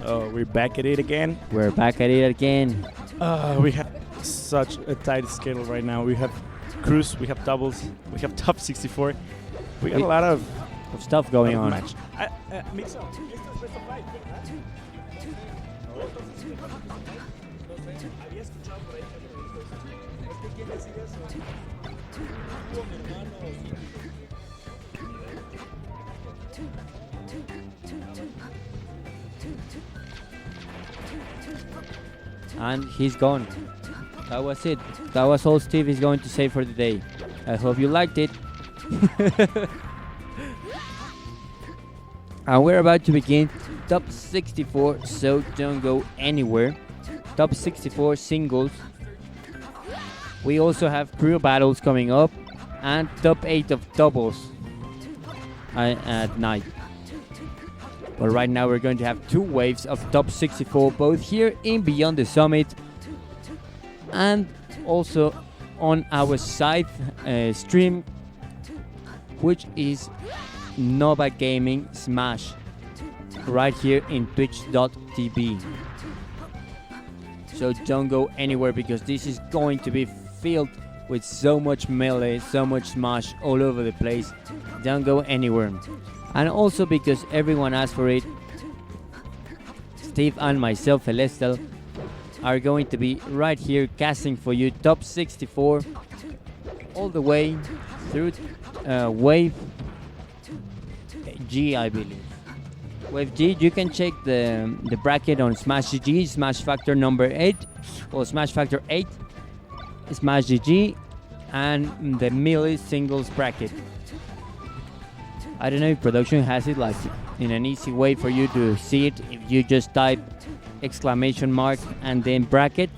Oh, we're back at it again. We're back at it again. We have such a tight schedule right now. We have cruise, we have doubles, we have top 64. We got a lot of stuff going on. Match. And he's gone. That was it. That was all Steve is going to say for the day. I hope you liked it. And we're about to begin top 64, so don't go anywhere. Top 64 singles. We also have crew battles coming up and top 8 of doubles at night. But right now we're going to have 2 waves of top 64, both here in Beyond the Summit and also on our side stream, which is Nova Gaming Smash, right here in twitch.tv. So don't go anywhere because this is going to be filled with so much melee, so much Smash all over the place. Don't go anywhere. And also because everyone asked for it, Steve and myself, Celestial, are going to be right here casting for you top 64 all the way through Wave G, I believe. Wave G, you can check the bracket on Smash GG, Smash Factor number 8, or Smash Factor 8, Smash GG, and the melee singles bracket. I don't know if production has it like in an easy way for you to see it if you just type exclamation mark and then bracket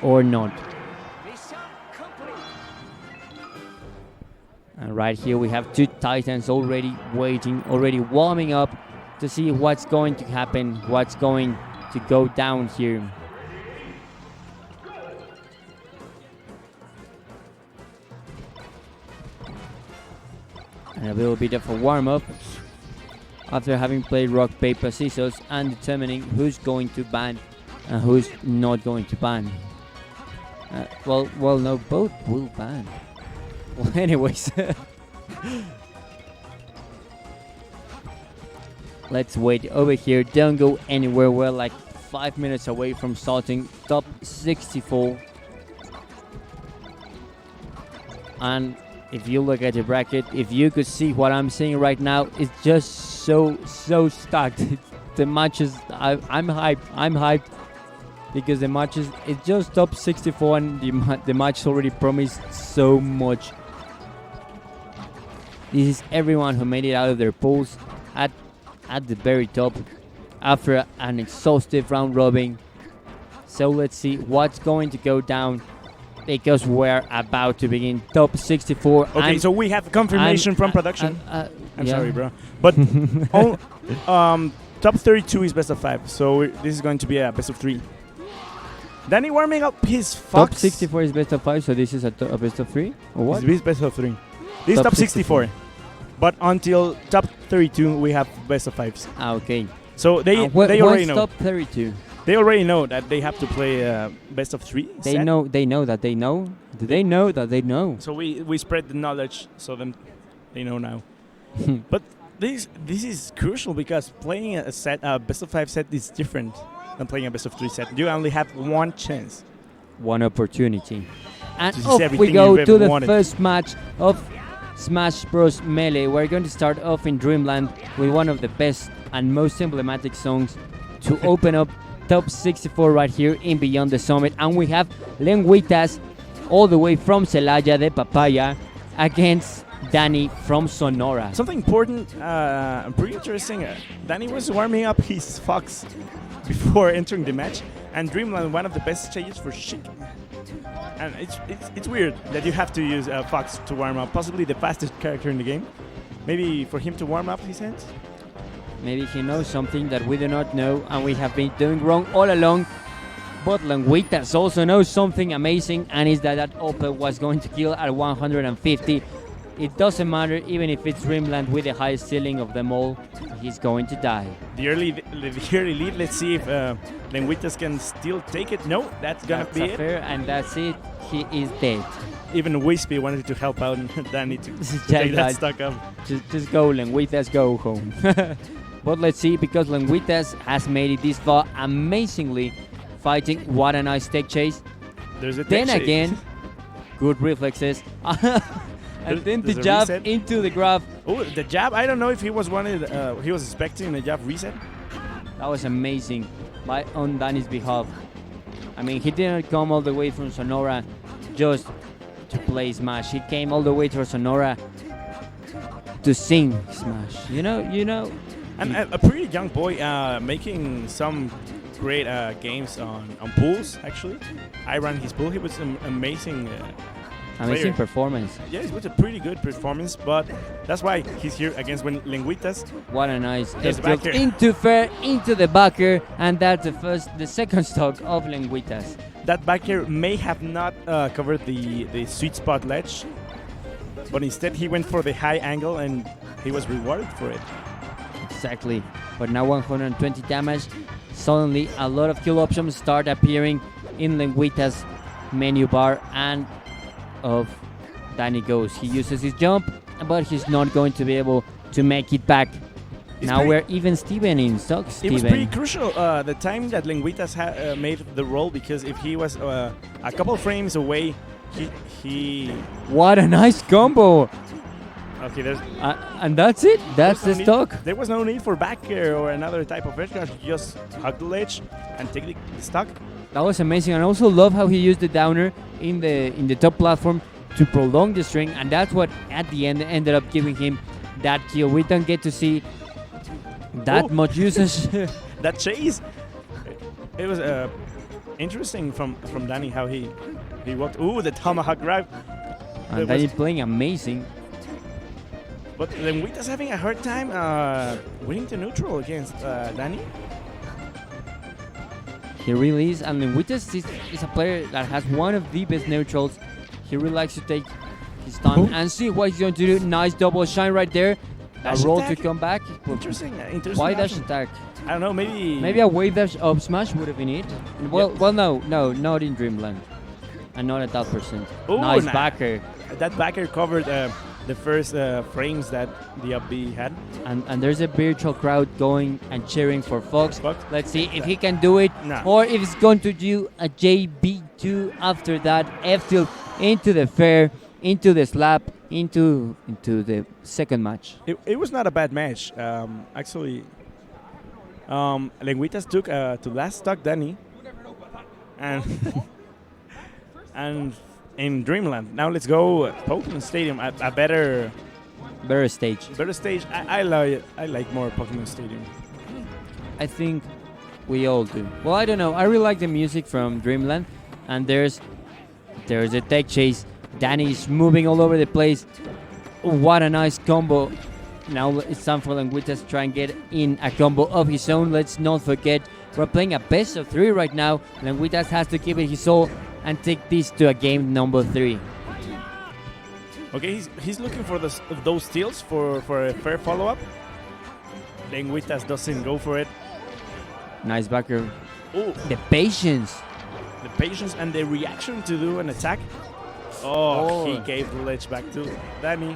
or not. And right here we have 2 Titans already waiting, already warming up to see what's going to happen, what's going to go down here. And a little bit of a warm-up after having played rock, paper, scissors and determining who's going to ban and who's not going to ban. Well, no, both will ban. Well, anyways. Let's wait over here. Don't go anywhere. We're like 5 minutes away from starting top 64. And if you look at the bracket, if you could see what I'm seeing right now, it's just so stacked. The matches, I'm hyped because the matches, it's just top 64 and the match already promised so much. This is everyone who made it out of their pools at the very top after an exhaustive round robin. So let's see what's going to go down, because we're about to begin top 64. Okay, so we have confirmation from production. I'm sorry, bro. But top 32 is best of 5, so this is going to be a best of 3. Dani warming up his Fox. Top 64 is best of 5, so this is a best of 3? Or what? This is best of 3. This is top 64. But until top 32, we have best of 5s. Ah, okay. So they already know. Top 32? They already know that they have to play best of 3. They know that they know. Do they know that they know? So we spread the knowledge, so they know now. But this is crucial because playing a best of 5 set is different than playing a best of 3 set. You only have one chance, one opportunity, and off we go to the first match of Smash Bros. Melee. We're going to start off in Dreamland with one of the best and most emblematic songs to open up top 64 right here in Beyond the Summit. And we have Lenguitas all the way from Celaya de Papaya against Dani from Sonora. Something important, pretty interesting. Dani was warming up his Fox before entering the match, and Dreamland, one of the best stages for Chic. And it's weird that you have to use Fox to warm up, possibly the fastest character in the game. Maybe for him to warm up his hands? Maybe he knows something that we do not know and we have been doing wrong all along. But Lenguitas also knows something amazing, and is that Opel was going to kill at 150. It doesn't matter, even if it's Dreamland with the highest ceiling of them all, he's going to die. The early lead. Let's see if Lenguitas can still take it. No, that's gonna That's be a it. fair, and that's it. He is dead. Even Wispy wanted to help out Dani to Yeah, take that yeah. stock up. Just go, Lenguitas, go home. But let's see, because Lenguitas has made it this far amazingly, fighting. What a nice tech chase. There's a Then tech shake. again, good reflexes. And then the There's a jab reset. into the grab. Oh, the jab! I don't know if he was he was expecting the jab reset. That was amazing on Dani's behalf. I mean, he didn't come all the way from Sonora just to play Smash. He came all the way to Sonora to sing Smash. You know. And a pretty young boy making some great games on pools. Actually, I ran his pool. He was amazing. Amazing player. performance. Yeah, it was a pretty good performance, but that's why he's here against Lenguitas. What a nice There's F back tilt here. into fair, into the backer, and that's the second stock of Lenguitas. That backer may have not covered the sweet spot ledge, but instead he went for the high angle and he was rewarded for it. Exactly. But now 120 damage. Suddenly, a lot of kill options start appearing in Lenguitas' menu bar, and of Dani goes. He uses his jump, but he's not going to be able to make it back. Now we're even Steven in stock. It was pretty Steven. crucial the time that Lenguitas made the roll, because if he was a couple frames away, he What a nice combo! okay. There's And that's it. That's the no need- stock. There was no need for back air or another type of edge guard. Just hug the ledge and take the stock. That was amazing. And I also love how he used the downer in the top platform to prolong the string, and that's what at the end ended up giving him that kill. We don't get to see that Oh. much usage. That chase, it was interesting from Dani how he walked. Ooh, the tomahawk grab. And It that was- is playing amazing. But Lenguitas having a hard time winning the neutral against Dani. He really is. And Lenguitas is a player that has one of the best neutrals. He really likes to take his time Oh. and see what he's going to do. Nice double shine right there. Dash A roll attack. to come back. But Interesting. why dash option. attack? I don't know. Maybe a wave dash up smash would have been it. Well, no, not in Dreamland. And not at that percent. Ooh, Nice nah. backer. That backer covered the first frames that the up B had. And there's a virtual crowd going and cheering for Fox. Fox? Let's see if he can do it, Nah. or if he's going to do a JB2 after that. F tilt into the fair, into the slap, into the second match. It was not a bad match. Actually, Lenguitas took to last stock Dani, and and in Dreamland. Now let's go Pokemon Stadium, a better stage. stage. I like more Pokemon Stadium. I think we all do. Well, I don't know. I really like the music from Dreamland, and there's a tech chase. Dani is moving all over the place. What a nice combo. Now it's time for Lenguitas to try and get in a combo of his own. Let's not forget, we're playing a best of 3 right now. Lenguitas has to give it his all and take this to a game number 3. Okay, he's looking for those steals for a fair follow-up. Lenguitas doesn't go for it. Nice backer. Oh, The patience. the patience and the reaction to do an attack. Oh, he Oh. gave the ledge back to Dani.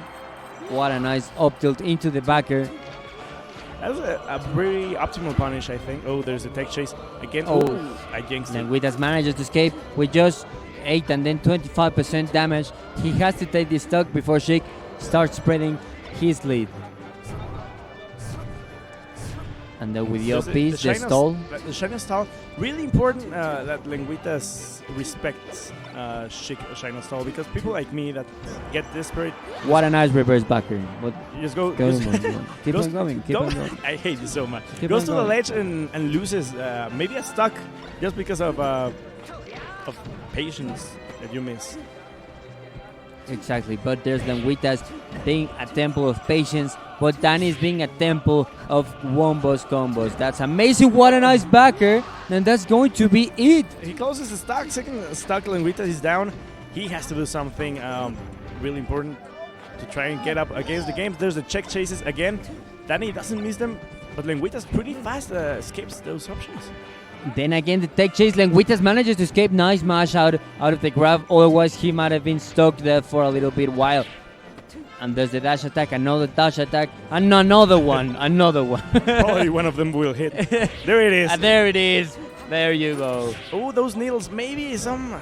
What a nice up tilt into the backer. That was a very optimal punish, I think. Oh, there's a tech chase again. Oh. Oh, I jinxed it. Lenguitas manages to escape with just 8 and then 25% damage. He has to take this stock before Sheik starts spreading his lead. And then with the There's up piece, the China stall. The China stall, really important that Lenguitas respects China stall, because people like me that get desperate, What a nice reverse backer. But you just go. go just- on, keep goes- on going, keep go- on going. I hate you so much. Keep Goes on to the going. ledge and loses maybe a stock just because of patience that you miss. Exactly, but there's Lenguitas being a temple of patience, but Dani is being a temple of wombos combos. That's amazing. What a nice backer. And that's going to be it. He closes the stock. Second stock, Lenguitas is down. He has to do something really important to try and get up against the game. There's the check chases again. Dani doesn't miss them, but Lenguitas pretty fast escapes those options. Then again, the tech chase. Lenguitas manages to escape. Nice mash out of the grab. Otherwise, he might have been stuck there for a little bit while. And there's the dash attack, another dash attack, and another one, another one. Probably one of them will hit. There it is. And there it is. There you go. Oh, those needles. Maybe some...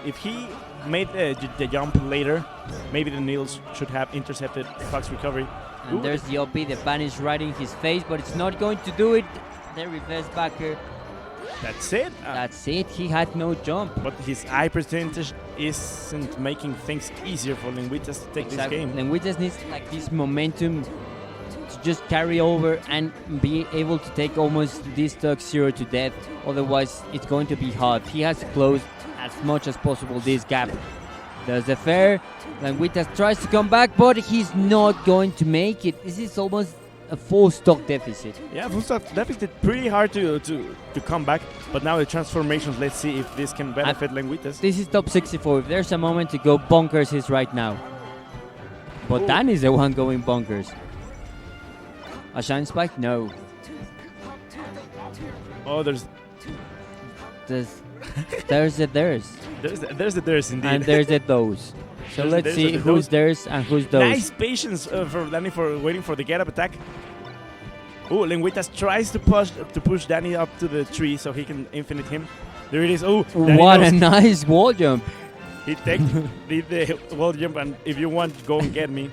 If he made the jump later, maybe the needles should have intercepted Fox recovery. And there's the OP, the punish right in his face, but it's not going to do it. The reverse backer. That's it. That's it. He had no jump. But his high percentage isn't making things easier for Lenguitas to take this game. Lenguitas needs like this momentum to just carry over and be able to take almost this stock 0 to death. Otherwise, it's going to be hard. He has to close as much as possible this gap. There's the fair. Lenguitas tries to come back, but he's not going to make it. This is almost a full stock deficit. Yeah, full stock deficit. Pretty hard to come back. But now the transformations, let's see if this can benefit Lenguitas. This is top 64. If there's a moment to go bonkers, is right now. But Dan is the one going bonkers. A shine spike? No. Oh, there's a there's indeed. And there's a those. So let's see who's theirs and who's those. Nice patience for Dani for waiting for the get up attack. Oh, Lenguitas tries to push Dani up to the tree so he can infinite him. There it is. Oh, what a nice wall jump. He did the wall jump, and if you want, go and get me.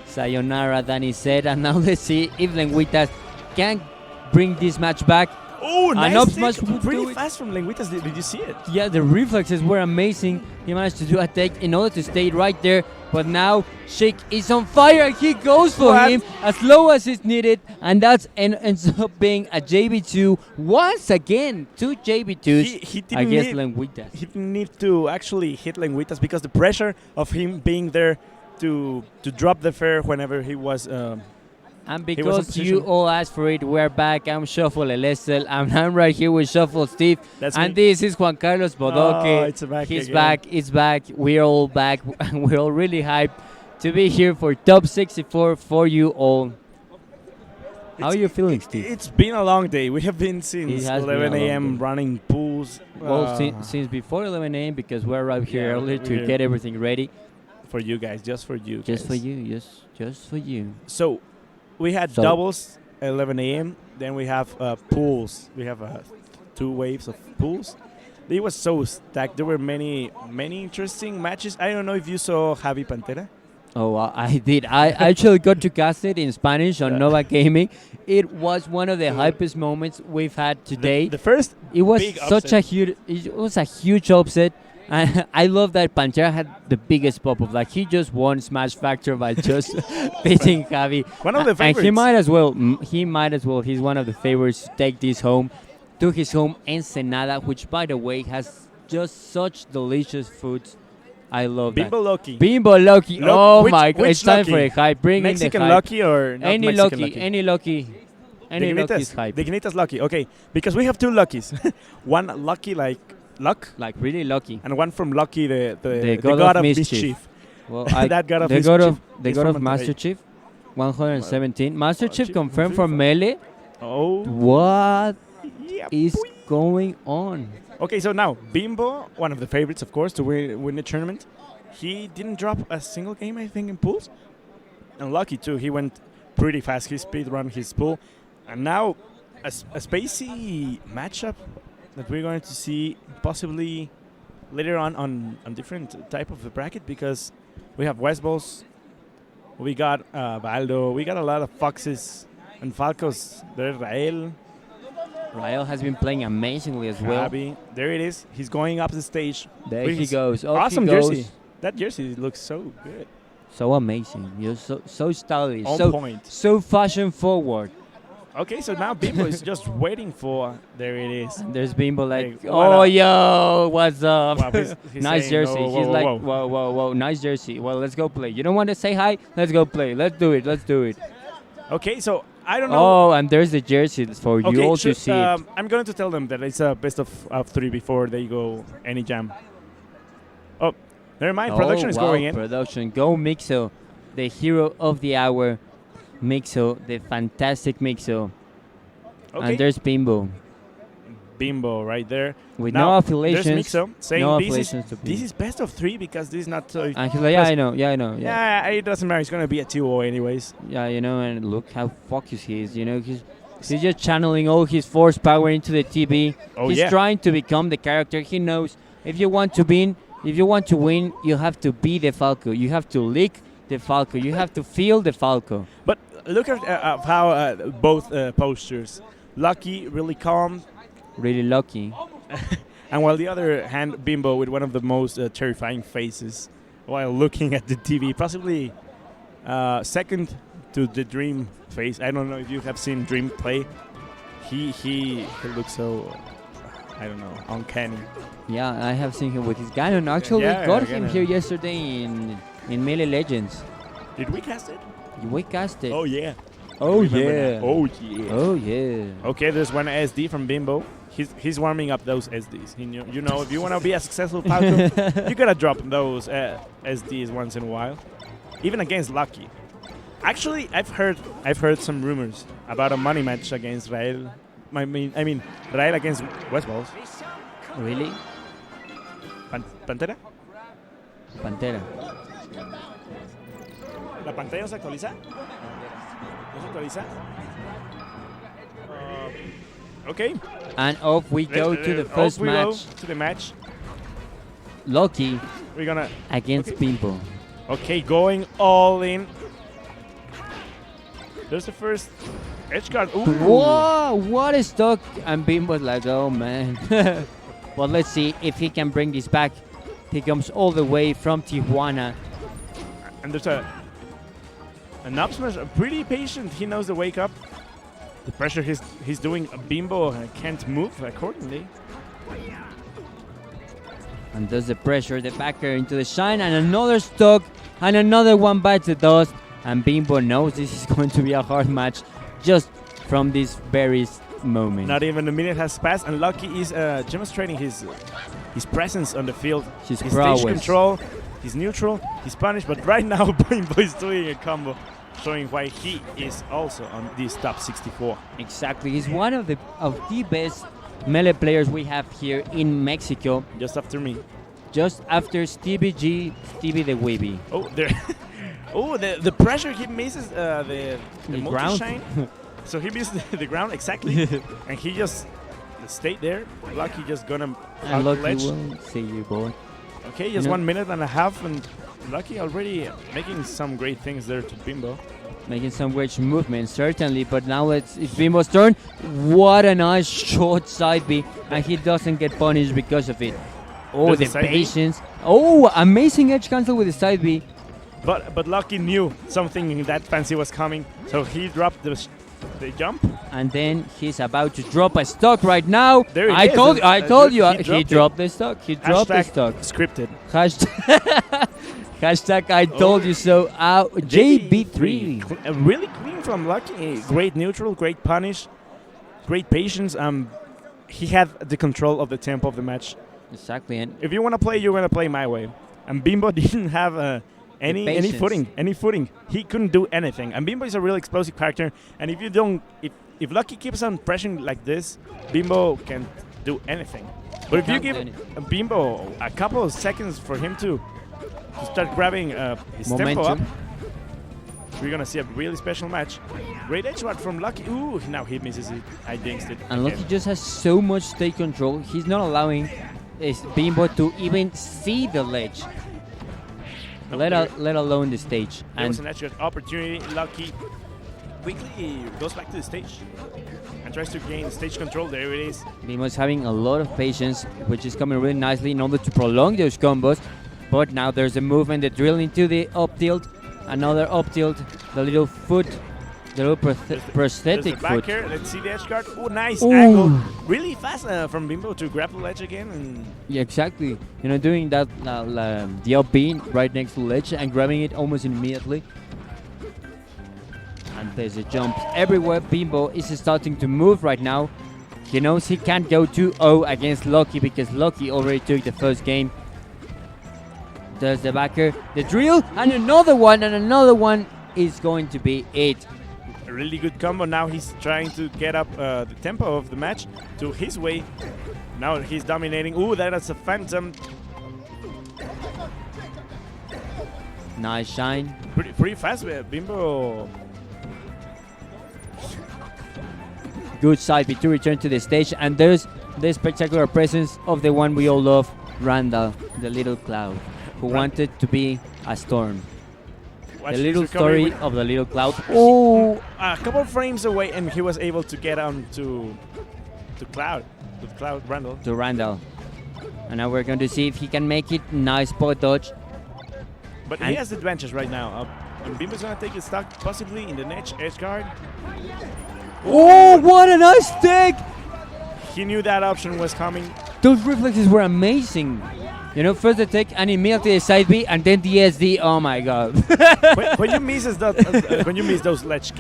Sayonara, Dani said, and now let's see if Lenguitas can bring this match back. Oh, nice! Up smash pretty fast from Lenguitas. Did you see it? Yeah, the reflexes were amazing. He managed to do a take in order to stay right there. But now Shake is on fire. He goes for him as low as is needed, and that ends up being a JB2 once again. 2 JB2s against Lenguitas. He didn't need to actually hit Lenguitas because the pressure of him being there to drop the fair whenever he was. And because you all asked for it, we're back. I'm Shuffle Elesel, and I'm right here with Shuffle Steve. And this is Juan Carlos Bodoque. Oh, it's back He's again. back. It's back. We're all back. And we're all really hyped to be here for Top 64 for you all. How are you feeling, Steve? It's been a long day. We have been since 11 a.m. running pools. Well, since before 11 a.m. because we're right here earlier to get everything ready. For you guys, just for you Just for you, yes. Just for you. So, we had doubles at 11 a.m. Then we have pools. We have 2 waves of pools. It was so stacked. There were many interesting matches. I don't know if you saw Javi Pantera. Oh, I did. I actually got to cast it in Spanish on Nova Gaming. It was one of the hypest moments we've had today. The first, it was such a huge upset. And I love that Pantera had the biggest pop of he just won Smash Factor by just beating Javi. One of the favorites. And he might as well. He's one of the favorites to take this home to his home Ensenada, which by the way has just such delicious foods. I love Bimbo that. Lucky. Bimbo Lucky. Oh my God! It's time for a hype. Bring Mexican in the hype. Lucky or not any Mexican Lucky? Any Lucky is hype. The Dignitas Lucky. Okay, because we have 2 Luckies. One Lucky like luck, really lucky, and one from Lucky, the god of mischief. Well, that god of the mischief. God of Master Chief. 117. Master Chief confirmed for Melee. Oh, what is going on? Okay, so now Bimbo, one of the favorites, of course, to win the tournament. He didn't drop a single game, I think, in pools. And Lucky too. He went pretty fast. He speedrun his pool, and now a spacey matchup that we're going to see possibly later on different type of the bracket, because we have Westballz, we got Valdo, we got a lot of Foxes and Falcos. There's Rael has been playing amazingly as well. Javi, there it is. He's going up the stage. There he goes. Awesome jersey. That jersey looks so good. So amazing. You're so stylish. On point. So fashion forward. Okay, so now Bimbo is just waiting for. There it is. And there's Bimbo yo, what's up? Wow, he's nice jersey. He's whoa, nice jersey. Well, let's go play. You don't want to say hi? Let's go play. Let's do it. Okay, so I don't know. Oh, and there's the jersey for you all to see it. I'm going to tell them that it's a best of 3 before they go any jam. Oh, never mind. Production is going in. Production. Go Mixo. the hero of the hour, Mixo, the fantastic Mixo. Okay. And there's Bimbo. Bimbo right there. With Now, no affiliations. There's Mixo saying no this affiliations to Bimbo. is best of 3 because this is not so. And he's like, yeah, I know. Yeah. Yeah, it doesn't matter. It's gonna be a 2-0 anyways. Yeah, and look how focused he is. He's just channeling all his force power into the TV. Oh, He's yeah. trying to become the character. He knows if you want to win, you have to be the Falco. You have to lick the Falco. You have to feel the Falco. But look at how both postures. Lucky, really calm, Really lucky. and while the other hand, Bimbo with one of the most terrifying faces while looking at the TV, possibly second to the Dream face. I don't know if you have seen Dream play. He looks so, I don't know, uncanny. Yeah, I have seen him with his Ganon. Actually, Yeah, we got Ganon. him here yesterday in Melee Legends. Did we cast it? We cast it. Oh yeah. Oh, Remember yeah. that. Oh yeah. Oh, yeah. Okay, there's one SD from Bimbo. He's warming up those SDs. If you want to be a successful Falco, you gotta drop those SDs once in a while, even against Lucky. Actually, I've heard some rumors about a money match against Rael. I mean Rael against Westballz. Really? Pantera. Pantera. ¿La pantalla no se actualiza? ¿No se actualiza? Okay. And off we go to the first Off we go match. to the match. Lucky We're gonna. against Bimbo. Okay, going all in. There's the first edge guard. Ooh. Whoa, what a stock. And Bimbo's like, oh man. Well, let's see if he can bring this back. He comes all the way from Tijuana. And there's an up smash, pretty patient. He knows the wake up. The pressure he's doing, Bimbo can't move accordingly. And there's the pressure, the backer into the shine, and another stock, and another one bites the dust. And Bimbo knows this is going to be a hard match just from this very moment. Not even a minute has passed, and Lucky is demonstrating his presence on the field. His stage prowess. control, he's neutral, he's punished, but right now Bimbo is doing a combo, showing why he is also on this top 64. Exactly, he's one of the best melee players we have here in Mexico. Just after me. Just after Stevie G, Stevie the Weeby. Oh, there. Oh, the pressure, he misses the ground. multi-shine. So he missed the ground, exactly. And he just stayed there. Lucky just gonna And Lucky ledge. will see you, boy. Okay, just 1 minute and a half, and Lucky already making some great things there to Bimbo. Making some great movements, certainly. But now it's Bimbo's turn. What a nice short side B. And he doesn't get punished because of it. Oh, There's the a side B. patience. Oh, amazing edge cancel with the side B. But Lucky knew something that fancy was coming, so he dropped the jump. And then he's about to drop a stock right now. There it I is. told you, He he dropped the stock. He dropped the stock. Scripted. Hashtag I told you so. JB3. Really clean from Lucky. Great neutral, great punish, great patience. He had the control of the tempo of the match. Exactly. And If you want to play, you're going to play my way. And Bimbo didn't have any patience. footing. He couldn't do anything. And Bimbo is a real explosive character. And if Lucky keeps on pressuring like this, Bimbo can't do anything. But if you Can't give do anything. Bimbo a couple of seconds for him to start grabbing his tempo up, Momentum. we're gonna see a really special match. Great edge guard from Lucky. Ooh, now he misses it. I jinxed it. And again. Lucky just has so much stage control. He's not allowing Bimbo to even see the ledge, No, let alone the stage. There was And an edge guard opportunity. Lucky quickly goes back to the stage and tries to gain stage control. There it is. Bimbo's having a lot of patience, which is coming really nicely in order to prolong those combos. But now there's a movement, the drill into the up tilt, another up tilt, the little foot, the little prosthetic There's the back foot. here. Let's see the edge guard. Oh, nice Ooh. angle. Really fast from Bimbo to grab the ledge again. And Yeah, exactly. Doing that, the up B right next to the ledge and grabbing it almost immediately. And there's a jump everywhere. Bimbo is starting to move right now. He knows he can't go 2-0 against Lucky because Lucky already took the first game. There's the backer, the drill, and another one is going to be it. A really good combo. Now he's trying to get up the tempo of the match to his way. Now he's dominating. Ooh, that's a phantom. Nice shine. Pretty fast, Bimbo. Good side B to return to the stage, and there's the spectacular presence of the one we all love, Randall, the little cloud, who wanted to be a storm. Watch The little his recovery story of the little cloud. Oh, a couple frames away, and he was able to get on to Cloud, with Cloud Randall. To Randall. And now we're going to see if he can make it. Nice spot dodge. But he has advantage right now. And Bimbo's gonna take his stock possibly in the edge guard. Oh, what a nice stick! He knew that option was coming. Those reflexes were amazing. You know, first the tech and immediately the side B and then the SD. Oh my god. when you miss those ledge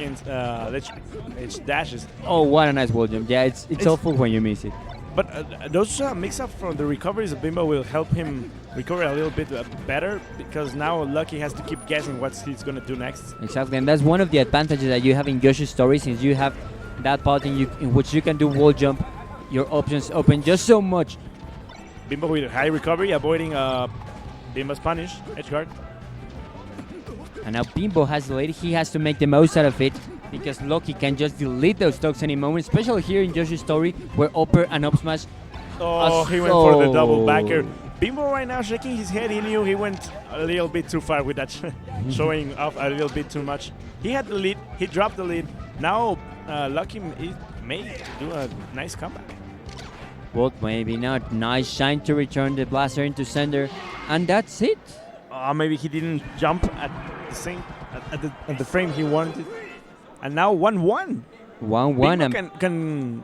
dashes. Oh, what a nice wall jump. Yeah, it's awful when you miss it. But those mix-up from the recoveries of Bimbo will help him recover a little bit better, because now Lucky has to keep guessing what he's going to do next. Exactly, and that's one of the advantages that you have in Yoshi's story, since you have that part in which you can do wall jump. Your options open just so much. Bimbo with high recovery, avoiding Bimbo's punish, edge guard. And now Bimbo has the lead. He has to make the most out of it, because Lucky can just delete those stocks any moment, especially here in Yoshi's story, where upper and up smash. Oh, he went for the double backer. Bimbo right now shaking his head. He knew he went a little bit too far with that, showing off a little bit too much. He had the lead. He dropped the lead. Now Lucky may do a nice comeback. Well, maybe not. Nice shine to return the blaster into sender, and that's it. Maybe he didn't jump at the same at the frame he wanted. And now 1-1. 1-1.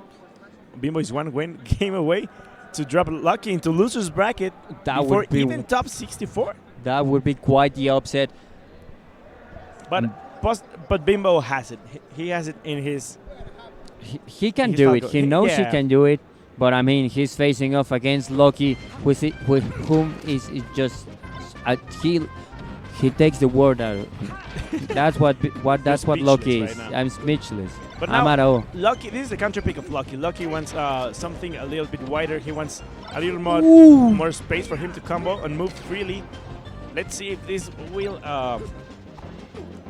Bimbo is one game away to drop Lucky into loser's bracket That before would be even top 64. That would be quite the upset. But Bimbo has it. He has it in his. He can do it. He knows he can do it. But I mean, he's facing off against Lucky, with whom is just he takes the word out of him. That's what Lucky is. Right, I'm speechless. But I'm now, at all. Lucky, this is the counter pick of Lucky. Lucky wants something a little bit wider. He wants a little more space for him to combo and move freely. Let's see if this will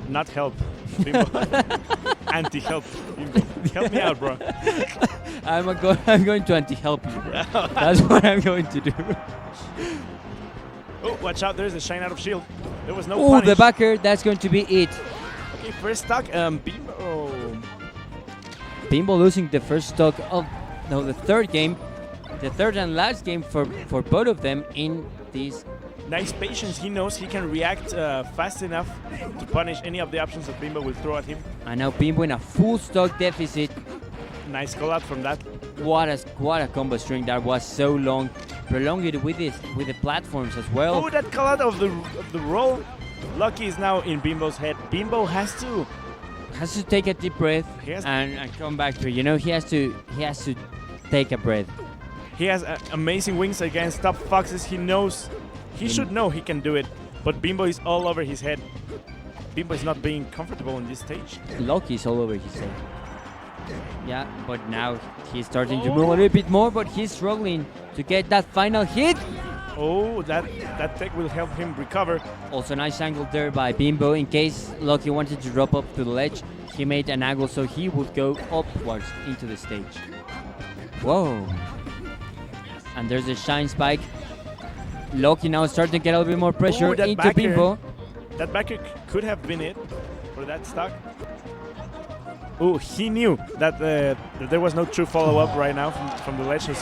not help Bimbo. Anti-help Bimbo. Help me out, bro. I'm going to anti-help you, bro. That's what I'm going to do. Oh, watch out. There's a shine out of shield. There was no Oh, the punish. backer. That's going to be it. Okay, first stock. Bimbo. Bimbo losing the first stock of the third game. The third and last game for both of them in this. Nice patience. He knows he can react fast enough to punish any of the options that Bimbo will throw at him. And now Bimbo in a full stock deficit. Nice call out from that. What a combo string that was so long. Prolonged it with the platforms as well. Oh, that call out of the roll. Lucky is now in Bimbo's head. Bimbo has to take a deep breath and come back to it. You know, he has to take a breath. He has amazing wings against top foxes. He knows. He should know he can do it, but Bimbo is all over his head. Bimbo is not being comfortable on this stage. Lucky is all over his head. Yeah, but now he's starting to move a little bit more, but he's struggling to get that final hit. Oh, that tech will help him recover. Also, nice angle there by Bimbo. In case Lucky wanted to drop up to the ledge, he made an angle so he would go upwards into the stage. Whoa. And there's a shine spike. Lucky now starting to get a little bit more pressure into backer. Bimbo. That backer could have been it for that stock. Oh, he knew that there was no true follow-up right now from the ledge. So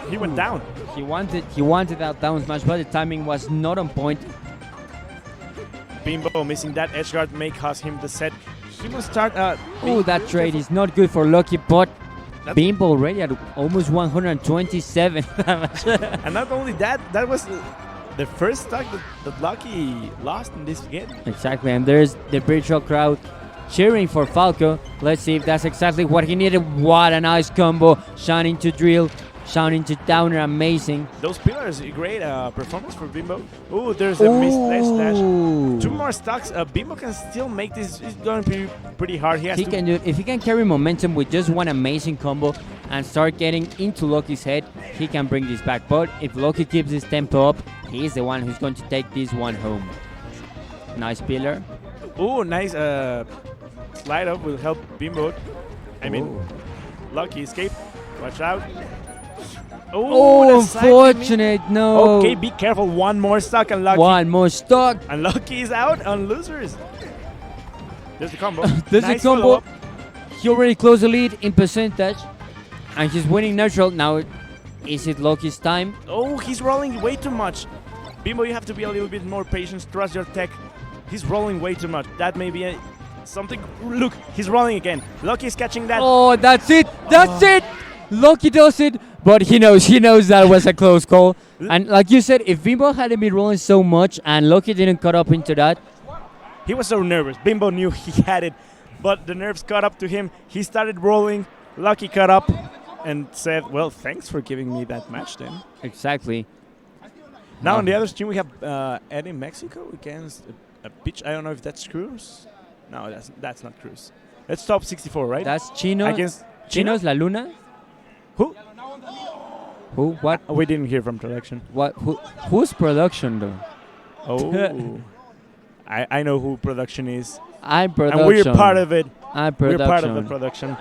he went down. He wanted that down smash, but the timing was not on point. Bimbo missing that edge guard may cost him the set. He must start. That trade is not good for Lucky, but Bimbo already at almost 127 damage. And not only that, that was the first stock that Lucky lost in this game. Exactly, and there's the virtual crowd cheering for Falco. Let's see if that's exactly what he needed. What a nice combo. Shine into drill. Sounding to downer, amazing. Those pillars, great performance for Bimbo. Ooh, there's a missed ledge dash. Ooh. 2 more stocks. Bimbo can still make this. It's going to be pretty hard. He can do it. If he can carry momentum with just one amazing combo and start getting into Loki's head, he can bring this back. But if Loki keeps his tempo up, he is the one who's going to take this one home. Nice pillar. Ooh, nice slide up will help Bimbo. I mean, Lucky escape. Watch out. Oh, the side limit. unfortunate. No. Okay, be careful. One more stock and Lucky. One more stock. And Lucky is out on losers. There's the combo. There's Nice a combo. follow-up. He already closed the lead in percentage. And he's winning neutral. Now, is it Loki's time? Oh, he's rolling way too much. Bimbo, you have to be a little bit more patient. Trust your tech. He's rolling way too much. That may be something. Look, he's rolling again. Lucky is catching that. Oh, that's it. That's it. Loki does it. But he knows that was a close call. And like you said, if Bimbo hadn't been rolling so much and Loki didn't cut up into that, He was so nervous. Bimbo knew he had it, but the nerves caught up to him. He started rolling. Lucky caught up and said, well, thanks for giving me that match then. exactly. Now on the other team, we have Eddy Mexico against a pitch. I don't know if that's Cruz. No, that's not Cruz. That's top 64, right? That's Chino. Against Chino's La Luna. Who? Who? What? We didn't hear from production. What? Who's production though? Oh. I know who production is. I'm production. And we're part of it. I'm We're production. part of the production.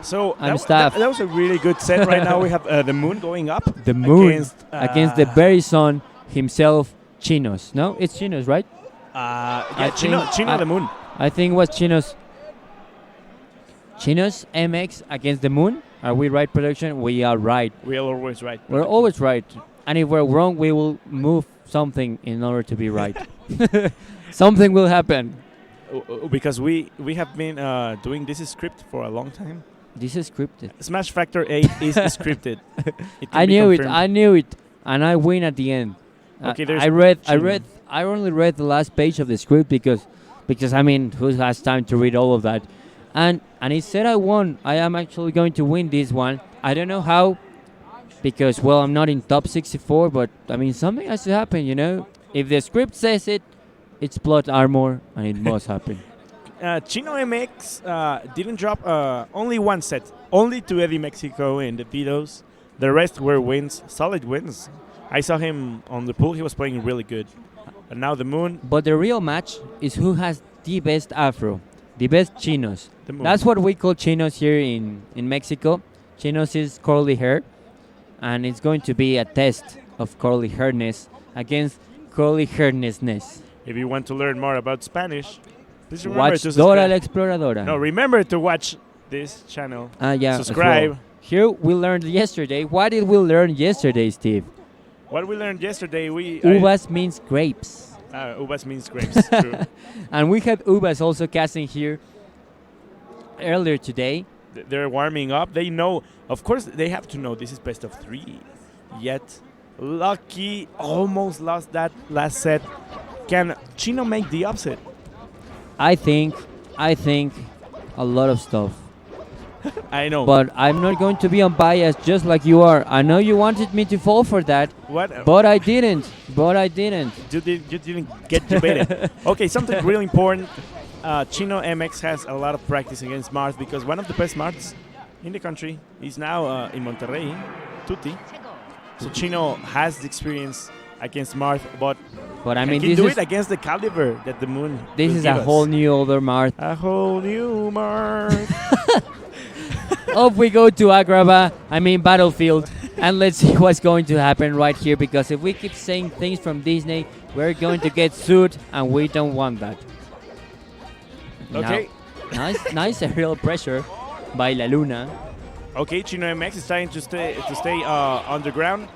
So I'm staff. That was a really good set. Right now we have the moon going up. The moon against the very son himself, Chinos. No, it's Chinos, right? Yeah, Chino the moon. I think it was Chinos MX against the moon. Are we right, production? We are right. We are always right. We're always right. And if we're wrong, we will move something in order to be right. Something will happen. Because we have been doing this script for a long time. This is scripted. Smash Factor 8 is scripted. I knew it, and I win at the end. Okay, there's I only read the last page of the script because I mean, who has time to read all of that? And it said I won. I am actually going to win this one. I don't know how, because well, I'm not in top 64, but I mean, something has to happen, you know. If the script says it, it's plot armor, and it must happen. ChinoMx didn't drop only one set, only to Eddy Mexico in the Vito's. The rest were wins, solid wins. I saw him on the pool. He was playing really good. And now the moon. But the real match is who has the best afro, the best chinos. The moon. That's what we call chinos here in Mexico. Chinos is curly hair, and it's going to be a test of curly hairness against curly hairnessness. If you want to learn more about Spanish, please remember Watch to Dora subscribe. la Exploradora. No, remember to watch this channel. Yeah, as subscribe. well. Here we learned yesterday. What did we learn yesterday, Steve? What we learned yesterday, Uvas means grapes. Uvas means grapes. True. And we had Uvas also casting here earlier today. They're warming up. They know, of course, they have to know this is best of 3. Yet, Lucky almost lost that last set. Can Chino make the upset? I think a lot of stuff. I know. But I'm not going to be unbiased just like you are. I know you wanted me to fall for that. What? But I didn't. You didn't get debated. Okay, something really important. ChinoMx has a lot of practice against Marth because one of the best Marths in the country is now in Monterrey, Tutti. So Chino has the experience against Marth, but I mean, can this do is it against the caliber that the moon. this will is give a us. whole new other Marth. A whole new Marth. Off we go to Agrava, Battlefield, and let's see what's going to happen right here, because if we keep saying things from Disney, we're going to get sued, and we don't want that. Okay. Now, nice aerial pressure by La Luna. Okay, ChinoMx is trying to stay underground.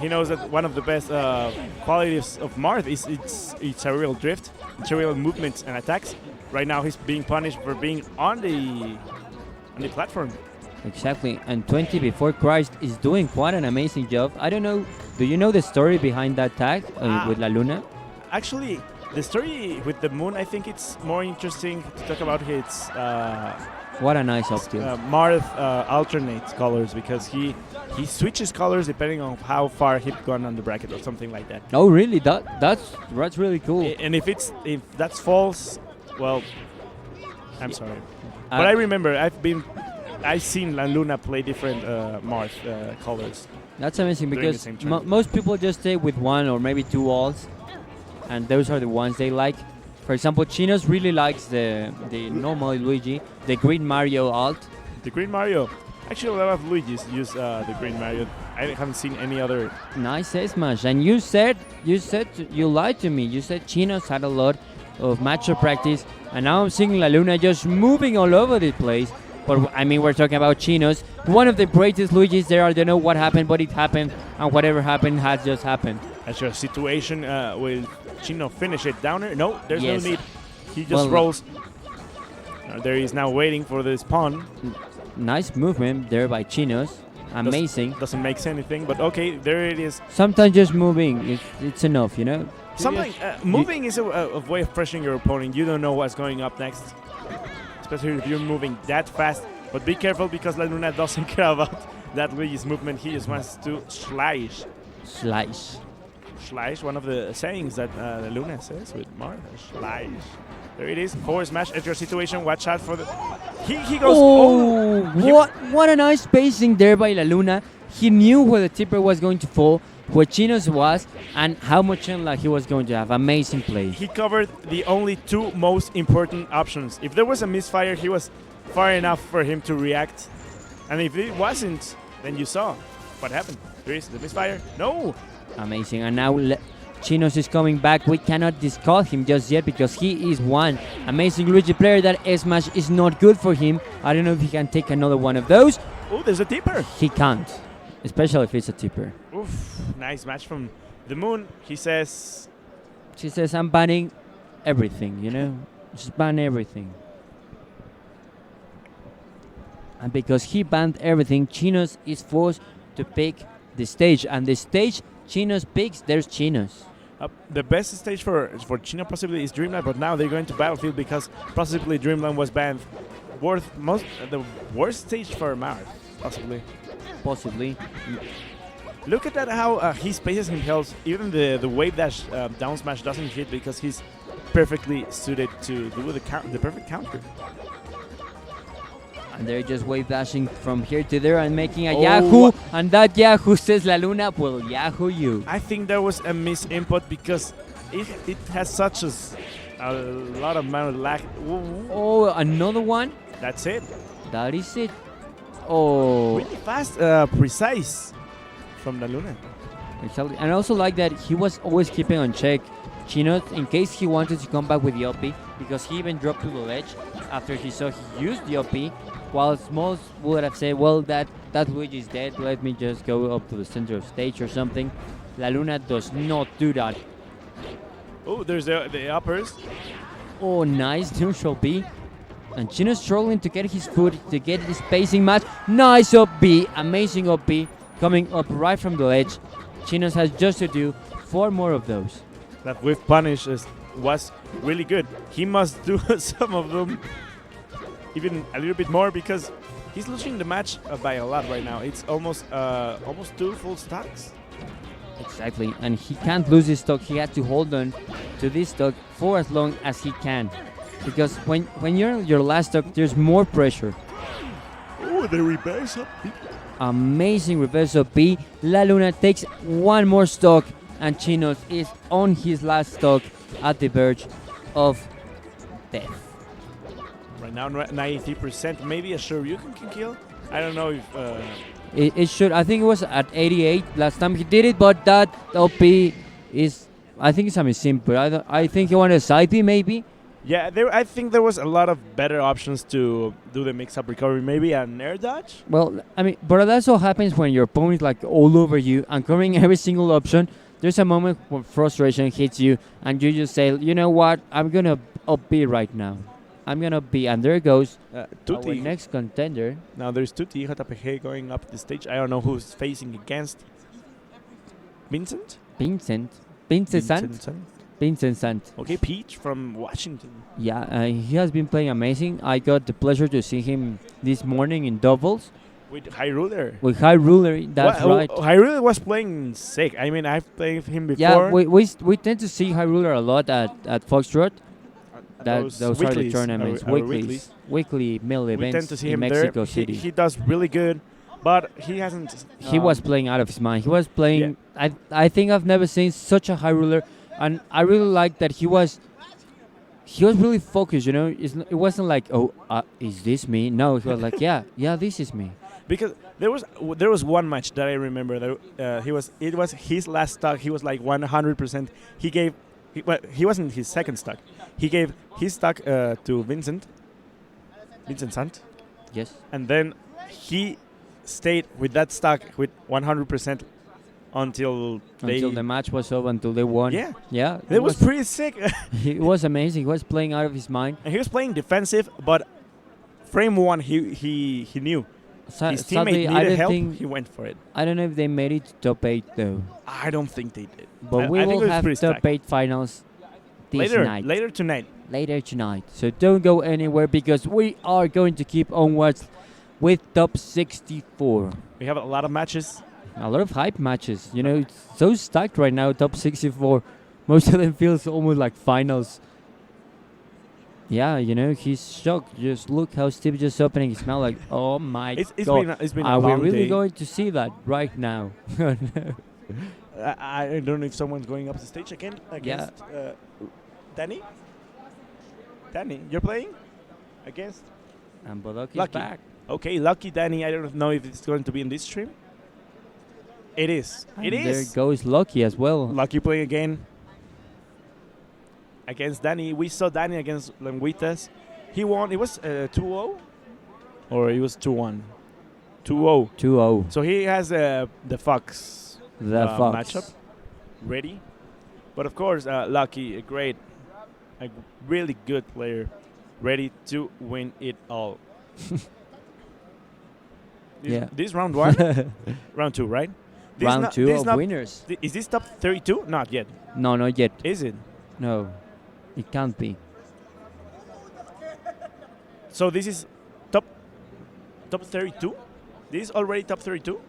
He knows that one of the best qualities of Marth is its aerial drift, its aerial movements and attacks. Right now, he's being punished for being on the platform. Exactly, and 20 Before Christ is doing quite an amazing job. I don't know, do you know the story behind that tag with La Luna? Actually, the story with the moon, I think it's more interesting to talk about What a nice up tilt. Marth alternates colors because he switches colors depending on how far he's gone on the bracket or something like that. Oh, really? That's really cool. And if that's false, well, I'm sorry. But I remember I've seen La Luna play different Marth colors. That's amazing during the because same tournament. most people just stay with one or maybe two alts, and those are the ones they like. For example, Chinos really likes the normal Luigi, the Green Mario alt. The Green Mario. Actually, a lot of Luigis use the Green Mario. I haven't seen any other. Nice smash. And you said you lied to me. You said Chinos had a lot of matchup practice, and now I'm seeing La Luna just moving all over the place. But I mean, we're talking about Chinos, one of the greatest Luigis there. I don't know what happened, but it happened, and whatever happened has just happened. That's your situation. Will Chino finish it downer? No, there's Yes. no need. He just rolls. There he is now waiting for the spawn. Nice movement there by Chinos. Amazing. Doesn't make anything, but okay, there it is. Sometimes just moving, it's enough, you know? Moving is a way of pressuring your opponent. You don't know what's going up next, especially if you're moving that fast. But be careful because La Luna doesn't care about that Luigi's movement. He just wants to slice. Slice, one of the sayings that La Luna says with Martha. Slice. There it is. Forward smash at your situation. Watch out for the. He goes. What a nice spacing there by La Luna. He knew where the tipper was going to fall, where Chinos was, and how much unluck he was going to have. Amazing play. He covered the only two most important options. If there was a misfire, he was far enough for him to react. And if it wasn't, then you saw what happened. There is the misfire. No! Amazing. And now Chinos is coming back. We cannot discard him just yet because he is one amazing Luigi player. That smash is not good for him. I don't know if he can take another one of those. Oh, there's a tipper. He can't, especially if it's a tipper. Oof, nice match from the Moon. She says, I'm banning everything, you know? Just ban everything. And because he banned everything, Chinos is forced to pick the stage. And the stage Chinos picks, there's Chinos. the best stage for Chino possibly is Dreamland, but now they're going to Battlefield because possibly Dreamland was banned. The worst stage for Mars, possibly. Possibly. Look at that, how he spaces himself. Even the wave dash down smash doesn't hit because he's perfectly suited to do the perfect counter. And they're just wave dashing from here to there and making a Yahoo. And that Yahoo, says La Luna, will Yahoo you. I think there was a misinput because it has such a lot of amount of lag. Oh, another one? That's it. That is it. Oh. Really fast, precise from La Luna. Exactly. And I also like that he was always keeping on check Chino in case he wanted to come back with the OP, because he even dropped to the ledge after he saw he used the OP, while Smalls would have said, well, that Luigi is dead, let me just go up to the center of stage or something. La Luna does not do that. Oh, there's the uppers. Oh, nice neutral B. And Chino's struggling to get his foot, to get his spacing match. Nice OP, amazing OP, coming up right from the ledge. Chinos has just to do 4 more of those. That whiff punish was really good. He must do some of them even a little bit more because he's losing the match by a lot right now. It's almost 2 full stocks. Exactly, and he can't lose his stock. He has to hold on to this stock for as long as he can, because when you're in your last stock, there's more pressure. Oh, the reverse up. Amazing reverse of B. La Luna takes 1 more stock, and Chinos is on his last stock at the verge of death. Right now, 90%. Maybe a Shoryuken can kill. I don't know if. It should. I think it was at 88 last time he did it, but that OP is. I think it's a misim, but I think he wanted a side B maybe. Yeah, I think there was a lot of better options to do the mix-up recovery. Maybe an air dodge? Well, I mean, but that also happens when your opponent is like all over you and covering every single option. There's a moment when frustration hits you and you just say, you know what, I'm going to up B right now. I'm going to B. And there goes our next contender. Now there's Tutti, JPG going up the stage. I don't know who's facing against. Vincent? Vincent. Vincent Sant. Okay, Peach from Washington. Yeah, he has been playing amazing. I got the pleasure to see him this morning in doubles With High Ruler. with High Ruler. That's right. High Ruler was playing sick. I mean, I've played him before. Yeah, we tend to see High Ruler a lot at Foxtrot. Those are the weeklies, tournaments, our weeklies. weekly mill We events tend to see in him Mexico there. City. He does really good, but he hasn't. He was playing out of his mind. He was playing. I think I've never seen such a high ruler, and I really like that he was really focused. You know, it wasn't like, oh, is this me? No, he was like, yeah, this is me. Because there was one match that I remember that it was his last stock. He was like 100%. He gave. He wasn't his second stock. He gave his stock to Vincent Sant, Yes. and then he stayed with that stock with 100% until the match was over, until they won. Yeah. It It was pretty sick. It was amazing. He was playing out of his mind. And he was playing defensive, but frame one he knew. His teammate Sadly, I needed don't help. think He went for it. I don't know if they made it to top 8 though. I don't think they did. But I we think it will was have pretty top stacked. 8 finals this night. Later tonight. Later tonight. So don't go anywhere because we are going to keep onwards with top 64. We have a lot of matches. A lot of hype matches. You know, it's so stacked right now, top 64. Most of them feels almost like finals. Yeah, you know, he's shocked. Just look how Steve just opening his mouth like, oh my God. It's been a Are we long really day. going to see that right now? Oh, no. I don't know if someone's going up the stage again against Dani. Dani, you're playing against And Bodoki's Lucky. back. Okay, Lucky Dani. I don't know if it's going to be in this stream. It is. And It there is. goes Lucky as well. Lucky playing again against Dani. We saw Dani against Lenguitas. He won. It was 2-0 or it was 2-1. 2-0. 2-0. So he has the Fox Fox. matchup ready. But of course, Lucky, a really good player, ready to win it all. This round one? Round two, right? This Round 2 of winners. Is this top 32? Not yet. No, not yet. Is it? No, it can't be. So this is top 32? This is already top 32?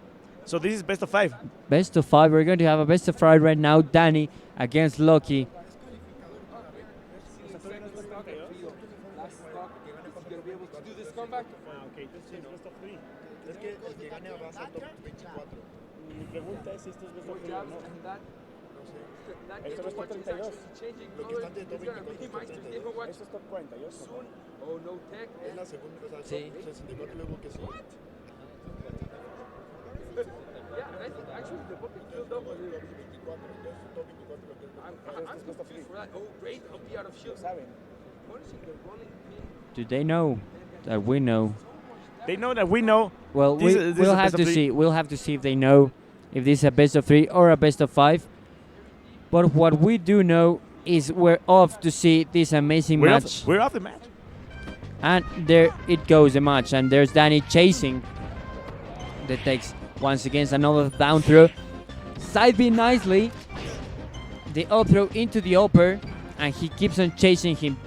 So this is best of 5. Best of 5. We're going to have a best of 5 right now. Dani against Lucky. Mi pregunta es si esto es best of 3 o no. Esto no es top 32. Lo que están de top 24 es top 32. Esto es top 48. Oh, no tech. Es la segunda, o sea, Sí. 64 y luego que sí. Yeah, actually, the book is filled up with it. 24, entonces top 24 lo que es. I'm confused for that. Oh, great. I'll be out of shield. Saben. Punishing the rolling pin. Do they know that we know? They know that we know. Well, This is we'll a have best to of 3. see. We'll have to see if they know if this is a best of 3 or a best of 5. But what we do know is we're off to see this amazing match. We're off the match. And there it goes, the match. And there's Dani chasing the takes once again. Another down throw. Side B nicely. The up throw into the upper. And he keeps on chasing him.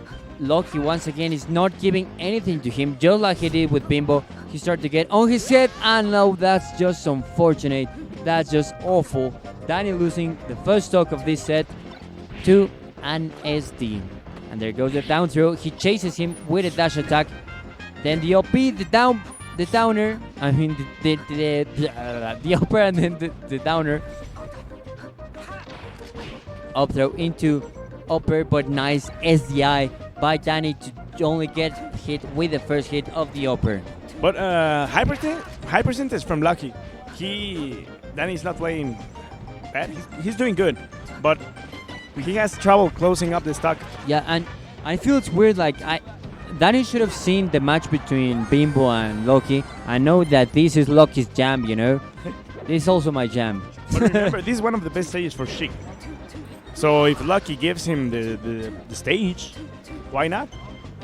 Lucky once again is not giving anything to him, just like he did with Bimbo. He started to get on his head, and no, that's just unfortunate. That's just awful. Dani losing the first stock of this set to an SD. And there goes the down throw. He chases him with a dash attack. Then the OP, the downer. I mean the upper and then the downer. Up throw into upper, but nice SDI by Dani to only get hit with the first hit of the upper. But high percentage from Lucky. Dani's not playing bad. He's doing good, but he has trouble closing up the stock. Yeah, and I feel it's weird. Like Dani should have seen the match between Bimbo and Lucky. I know that this is Lucky's jam. You know, this is also my jam. But remember, this is one of the best stages for Sheik. So if Lucky gives him the stage, why not?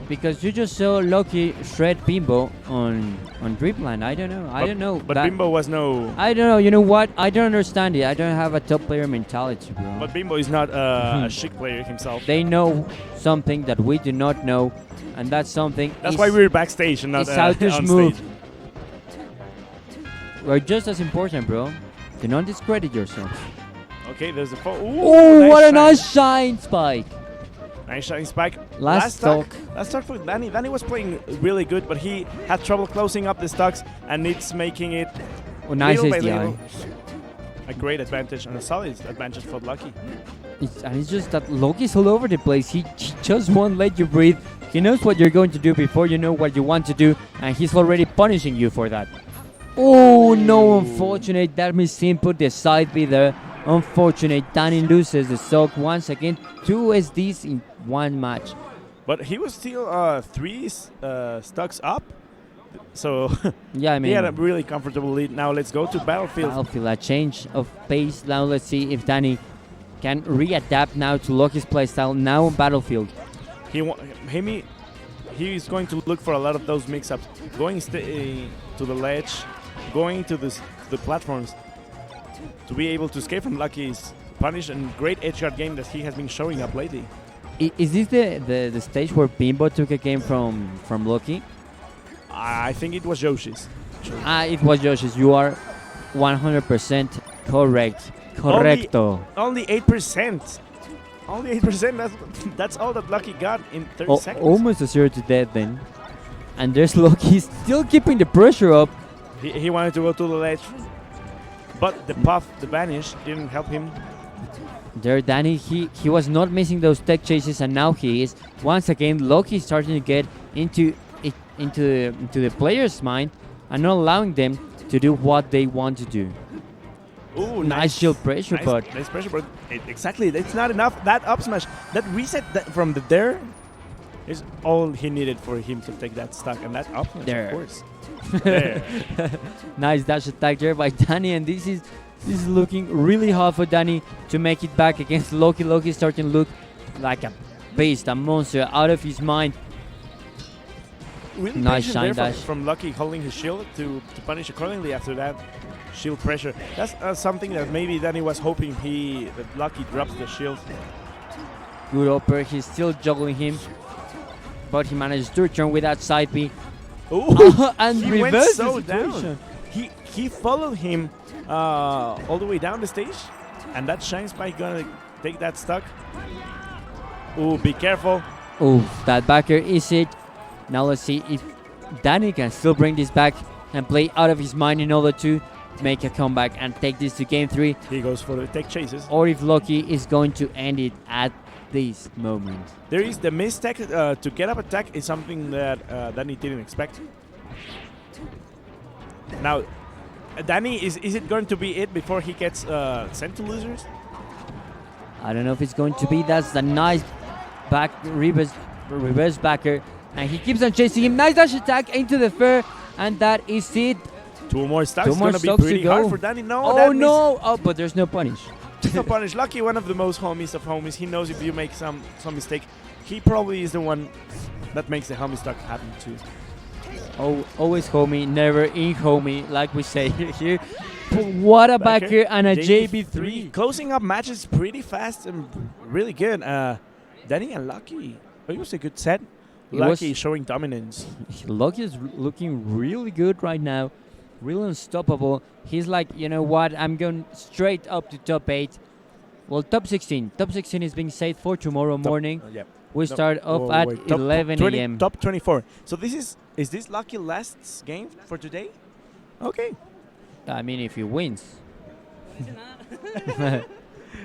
because you just saw Loki shred Bimbo on Dreamland. I don't know. I don't know. But That- Bimbo was no. I don't know. You know what? I don't understand it. I don't have a top player mentality, bro. But Bimbo is not a chic player himself. They know something that we do not know, and that's something. That's is- why we're backstage and not it's how to on move. stage. We're just as important, bro. Do not discredit yourself. Okay, there's a fall. Oh, what a nice shine spike! Nice shine spike. Last stock. Last stock for Dani. Dani was playing really good, but he had trouble closing up the stocks, and it's making it Oh, nice little by SDI. little a great advantage and a solid advantage for Lucky. And it's just that Loki's all over the place. He just won't let you breathe. He knows what you're going to do before you know what you want to do, and he's already punishing you for that. Oh no, unfortunate. That missing put the side B there. Unfortunate. Dani loses the sock once again. 2 SDs in one match. But he was still 3 stocks up, so Yeah, I mean, he had a really comfortable lead. Now let's go to Battlefield. Battlefield, a change of pace. Now let's see if Dani can readapt now to Loki's playstyle now on Battlefield. He's going to look for a lot of those mix-ups, going to the ledge, going to the platforms to be able to escape from Lucky's punish and great edge guard game that he has been showing up lately. Is this the stage where Bimbo took a game from Loki? I think it was Yoshi's. It was Josh's. You are 100% correct. Correcto. Only 8%. Only 8%. That's all that Lucky got in 30 seconds. Almost a 0 to death then. And there's Loki still keeping the pressure up. He wanted to go to the ledge, but the puff, the banish, didn't help him. There, Dani, he was not missing those tech chases, and now he is. Once again, Loki is starting to get into the player's mind and not allowing them to do what they want to do. Ooh, Nice shield pressure, but nice pressure, but exactly, that's not enough. That up smash, that reset from the there is all he needed for him to take that stock, and that up smash, There. of course. There. nice dash attack there by Dani, and this is looking really hard for Dani to make it back against Loki. Loki is starting to look like a beast, a monster out of his mind. Really Nice patient shine there dash. from Lucky holding his shield to punish accordingly after that shield pressure. That's something that maybe Dani was hoping that Lucky drops the shield. Good upper, he's still juggling him, but he manages to return with that side B. Ooh, and he went reverse so the situation. down. He followed him all the way down the stage, and that shine spike gonna take that stock. Ooh, be careful. Oh, that backer is it. Now let's see if Dani can still bring this back and play out of his mind in order to make a comeback and take this to game 3, He goes for the tech chases. or if Loki is going to end it at this moment. There is the mistake to get up attack is something that Dani didn't expect. Now, Dani, is it going to be it before he gets sent to losers? I don't know if it's going to be. That's the nice back reverse backer, and he keeps on chasing him. Nice dash attack into the fair, and that is it. 2 more stocks. Two more Gonna be stocks to pretty go. hard for Dani. No, Oh no! Oh, but there's no punish. No punish. Lucky, one of the most homies of homies. He knows if you make some mistake, he probably is the one that makes the homie stock happen too. Oh, always homie, never in homie, like we say here. But what a backer and a JB3. Closing up matches pretty fast and really good. Dani and Lucky. It was a good set. It Lucky was- showing dominance. Loki is looking really good right now. Really unstoppable. He's like, you know what? I'm going straight up to top 8. Well, top 16. Top 16 is being set for tomorrow morning. Yeah. We start off Oh, at wait, top 11 20 a.m. Top 24. So is this Lucky last game for today? Okay. I mean, if he wins.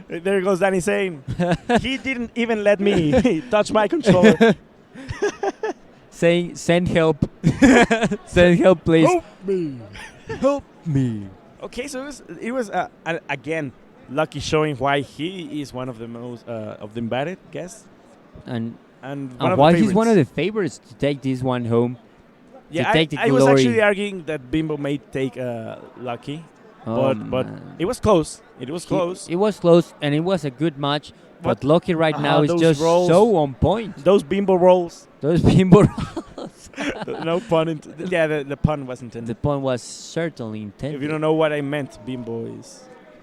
There goes Dani saying, he didn't even let me touch my controller. Saying, send help. Send help, please. Help me. Help me. Okay, so it was again Lucky showing why he is one of the most of the embedded guests And and one of why the he's one of favorites. the favorites to take this one home. Yeah, take the I was glory. actually arguing that Bimbo may take Lucky. Oh, but man. it was close. It was close. It was close, and it was a good match. But Lucky right now is those just rolls. so on point. Those Bimbo rolls. Those Bimbo. No pun. Yeah, the pun was The intended. point was certainly intended. If you don't know what I meant, Bimbo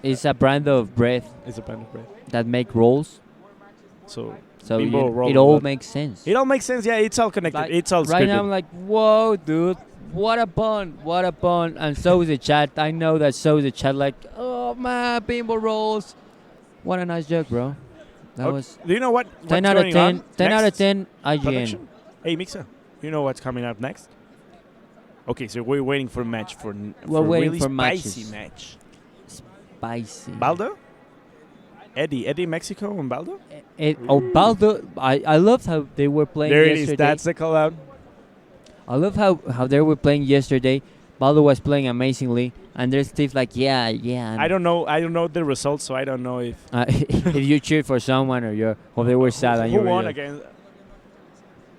It's a brand of bread is a brand of bread. that make rolls. So So Bimbo roll it a all lot. makes sense. it all makes sense. Yeah, it's all connected. Like, It's all right scripted. now I'm like, whoa, dude, what a pun, what a pun. And so is the chat. I know that so is the chat. Like, oh man, Bimbo rolls. What a nice joke, bro. That Okay, was do you know what? 10 what's out of going 10. on 10 out of next? 10. IGN. Production? Hey, Mixer, you know what's coming up next? Okay, so we're waiting for a match for We're waiting really for spicy matches. match. Spicy. Baldo, Eddy, Mexico, and Baldo. Valdo, I loved how they were playing There it yesterday. is. That's the call out. I love how they were playing yesterday. Valdo was playing amazingly, and there's Steve like, yeah. And I don't know the results, so I don't know if if you cheered for someone or they were sad and you who were won like, against.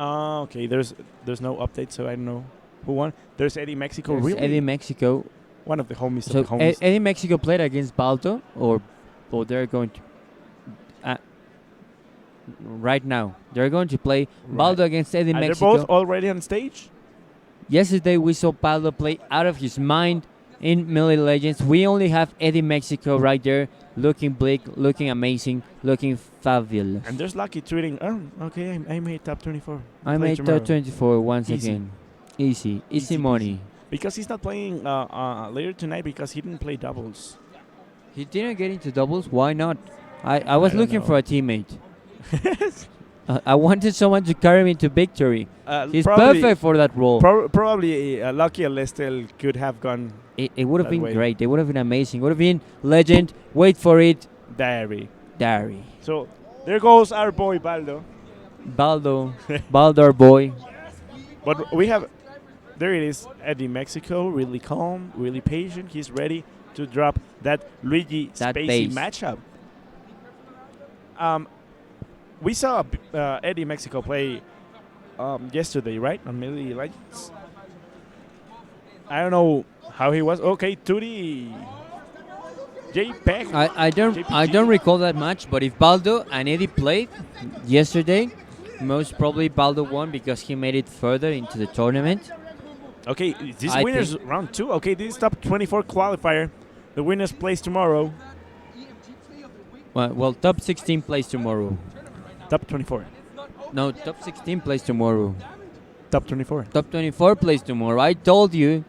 Okay. There's no update, so I don't know who won. There's Eddy Mexico. there's Really, Eddie Mexico. one of the homies So of the homies. Eddie Mexico played against Valdo, or they're going to right now they're going to play Valdo against Eddie and they're Mexico. both already on stage. Yesterday we saw Valdo play out of his mind in Melee Legends. We only have Eddie Mexico right there, looking bleak, looking amazing, looking fabulous. And there's Lucky tweeting. Oh, okay. I made top 24. I Play made tomorrow." top 24 once Easy. again. Easy Easy money. Because he's not playing later tonight because he didn't play doubles. He didn't get into doubles. Why not? I was I don't looking know. for a teammate. I wanted someone to carry me to victory. He's probably, perfect for that role. Probably Lucky and Lestel could have gone It would have that been way. great. It would have been amazing. Would have been legend. Wait for it. Derry. Dari. So there goes our boy Valdo. Baldo. Baldor boy. But we have, there it is, Eddy Mexico, really calm, really patient. He's ready to drop that Luigi That Spacey bass. matchup. We saw Eddy Mexico play yesterday, right? On Melee Legends. I don't know how he was. Okay, Tootie. JPEG. I don't recall that much, but if Baldo and Eddie played yesterday, most probably Baldo won because he made it further into the tournament. Okay, this I winners round 2. Okay, this is top 24 qualifier. The winners plays tomorrow. Well, top 16 plays tomorrow. Top 24. No, top 16 plays tomorrow. Top 24. Top 24 plays tomorrow. I told you.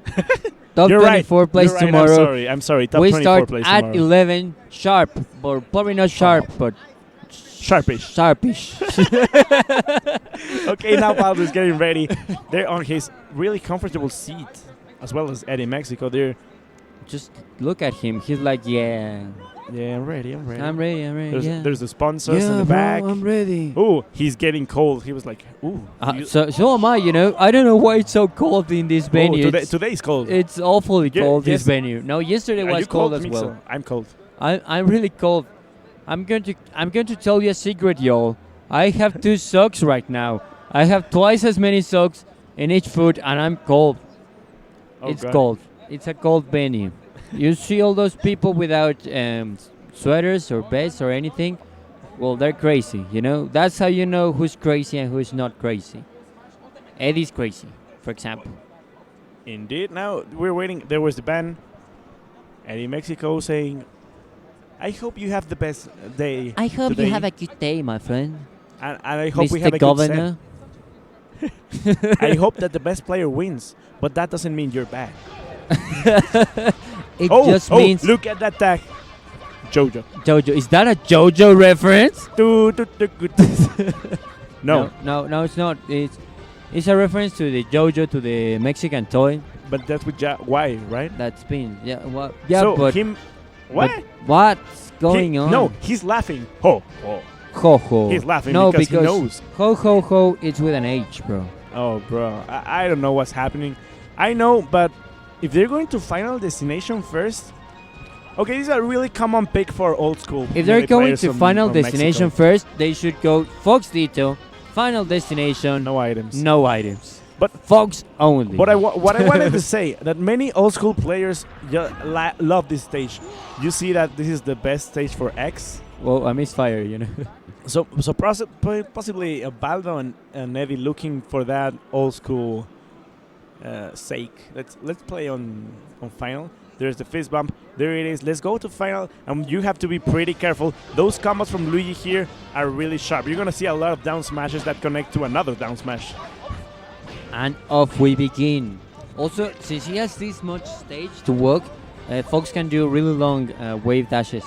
Top You're 24 right. plays You're right. tomorrow. I'm sorry. Top We 24 start plays at tomorrow. 11 sharp, or probably not sharp, but Sharpish. sharpish. Okay, now Valdo's getting ready. They're on his really comfortable seat, as well as Eddy Mexico. They're Just look at him. He's like, yeah, I'm ready. I'm ready. I'm ready. There's, yeah. there's the sponsors yeah, in the bro, back. I'm ready. Ooh, he's getting cold. He was like, ooh. So am I. I don't know why it's so cold in this venue. Today's cold. It's awfully Ye- cold, this yes. venue. No, yesterday Are was you cold cold, as Mixo? well. I'm cold. I'm really cold. I'm going to tell you a secret, y'all. I have 2 socks right now. I have twice as many socks in each foot, and I'm cold. Oh, It's God. cold. It's a cold venue. You see all those people without sweaters or vests or anything? Well, they're crazy, That's how you know who's crazy and who's not crazy. Eddie's crazy, for example. Indeed. Now we're waiting. There was the ban. Eddy Mexico saying, I hope you have the best day. I hope today. you have a good day, my friend. And I hope Mr. we have a Governor. good set. I hope that the best player wins, but that doesn't mean you're bad. It just means look at that tag. Jojo. Jojo. Is that a Jojo reference? No, No, it's not. It's a reference to the Jojo, to the Mexican toy but that's with why, right? that's been yeah, so but him, what? but what's going on? No, he's laughing. Ho, ho. Ho ho. He's laughing no, because he knows. Ho ho ho. It's with an H, bro. Oh, bro, I don't know what's happening. I know, but if they're going to Final Destination first, okay, this is a really common pick for old school. If they're melee going players to from- Final from Destination Mexico. first, they should go Fox Dito, Final Destination, No items. no items. But Fox only. what I wanted to say that many old school players love this stage. You see that this is the best stage for X. Well, a misfire, you know. So possibly Valdo and Eddy looking for that old school sake. Let's play on final. There's the fist bump. There it is. Let's go to final. And you have to be pretty careful. Those combos from Luigi here are really sharp. You're gonna see a lot of down smashes that connect to another down smash. And off we begin. Also, since he has this much stage to work, Fox can do really long wave dashes.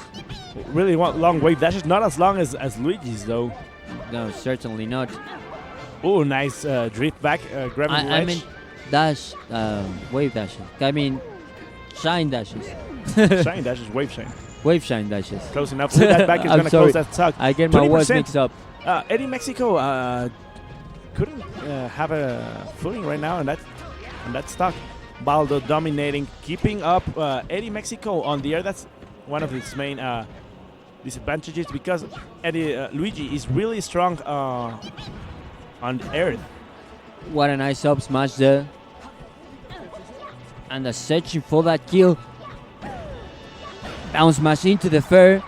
Really want long wave dashes, not as long as Luigi's though. No, certainly not. Oh, nice drift back, grabbing I ledge. mean, dash, wave dashes. I mean, shine dashes. Shine dashes, wave shine. Wave shine dashes. Close enough. So that back is I'm gonna sorry. close that suck. I get my words 20%. mixed up. Eddy Mexico couldn't have a footing right now, and that stuck. Valdo dominating, keeping up. Eddy Mexico on the air. That's one of his main disadvantages because Luigi is really strong on the earth. What a nice up smash there. And the searching for that kill. Down smash into the fair.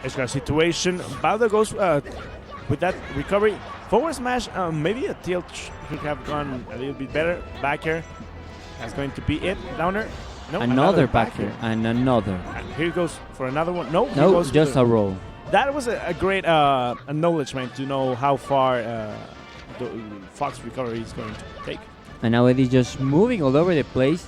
Extra situation. Valdo goes with that recovery. Forward smash, maybe a tilt could have gone a little bit better. Back air. That's going to be it. Downer. No, Another back here. And another. And here he goes for another one. No, he No, goes just for a roll. that was a great acknowledgement to know how far the Fox recovery is going to take. And now Eddy's just moving all over the place.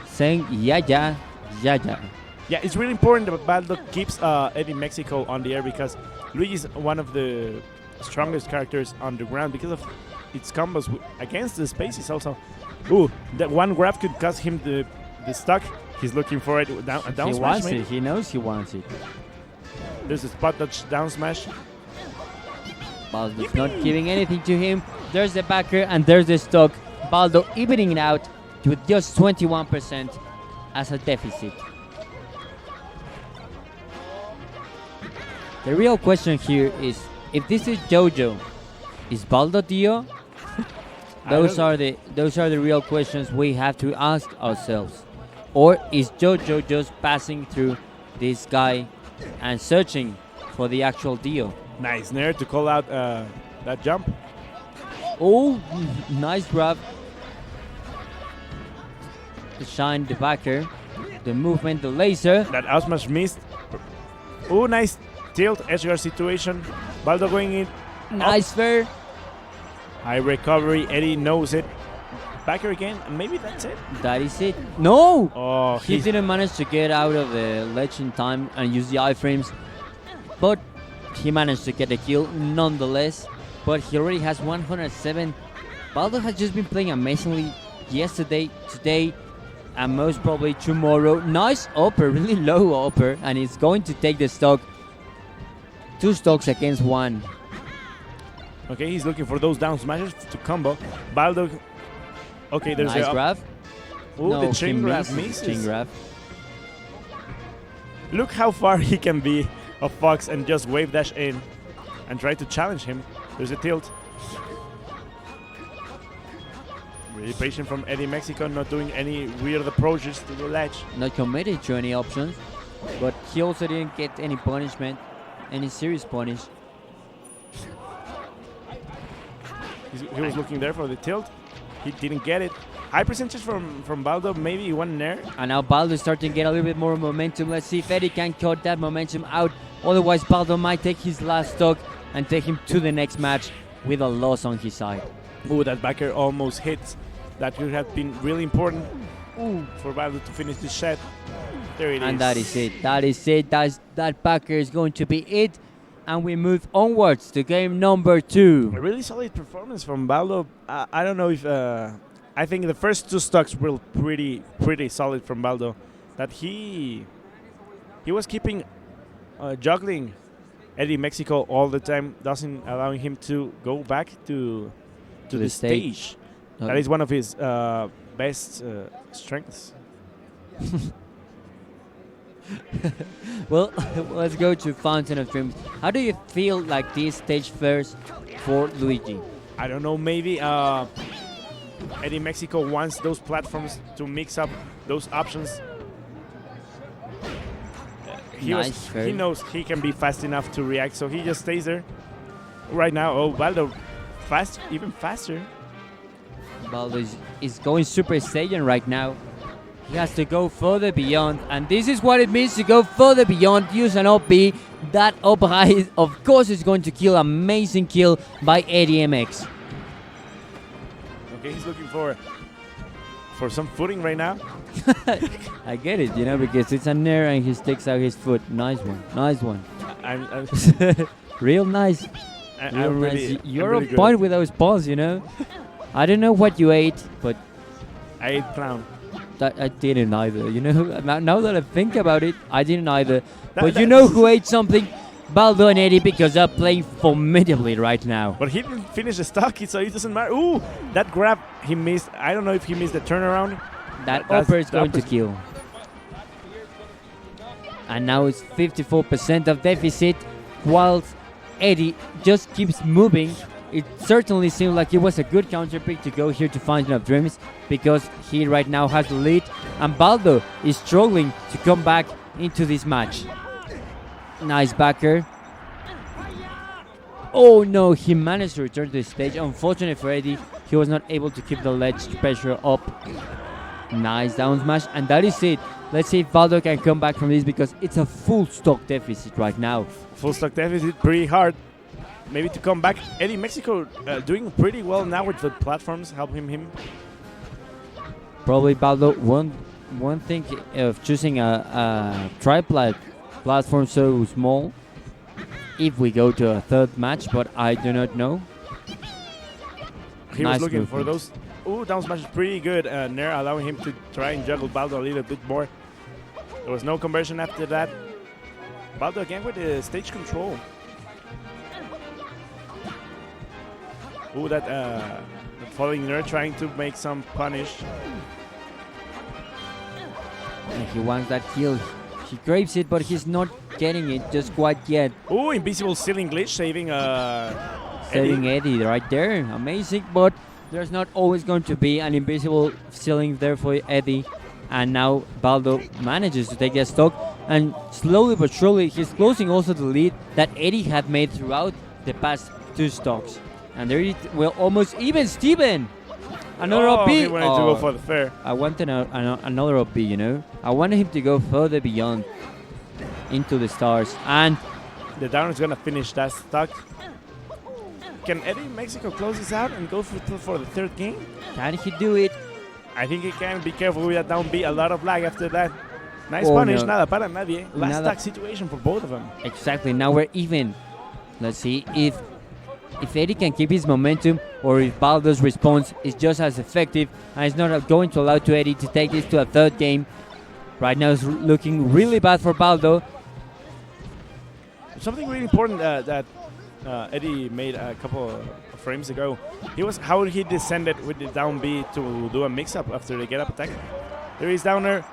Saying, yeah. Yeah, it's really important that Valdo keeps Eddy Mexico on the air because Luigi is one of the strongest characters on the ground because of its combos against the spaces also. Ooh, that one grab could cost him the stuck. He's looking for it down He smash. wants Maybe. it. He knows he wants it. There's a spot touch down smash. Baldo's not giving anything to him. There's the backer and there's the stock. Valdo evening it out with just 21% as a deficit. The real question here is, if this is JoJo, is Valdo Dio? Those are the real questions we have to ask ourselves. Or is JoJo just passing through this guy and searching for the actual Dio? Nice nair to call out that jump. Oh, nice grab. The shine, the backer, the movement, the laser. That out smash missed. Oh, nice tilt, edge guard situation. Valdo going in. Nice fair. High recovery, Eddy knows it. Backer again, and maybe that's it. That is it. No! Oh, He didn't manage to get out of the ledge in time and use the iframes. But he managed to get the kill nonetheless. But he already has 107. Valdo has just been playing amazingly yesterday, today, and most probably tomorrow. Nice upper, really low upper, and it's going to take the stock. 2 stocks against 1. Okay, he's looking for those down smashes to combo. Valdo. Okay, there's Nice a grab. Oh, No, the he chain grab misses misses. chain grab. Look how far he can be of Fox and just wave dash in and try to challenge him. There's a tilt. Really patient from Eddy Mexico, not doing any weird approaches to the ledge. Not committed to any options, but he also didn't get any punishment, any serious punish. He was looking there for the tilt. He didn't get it. High percentage from Valdo, maybe one nair. And now Valdo is starting to get a little bit more momentum. Let's see if Eddy can cut that momentum out. Otherwise, Valdo might take his last stock and take him to the next match with a loss on his side. Oh, that backer almost hits. That could have been really important for Valdo to finish this set. There it is. And that is it. That is it. That backer is going to be it. And we move onwards to game number 2. A really solid performance from Valdo. I don't know if I think the first 2 stocks were pretty solid from Valdo. That he was keeping juggling Eddy Mexico all the time, doesn't allowing him to go back to the stage. That is one of his best strengths. Well, let's go to Fountain of Dreams. How do you feel like this stage first for Luigi? I don't know, maybe Eddy Mexico wants those platforms to mix up those options. He knows he can be fast enough to react, so he just stays there. Right now, oh, Valdo, even faster. Valdo is going Super Saiyan right now. He has to go further beyond, and this is what it means to go further beyond. Use an OP. That up high, of course, is going to kill. Amazing kill by Eddy MX. Okay, he's looking for some footing right now. I get it, because it's a nair and he sticks out his foot. Nice one. I'm Real nice. Real nice. You're on point with those balls, I don't know what you ate, but I ate clown. I didn't either, Now that I think about it, I didn't either. But you know who ate something? Valdo and Eddy, because they're playing formidably right now. But he didn't finish the stock, so it doesn't matter. Ooh, that grab he missed. I don't know if he missed the turnaround. That upper is going to kill. And now it's 54% of deficit, whilst Eddy just keeps moving. It certainly seemed like it was a good counter pick to go here to Fountain of Dreams, because he right now has the lead, and Valdo is struggling to come back into this match. Nice backer. Oh no, he managed to return to the stage. Unfortunately for Eddy, he was not able to keep the ledge pressure up. Nice down smash, and that is it. Let's see if Valdo can come back from this, because it's a full stock deficit right now. Full stock deficit, pretty hard. Maybe to come back. Eddy Mexico doing pretty well now with the platforms helping him. Probably Valdo one thing of choosing a triplet platform so small if we go to a third match, but I do not know. He was looking for those. Ooh, down smash is pretty good. Nair allowing him to try and juggle Valdo a little bit more. There was no conversion after that. Valdo again with the stage control. Ooh, that falling Nair trying to make some punish. And he wants that kill. He grabs it, but he's not getting it just quite yet. Ooh, invisible ceiling glitch saving Eddy right there. Amazing, but there's not always going to be an invisible ceiling there for Eddy. And now Valdo manages to take that stock, and slowly but surely he's closing also the lead that Eddy had made throughout the past two stocks. And there we're almost even. Steven! Another OP! He wanted to go for the fair. I wanted another OP, I wanted him to go further beyond into the stars. And the down is going to finish that stock. Can Eddy Mexico close this out and go for the third game? can he do it? I think he can. Be careful with that down B. A lot of lag after that. Nice punish. No. Nada para nadie. Last Nada. stack situation for both of them. Exactly. Now we're even. Let's see if Eddy can keep his momentum, or if Valdo's response is just as effective and is not going to allow to Eddy to take this to a third game. Right now it's looking really bad for Valdo. Something really important that Eddy made a couple of frames ago. He was how he descended with the down B to do a mix-up after the get-up attack. There is down there.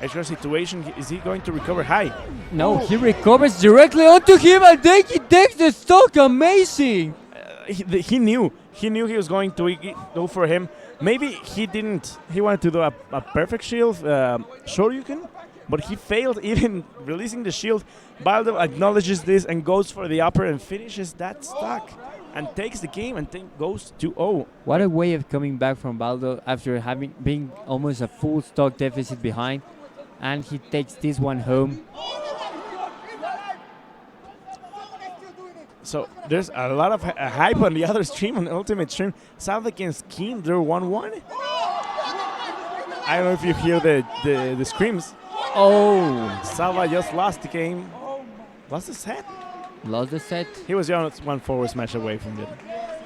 Extra situation. Is he going to recover high? No, he recovers directly onto him, and then he takes the stock. Amazing. He knew he was going to go for him. Maybe he didn't. He wanted to do a perfect shield shoryuken, but he failed even releasing the shield. Valdo acknowledges this and goes for the upper and finishes that stock and takes the game and goes 2-0. What a way of coming back from Valdo after being almost a full stock deficit behind, and he takes this one home. So there's a lot of hype on the other stream, on the ultimate stream. Salva against Keen, they're 1-1. I don't know if you hear the screams. Oh, Salva just lost the game. Lost the set. Lost the set. He was just one forward smash away from it.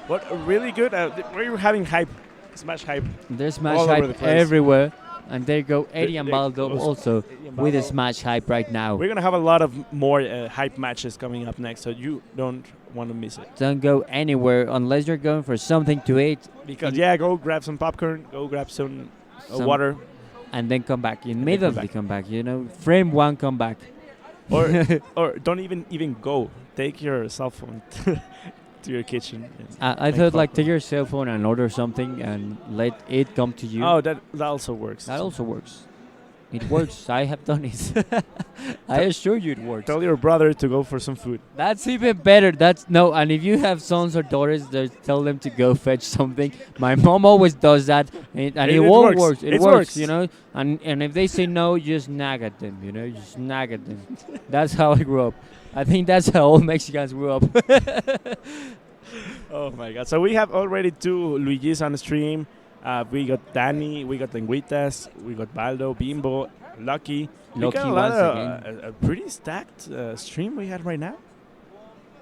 But really good. We're having hype. Smash hype. There's smash all over the hype place. everywhere. And there go Eddy and There Valdo goes also Eddy and with a Valdo. smash hype right now. We're going to have a lot of more hype matches coming up next, so you don't want to miss it. Don't go anywhere unless you're going for something to eat. Because, yeah, go grab some popcorn, go grab some water. And then come back. then Immediately come back. Frame one, come back. Or don't even go. Take your cell phone. to your kitchen. and I make thought like fuck take with your cell phone and order something and let it come to you. Oh, that also works. That also works. It works. I have done it. I assure you it works. Tell your brother to go for some food. That's even better. That's no. And if you have sons or daughters, just tell them to go fetch something. My mom always does that, and it It all works. works. It It works, works. you know. And if they say no, just nag at them. You know, just nag at them. That's how I grew up. I think that's how all Mexicans grew up. Oh my god! So we have already 2 Luigis on the stream. We got Dani, we got Lenguitas, we got Valdo, Bimbo, Lucky. We got Lucky a lot once of a pretty stacked stream we had right now.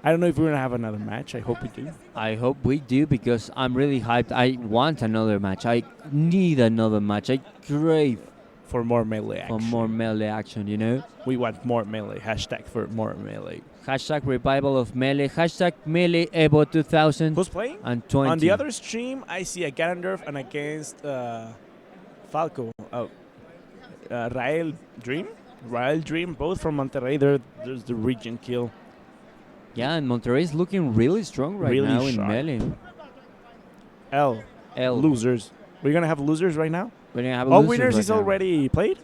I don't know if we're gonna have another match. I hope we do. I hope we do because I'm really hyped. I want another match. I need another match. I crave For more melee action. for more melee action. You know. We want more melee. Hashtag for more melee. Hashtag revival of melee. Hashtag melee Evo 2020. Who's playing? On the other stream, I see a Ganondorf and against Falco. Oh, Rael Dream, both from Monterrey. There's the region kill. Yeah, and Monterrey is looking really strong right Really now in sharp. melee. L. Losers. We're gonna have losers right now. We're gonna have All losers winners right is now. already played.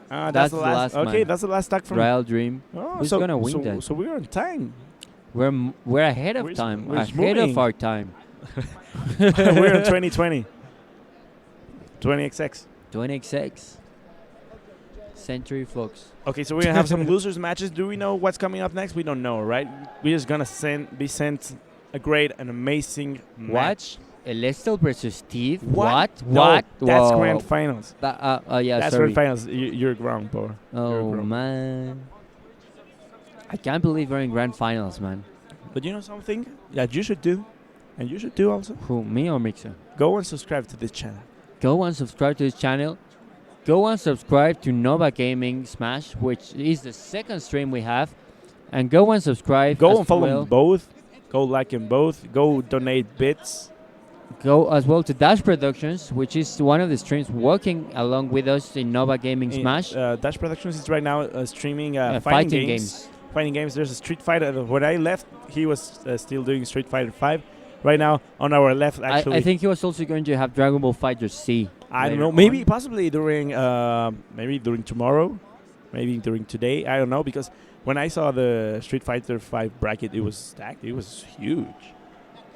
That's That's the the last. last Okay, man. that's the last stack from. Rael Dream. Oh, Who's so, gonna win so, that? So we're on time. We're ahead of We're s- time. we're Ahead moving. of our time. We're in 2020. 20XX. 20XX. Century Fox. Okay, so we're gonna have some losers matches. Do we know what's coming up next? We don't know, right? We're just gonna be sent a great and amazing match. Elestel versus Steve. What? What? No, What? That's Whoa. grand finals. Yeah, That's sorry. grand finals. You're wrong, bro. You're Oh, wrong. man. I can't believe we're in grand finals, man. But you know something that you should do, and you should do also. Who, me or Mixer? Go and subscribe to this channel. Go and subscribe to this channel. Go and subscribe to Nova Gaming Smash, which is the second stream we have. And go and subscribe. Go as and follow well. them both. Go like them both. Go donate bits. Go as well to Dash Productions, which is one of the streams working along with us in Nova Gaming Smash. Dash Productions is right now streaming Fighting games. Fighting games. There's a Street Fighter. When I left, he was still doing Street Fighter 5. Right now, on our left, actually. I think he was also going to have Dragon Ball Fighter C. I don't later know. Maybe on. possibly during tomorrow, maybe during today. I don't know, because when I saw the Street Fighter 5 bracket, it was stacked. It was huge.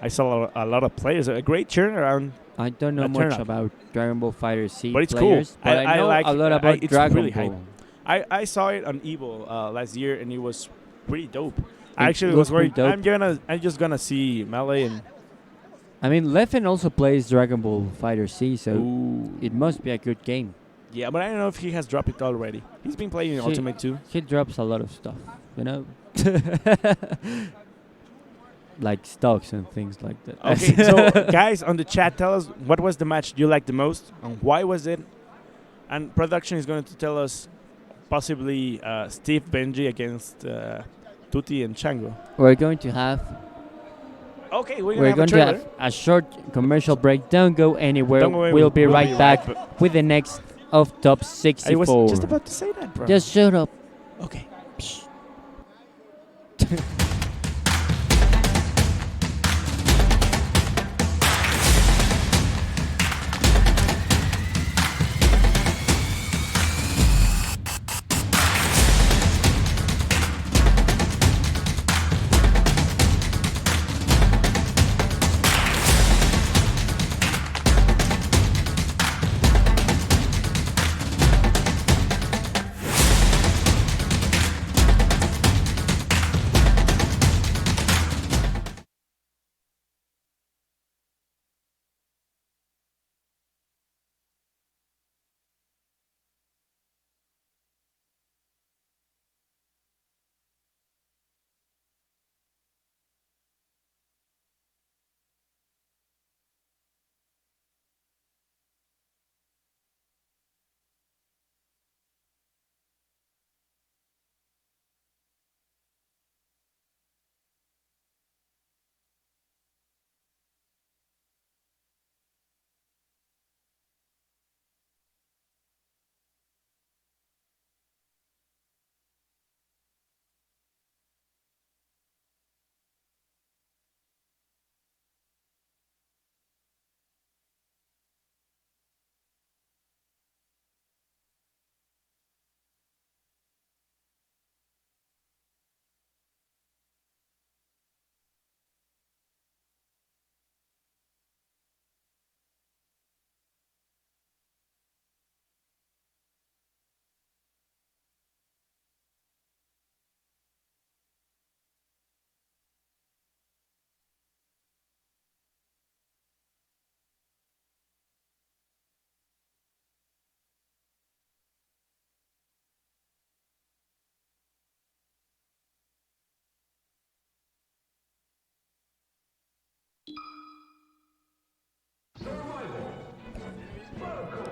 I saw a lot of players. A great turnaround. I don't know a much turnout. about Dragon Ball Fighter C But it's cool. players, but I I know like a lot it. about It's Dragon really Ball. I saw it on Evo last year, and it was pretty dope. I It actually looks was going. pretty dope. I'm just gonna see Melee and. I mean, Leffen also plays Dragon Ball Fighter C, so Ooh. it must be a good game. Yeah, but I don't know if he has dropped it already. He's been playing Ultimate too. He drops a lot of stuff, you know? Like stocks and things like that. Okay, so guys on the chat, tell us what was the match you liked the most and why was it? And production is going to tell us possibly Steve Benji against Tutti and Chango. We're going to have Okay, we're We're gonna going to have a trailer. have a short commercial break. Don't go anywhere. Don't go away, We'll be right back but with the next of Top 64. I was just about to say that, bro. Just shut up. Okay.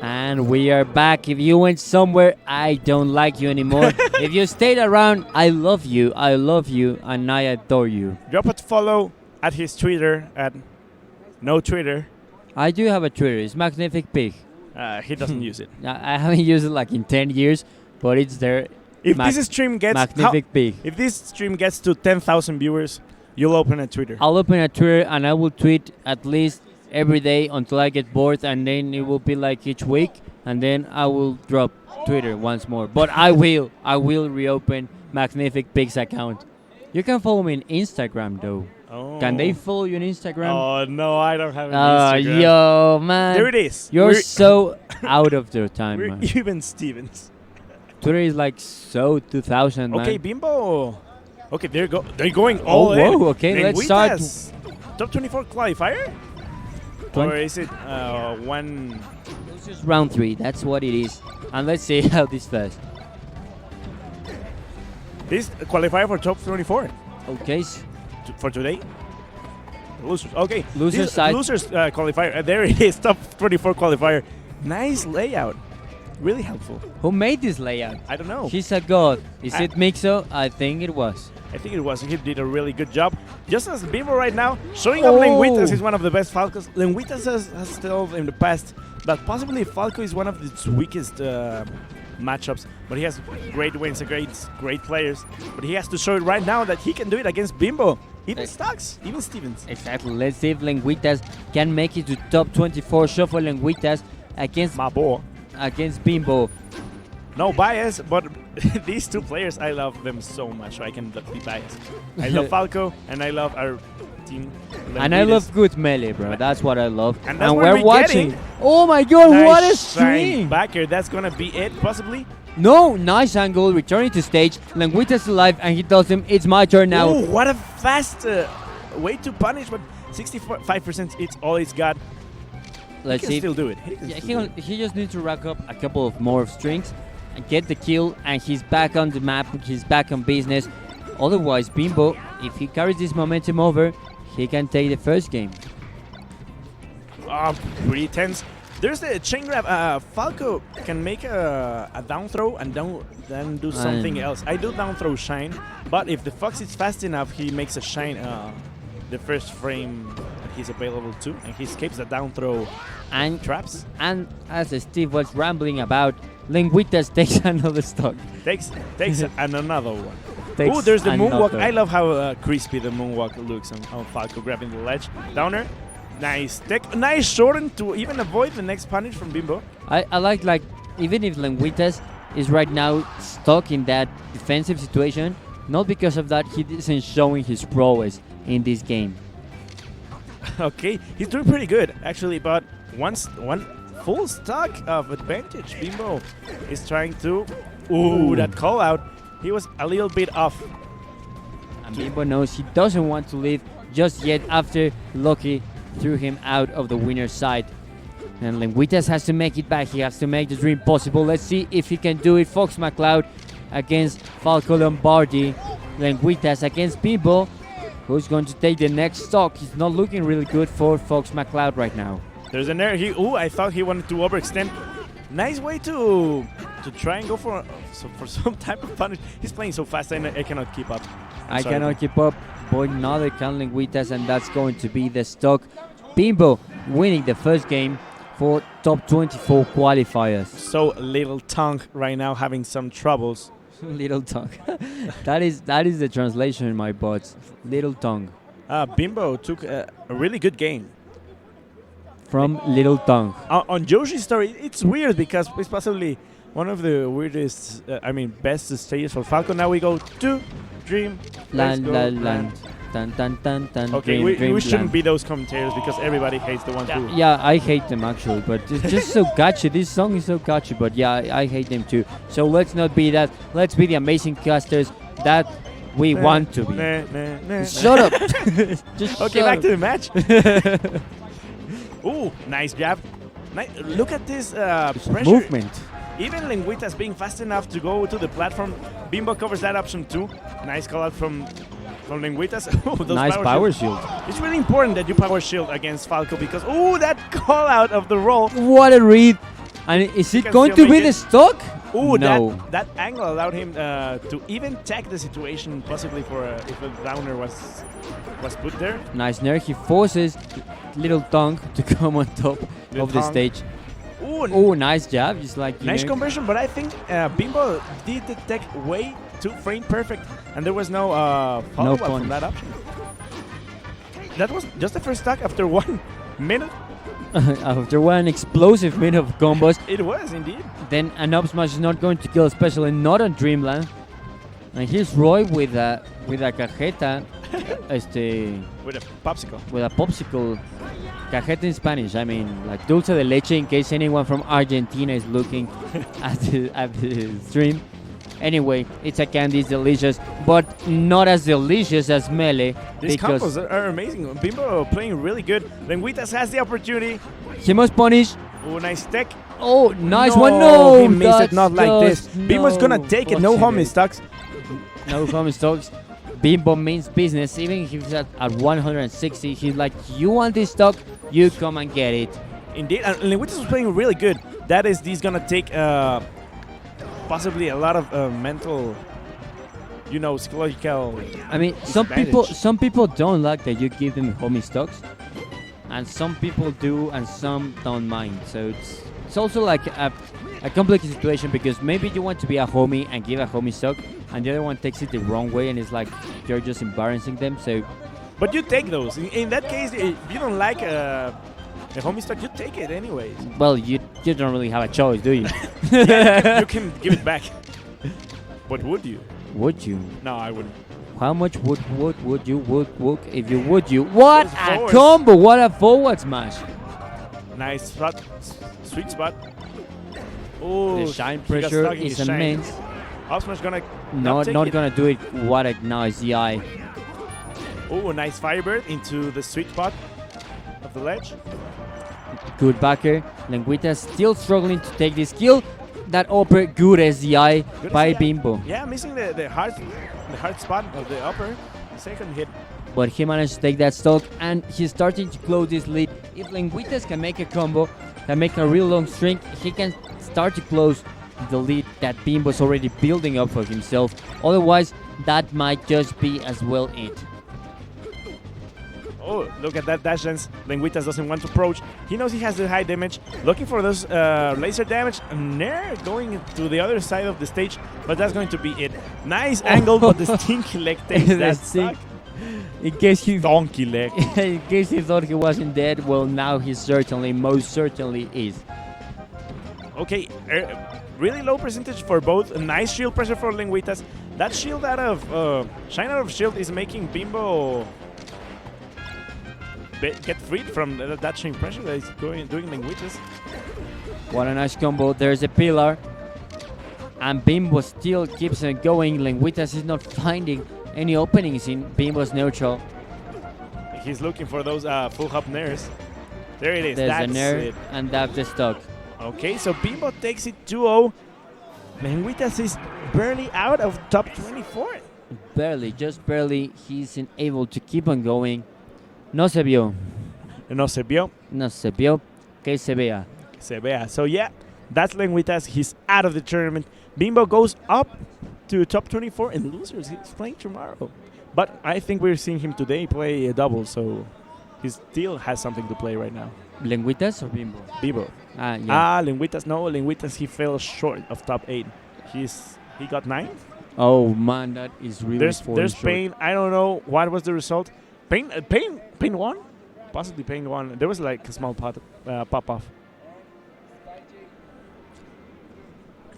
And we are back. If you went somewhere, I don't like you anymore. If you stayed around, I love you, and I adore you. Drop a follow at his Twitter at no Twitter. I do have a Twitter. It's Magnific Pig. He doesn't use it. I haven't used it like in 10 years, but it's there. If this stream gets Magnific Pig. if this stream gets to 10,000 viewers, you'll open a Twitter. I'll open a Twitter and I will tweet at least every day until I get bored, and then it will be like each week, and then I will drop Twitter once more. But I will reopen Magnific Pig's account. You can follow me on Instagram though. Oh. Can they follow you on Instagram? Oh no, I don't have an Instagram. Yo, man. There it is. You're so out of your time, We're man. even Stevens. Twitter is like so 2000, man. Okay, Bimbo. Okay, they're going all in. Whoa, okay, let's start. Lenguitas. Top 24 qualifier? Or is it one? It's just round 3, that's what it is. And let's see how this fares. This qualifier for top 24 Okay, for today? Losers. Okay. Losers This side. Losers qualifier. There it is. Top 24 qualifier. Nice layout. Really helpful. who made this layout? I don't know. He's a god. Is it Mixo? I think it was. I think it was. He did a really good job. Just as Bimbo right now, showing up Oh. Lenguitas is one of the best Falcos. Lenguitas has still in the past, but possibly Falco is one of its weakest matchups. But he has great wins, great players. But he has to show it right now that he can do it against Bimbo. Even Stocks, even Stevens. Exactly. Let's see if Lenguitas can make it to top 24. Show for Lenguitas against My boy. Bimbo. No bias, but these two players, I love them so much, so I cannot be biased. I love Falco, and I love our team. And I Lenguitas. love good melee, bro. That's what I love. And that's what we're we're watching. getting. Oh my god, Nice what a shine stream! backer. That's gonna be it, possibly. No, nice angle, returning to stage. Lenguitas alive, and he tells him, it's my turn now. Ooh, what a fast way to punish, but 65% it's all he's got. Let's He see. can still do it. He can Yeah, still do it. he just needs to rack up a couple of more strings and get the kill, and he's back on the map, he's back on business. Otherwise, Bimbo, if he carries this momentum over, he can take the first game. Pretty tense. There's the chain grab. Falco can make a down throw and then do something else. I do down throw shine, but if the Fox is fast enough, he makes a shine the first frame that he's available to, and he escapes the down throw And traps. and as Steve was rambling about, Lenguitas takes another stock. Takes another one. Takes Oh, there's the moonwalk. another. I love how crispy the moonwalk looks on Falco grabbing the ledge. Downer. Nice tech. Nice shorten to even avoid the next punish from Bimbo. I like even if Lenguitas is right now stuck in that defensive situation, not because of that he isn't showing his prowess in this game. Okay, he's doing pretty good actually, but one full stock of advantage. Bimbo is trying to. Ooh, that call out. He was a little bit off. And Bimbo knows he doesn't want to leave just yet after Loki threw him out of the winner's side. And Lenguitas has to make it back. He has to make the dream possible. Let's see if he can do it. Fox McCloud against Falco Lombardi. Lenguitas against Bimbo. Who's going to take the next stock? He's not looking really good for Fox McCloud right now. There's an error. I thought he wanted to overextend. Nice way to try and go for some type of punish. He's playing so fast, I cannot keep up. I cannot keep up. But another can Lenguitas, and that's going to be the stock. Bimbo winning the first game for top 24 qualifiers. So little tongue right now having some troubles. Little tongue. that is the translation in my bots. Little tongue. Bimbo took a really good game. From Little Tongue. On Yoshi's story, it's weird because it's possibly one of the weirdest, best stages for Falcon. Now we go to Dream. Land, Let's go, land. Tan, tan, tan, tan. Okay, dream, we shouldn't land. be those commentators because everybody hates the ones who. Yeah, I hate them actually, but it's just so catchy. This song is so catchy, but yeah, I hate them too. So let's not be that. Let's be the amazing casters that we want to be. Shut up. Just Okay, shut back up. to the match. Ooh, nice jab. Look at this pressure. Movement. Even Lenguitas being fast enough to go to the platform. Bimbo covers that option too. Nice call out from from Lenguitas. Oh, those Nice power shield. It's really important that you power shield against Falco because that call out of the roll. What a read! And is it can going still to be make the it. stock? Ooh, No. that angle allowed him to even tech the situation, possibly for if a downer was put there. Nice nair. He forces little tongue to come on top Little of the tongue. stage. Ooh, Oh, nice jab. Just like nice conversion, but I think Bimbo did the tech way too frame perfect, and there was no follow-up from punish. that option. That was just the first stock after 1 minute. After one explosive minute of combos, It was indeed. then an up smash is not going to kill, especially not on Dreamland. And here's Roy with a cajeta, With a popsicle. with a popsicle. Cajeta in Spanish. I mean, like dulce de leche, in case anyone from Argentina is looking at the stream. Anyway, it's a candy, it's delicious, but not as delicious as Melee. These because combos are amazing. Bimbo playing really good. Lenguitas has the opportunity. he must punish. Oh, nice tech. Oh, nice one. No, he missed it. that's Not like this. just Bimbo's gonna no take it. No possible. homie stocks. No home stocks. Bimbo means business. Even if he's at 160, he's like, you want this stock, you come and get it. Indeed, and Lenguitas was playing really good. That is, he's gonna take possibly a lot of mental, psychological. I mean, Disadvantage. some people don't like that you give them homie stocks, and some people do, and some don't mind. So it's also like a complicated situation because maybe you want to be a homie and give a homie stock, and the other one takes it the wrong way, and it's like you're just embarrassing them. So But you take those. In that case, if you don't like the homie stock, you take it anyways. well, you don't really have a choice, do you? You can give it back. But would you? Would you? No, I wouldn't. How much would you if you would you? What Those a forwards. combo! What a forward smash! Nice spot, sweet spot. Oh, The shine he got pressure stuck in is his shine. immense. Osmar's gonna Not take it. gonna do it. What a nice eye. Oh, nice firebird into the sweet spot of the ledge. Good backer. Lenguitas still struggling to take this kill. That upper good SDI Good by SDI. Bimbo. Yeah, missing the hard spot of the upper. Second hit. But he managed to take that stock and he's starting to close this lead. If Lenguitas can make a combo, can make a real long string, he can start to close the lead that Bimbo's already building up for himself. Otherwise, that might just be as well it. Oh, look at that dash dance. Lenguitas doesn't want to approach. He knows he has the high damage. Looking for those laser damage. And there, going to the other side of the stage. But that's going to be it. Nice angle, but the stinky leg takes The that stink- stock. In case he Donkey leg. in case he thought he wasn't dead, well now he most certainly is. Okay, really low percentage for both. A nice shield pressure for Lenguitas. That shield out of shine out of shield is making Bimbo get freed from that shine pressure that is doing Lenguitas. What a nice combo. There's a pillar. And Bimbo still keeps on going. Lenguitas is not finding any openings in Bimbo's neutral. He's looking for those full hop nairs. There it is. There's That's a nair it. and that's the stock. Okay, so Bimbo takes it 2-0. Lenguitas is barely out of top 24. Barely, just barely, he's able to keep on going. No se vio. No se vio. No se vio. Que se vea. Se vea. So yeah, that's Lenguitas. He's out of the tournament. Bimbo goes up to top 24 and losers. He's playing tomorrow. But I think we're seeing him today play a double, so he still has something to play right now. Lenguitas or Bimbo? Bimbo. Yeah. Lenguitas. No, Lenguitas, he fell short of top 8. He got 9th. Oh man, that is really There's falling short. Pain. I don't know what was the result. Pain won? Possibly Pain won. There was like a small pop off.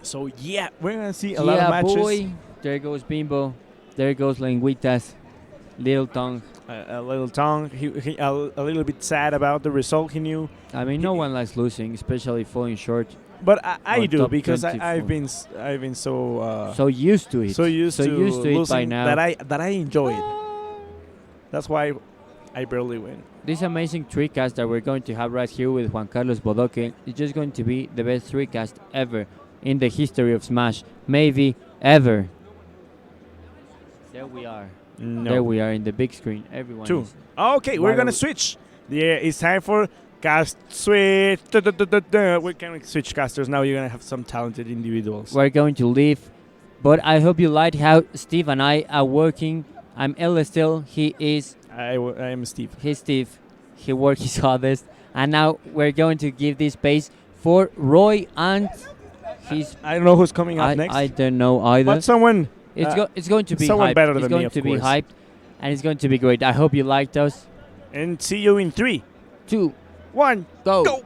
So yeah, we're gonna see a lot of matches. Boy. There goes Bimbo. There goes Lenguitas. Little tongue. A little tongue. He a little bit sad about the result he knew. I mean, no one likes losing, especially falling short. But I Or do top because 24. I've been so So used to it. so used to it by losing now. that I enjoy it. That's why I barely win. This amazing three cast that we're going to have right here with Juan Carlos Bodoque is just going to be the best three cast ever in the history of Smash. Maybe ever. There we are. No. There we are in the big screen. Everyone. 2. Is Okay, we're gonna Valdo. switch. It's time for cast switch. We can switch casters now. You're gonna have some talented individuals. We're going to leave, but I hope you like how Steve and I are working. I'm Ella still. He is. I am Steve. He's Steve. He works his hardest, and now we're going to give this space for Roy and his. I don't know who's coming up next. I don't know either. But someone. It's going to be someone hyped. better It's than going me, of to be course. hyped, and it's going to be great. I hope you liked us. And see you in 3, 2, 1, go. go.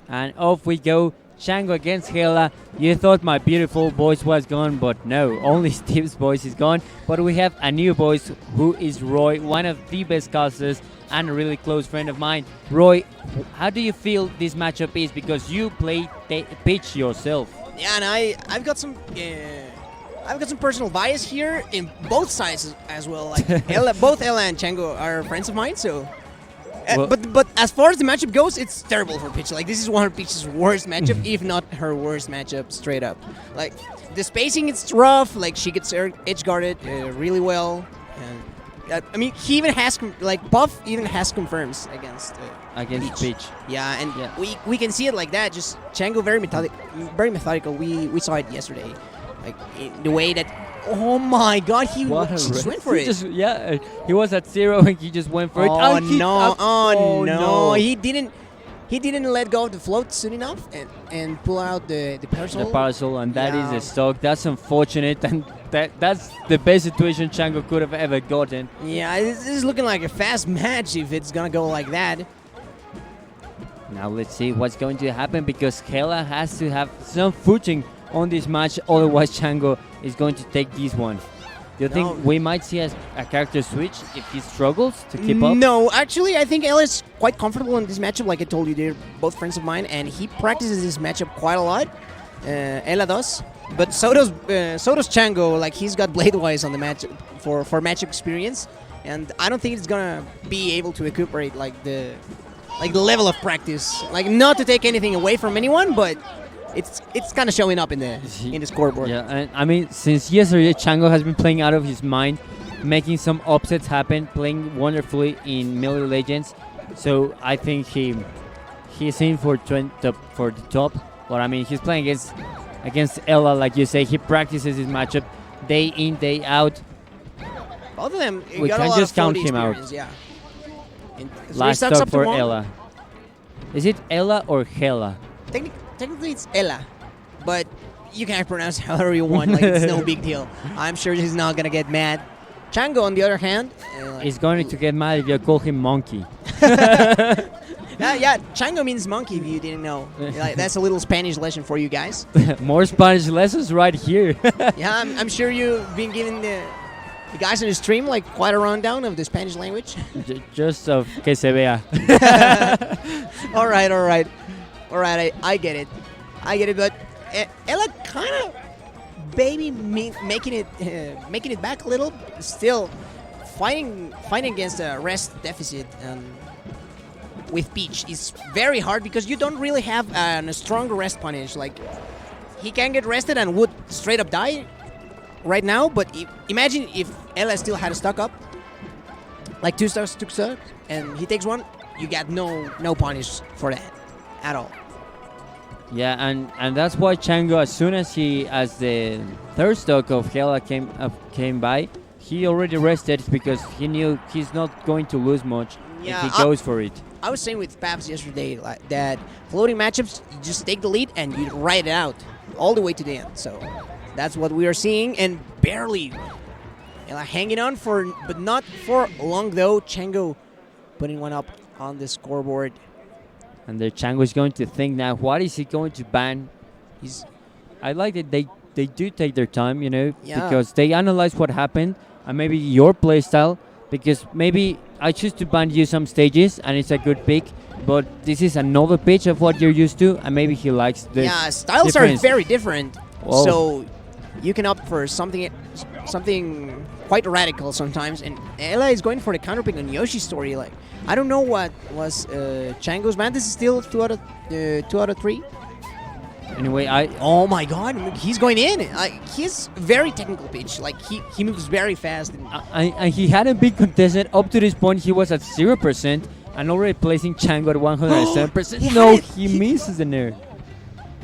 And off we go. Chango against Hela. You thought my beautiful voice was gone, but no, only Steve's voice is gone. But we have a new voice who is Roy, one of the best casters and a really close friend of mine. Roy, how do you feel this matchup is? Because you played the pitch yourself. Yeah, and I've got some personal bias here in both sides as well. Like both Hela and Chango are friends of mine, so. Well- But as far as the matchup goes, it's terrible for Peach. Like, this is one of Peach's worst matchup, if not her worst matchup, straight up. Like, the spacing, it's rough. Like, she gets edge guarded really well. And I mean, he even has Puff even has confirms against Peach. Yeah, and Yeah. we can see it like that. Just Chango very methodical. We saw it yesterday, like in the way that. Oh my God, he just went for it. He was at 0 and he just went for it. Oh And he- no! Oh no. no! He didn't let go of the float soon enough and pull out the parasol. The parasol, and that is Yeah. a stock. That's unfortunate, and that's the best situation Chango could have ever gotten. Yeah, this is looking like a fast match if it's gonna go like that. Now let's see what's going to happen, because Hela has to have some footing on this match. Otherwise, Chango is going to take this one. Do you No. think we might see a character switch if he struggles to keep up? No, actually, I think Hela is quite comfortable in this matchup. Like I told you, they're both friends of mine, and he practices this matchup quite a lot. Hela does, but so does Chango. Like he's got Bladewise on the match for matchup experience, and I don't think it's gonna be able to recuperate like the level of practice. Like not to take anything away from anyone, but it's kind of showing up in the scoreboard. Yeah, and I mean, since yesterday, Chango has been playing out of his mind, making some upsets happen, playing wonderfully in Miller Legends. So I think he's in for the top. But I mean, he's playing against Hela, like you say. He practices his matchup day in, day out. Both of them. We got a can lot just of count floaty him out. experience, Yeah. And three Last stocks stock up to for one. Hela. Is it Hela or Hela? Technically, it's Hela, but you can pronounce however you want. Like it's no big deal. I'm sure he's not gonna get mad. Chango, on the other hand, He's going to get mad if you call him Monkey. yeah, Chango means monkey. If you didn't know, like, that's a little Spanish lesson for you guys. More Spanish lessons right here. Yeah, I'm sure you've been giving the guys on the stream like quite a rundown of the Spanish language. Just of que se vea. all right. I get it. But Hela kind of making it back a little. Still fighting against a rest deficit with Peach is very hard because you don't really have a strong rest punish. Like he can get rested and would straight up die right now. But imagine if Hela still had a stock up, like 2 stocks, and he takes one, you got no punish for that at all. Yeah, and that's why Chango, as soon as the third stock of Hela came by, he already rested because he knew he's not going to lose much if he goes for it. I was saying with Paps yesterday like that floating matchups, you just take the lead and you ride it out all the way to the end. So that's what we are seeing, and barely hanging on but not for long though. Chango putting one up on the scoreboard. And the Chango is going to think now, what is he going to ban? I like that they do take their time, because they analyze what happened and maybe your playstyle, because maybe I choose to ban you some stages and it's a good pick, but this is another pitch of what you're used to, and maybe he likes this. Yeah, styles difference. are very different, Whoa. so you can opt for something quite radical sometimes. And Hela is going for the counter pick on Yoshi's story. Like I don't know what was Chango's ban. This is still 2 out of 3. Anyway, Oh my God, he's going in. He's very technical pitch. Like he moves very fast. and he hadn't been contested up to this point. He was at 0% and already placing Chango at 107%. He misses the nerve.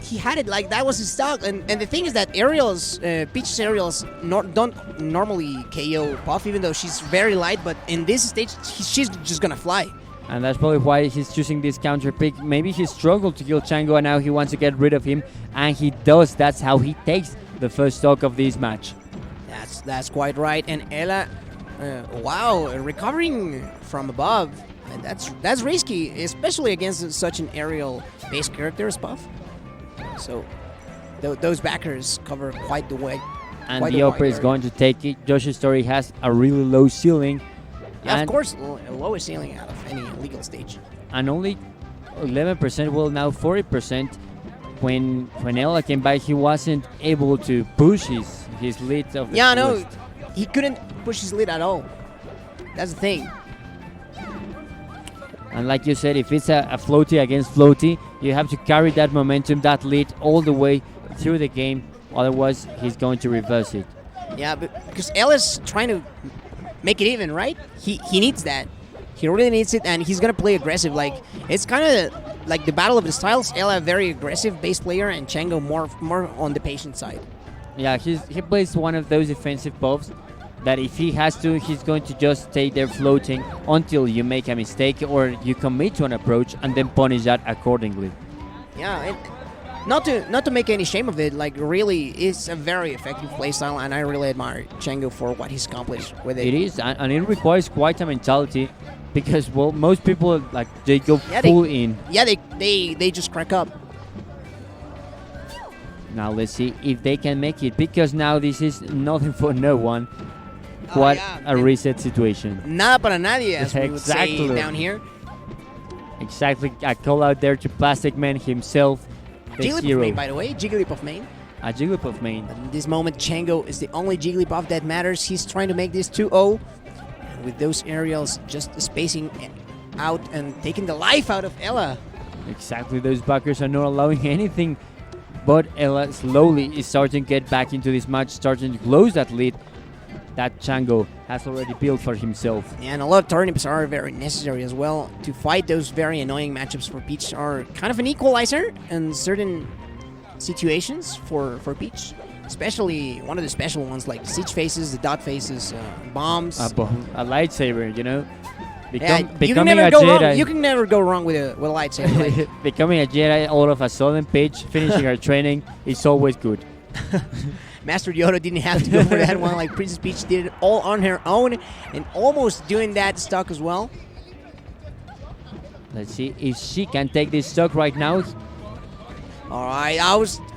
He had it like that was his stock, and the thing is that Peach's aerials don't normally KO Puff, even though she's very light. But in this stage, she's just gonna fly. And that's probably why he's choosing this counter pick. Maybe he struggled to kill Chango and now he wants to get rid of him, and he does. That's how he takes the first stock of this match. That's quite right. And Hela, recovering from above. And that's risky, especially against such an aerial-based character as Puff. So those backers cover quite the way. And the upper is going to take it. Yoshi's story has a really low ceiling. Yeah, and of course, lowest ceiling out of any legal stage. And only 11%, well now 40%. When Hela came by, he wasn't able to push his lead of the no, he couldn't push his lead at all. That's the thing. And like you said, if it's a floaty against floaty, you have to carry that momentum, that lead all the way through the game. Otherwise, he's going to reverse it. Yeah, but because Hela's trying to make it even, right? He needs that. He really needs it, and he's going to play aggressive. Like it's kind of like the battle of the styles. Hela, a very aggressive base player, and Chango more on the patient side. Yeah, he plays one of those defensive buffs that if he has to, he's going to just stay there floating until you make a mistake or you commit to an approach and then punish that accordingly. Yeah, and not to make any shame of it, like really, it's a very effective playstyle, and I really admire Chango for what he's accomplished with it. It is, and it requires quite a mentality because, well, most people, like, they go Yeah, full in. Yeah, they just crack up. Now let's see if they can make it, because now this is nothing for no one. Oh, What yeah. a reset situation. Nada para nadie, as we would Exactly. say down here. Exactly, a call out there to Plastic Man himself, the Jigglypuff hero. main, by the way. Jigglypuff main. A Jigglypuff main. But in this moment, Chango is the only Jigglypuff that matters. He's trying to make this 2-0. And with those aerials just spacing out and taking the life out of Hela. Exactly, those backers are not allowing anything. But Hela slowly is starting to get back into this match, starting to close that lead that Chango has already built for himself. And a lot of turnips are very necessary as well to fight those very annoying matchups for Peach. Are kind of an equalizer in certain situations for Peach. Especially one of the special ones like siege faces, the dot faces, bombs. A lightsaber, you know? Yeah, you can Becoming never a go Jedi. wrong. You can never go wrong with a lightsaber. Like, Becoming a Jedi all of a sudden, Paige finishing her training is always good. Master Yoda didn't have to go for that one. Like Princess Peach did it all on her own and almost doing that stock as well. Let's see if she can take this stock right now. All right,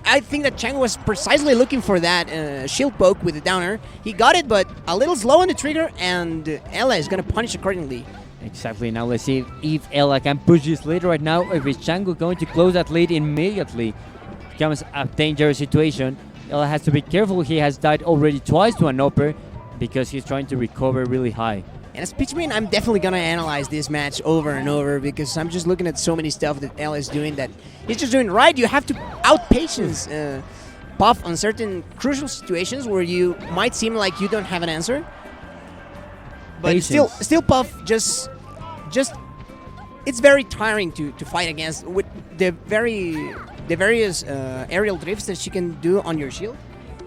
I think that Chango was precisely looking for that shield poke with the downer. He got it, but a little slow on the trigger, and Hela is gonna punish accordingly. Exactly, now let's see if Hela can push this lead right now, or is Chango going to close that lead immediately. Becomes a dangerous situation. Hela has to be careful. He has died already twice to an upper because he's trying to recover really high. And as Pitchman, I'm definitely gonna analyze this match over and over because I'm just looking at so many stuff that Hela is doing that he's just doing right. You have to outpatience Puff on certain crucial situations where you might seem like you don't have an answer. But Patience. still Puff just it's very tiring to fight against with the various aerial drifts that she can do on your shield.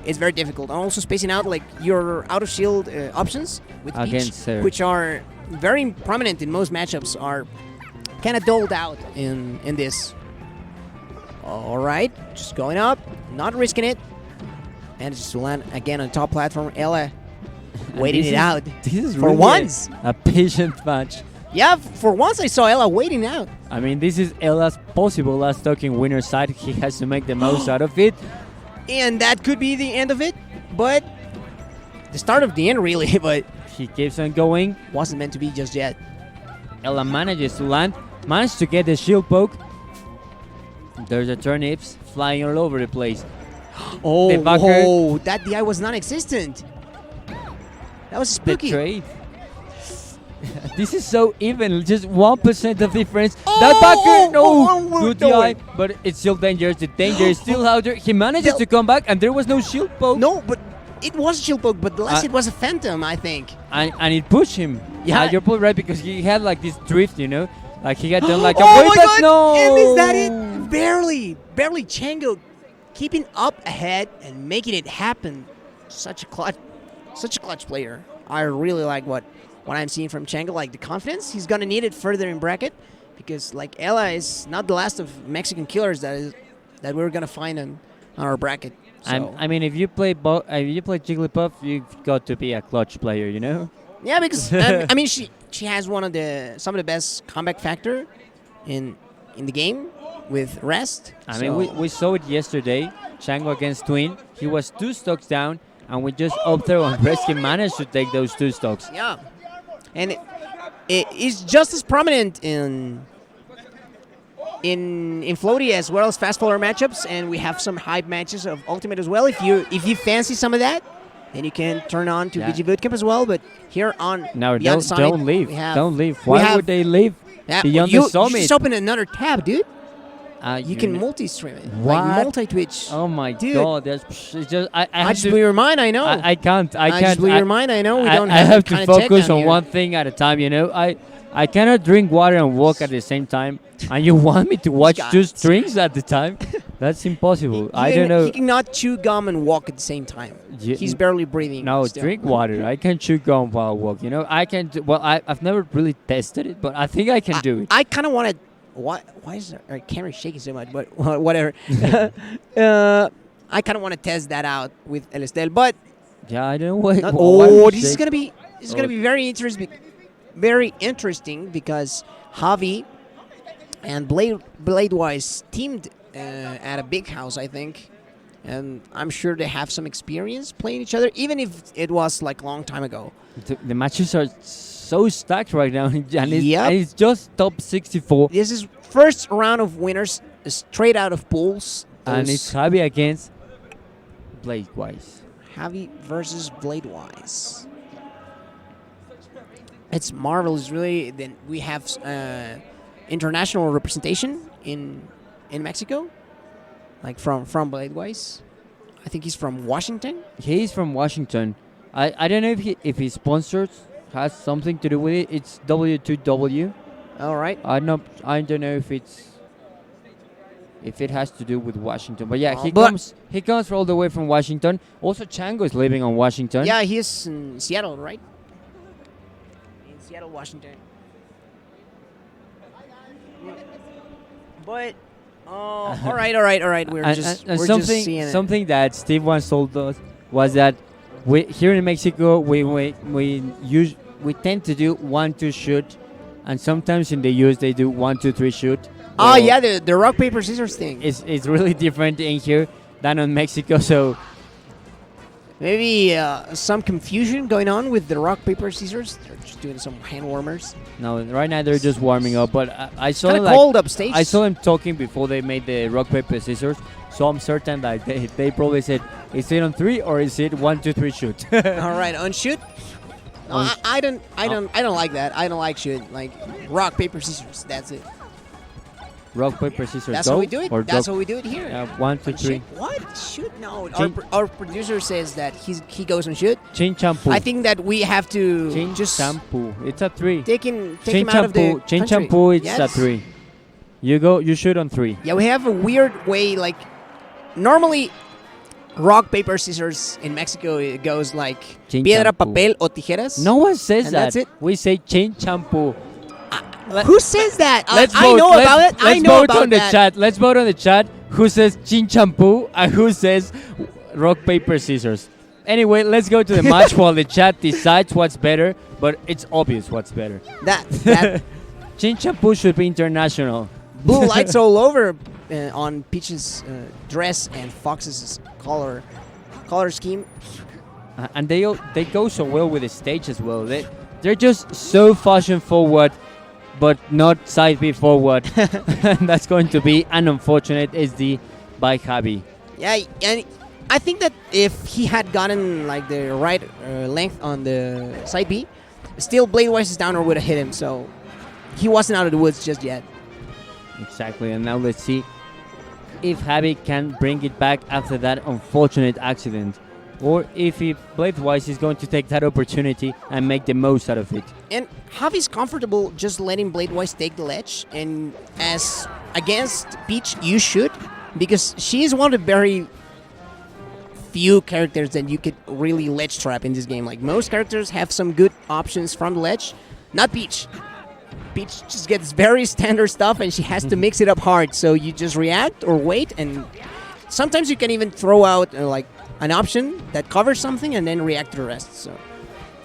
It's very difficult. And also spacing out like your out of shield options with Peach, Against her. which are very prominent in most matchups, are kind of doled out in this. All right, just going up, not risking it, and just to land again on top platform. Hela waiting this it is- out. This is For really once. a patient match. Yeah, for once I saw Hela waiting out. I mean, this is Hela's possible last token winner side. He has to make the most out of it. And that could be the end of it, but the start of the end, really. But He keeps on going. wasn't meant to be just yet. Hela manages to land, managed to get the shield poke. There's the turnips flying all over the place. Oh, The backer- whoa, that DI was non-existent. That was spooky. Betrayed. This is so even, just 1% of difference. Oh, That backer, no, oh, good no DI, way. but it's still dangerous. The danger is still out there. He manages No. to come back, and there was no shield poke. No, but it was a shield poke, but less Uh, it was a phantom, I think. And it pushed him. Yeah. You're probably right, because he had like this drift, you know, like he had done like a oh way my back. God! No, And is that it? Barely Chango keeping up ahead and making it happen. Such a clutch player. I really like what I'm seeing from Chango, like the confidence. He's gonna need it further in bracket because like Hela is not the last of Mexican killers that we're gonna find on our bracket. So, I mean, if you play Jigglypuff, you've got to be a clutch player, you know. yeah, because I mean she has some of the best comeback factor in the game with rest. I mean, we saw it yesterday. Chango against Twin. He was 2 stocks down, and we just up there on rest. He managed to take those 2 stocks. Yeah, and it is just as prominent in floaty as well as fast follower matchups, and we have some hype matches of Ultimate as well. If you fancy some of that, then you can turn on to Yeah. BG Bootcamp as well. But here on No, the other side, don't leave. we have- Don't leave. we Why have- would they leave? Yeah, Beyond you the summit. just open another tab, dude. You can know- multi-stream it, What? like multi-Twitch. Oh my Dude. God! It's just I I have just to. blew your mind. I know. I can't. I just can't. blew I, your mind. I know. We I- don't I have, have that to kind of tech focus down on here. one thing at a time. You know, I cannot drink water and walk at the same time. And you want me to watch guy. 2 strings at the time? That's impossible. I He don't know. He cannot chew gum and walk at the same time. Ye- He's barely breathing. No, still. drink water. I can chew gum while I walk. You know, I can. Well, I've never really tested it, but I think I can do it. I kind of want to. Why is our camera shaking so much? But whatever. I kind of want to test that out with El Estel, but Yeah, I don't know why. not, why would this you is say- gonna be very interesting because Javi and Bladewise teamed at a big house, I think, and I'm sure they have some experience playing each other, even if it was like a long time ago. The matches are so stacked right now, and Yep. and it's just top 64, This is first round of winners straight out of pools. and Those it's Javi against Bladewise. Javi versus Bladewise. It's marvelous, really. Then we have international representation in Mexico, like from Bladewise. I think he's from Washington. He's from Washington. I don't know if his sponsors has something to do with it. It's W2W. All right. I don't know if it has to do with Washington. But yeah, But- he comes all the way from Washington. Also, Chango is living on Washington. Yeah, he's in Seattle, right? In Seattle, Washington. But all right. We're And just something seeing it. something that Steve once told us was that we here in Mexico we tend to do 1-2 shoot, and sometimes in the US they do 1-2-3 shoot. Oh Or yeah, the rock paper scissors thing. it's really different in here than in Mexico. So Maybe some confusion going on with the rock paper scissors. They're just doing some hand warmers. no, right now they're just warming up. But I saw Kind them of cold upstage. I saw them talking before they made the rock paper scissors. So I'm certain that they probably said, is it on 3 or is it 1-2-3 shoot? All right, on shoot. No, On- I don't like that. I don't like shoot. Like rock paper scissors. That's it. Rock paper scissors. That's go, how we do it. or That's go- how we do it here. 1, 2, 3. Shoot. What? Shoot? No. Chin- Our producer says that he goes on shoot. Chin shampoo. I think that we have to Chin just shampoo. It's a 3. take Chin him out of the shampoo. Chin country. shampoo. It's Yes. a 3. You shoot on 3. Yeah, we have a weird way. Like normally, rock paper scissors in Mexico it goes like Chin piedra, shampoo. papel o tijeras. No one says And that. that's it? We say chin shampoo. Who says that? Let's I vote. know let's, about it. I Let's know vote about on the that. chat. Let's vote on the chat. Who says chin shampoo and who says rock paper scissors? Anyway, let's go to the match while the chat decides what's better. But it's obvious what's better. That Chin shampoo should be international. blue lights all over on Peach's dress and Fox's color scheme. And they go so well with the stage as well. They're just so fashion forward, but not side B forward. And that's going to be an unfortunate SD by Javi. Yeah, and I think that if he had gotten like the right length on the side B, still Bladewise's downer would have hit him. So he wasn't out of the woods just yet. Exactly, and now let's see if Javi can bring it back after that unfortunate accident, or if Bladewise is going to take that opportunity and make the most out of it. And Javi's comfortable just letting Bladewise take the ledge, and as against Peach, you should, because she is one of the very few characters that you could really ledge trap in this game. Like most characters have some good options from the ledge, not Peach. Peach just gets very standard stuff, and she has to mix it up hard. So you just react or wait, and sometimes you can even throw out like an option that covers something and then react to the rest. So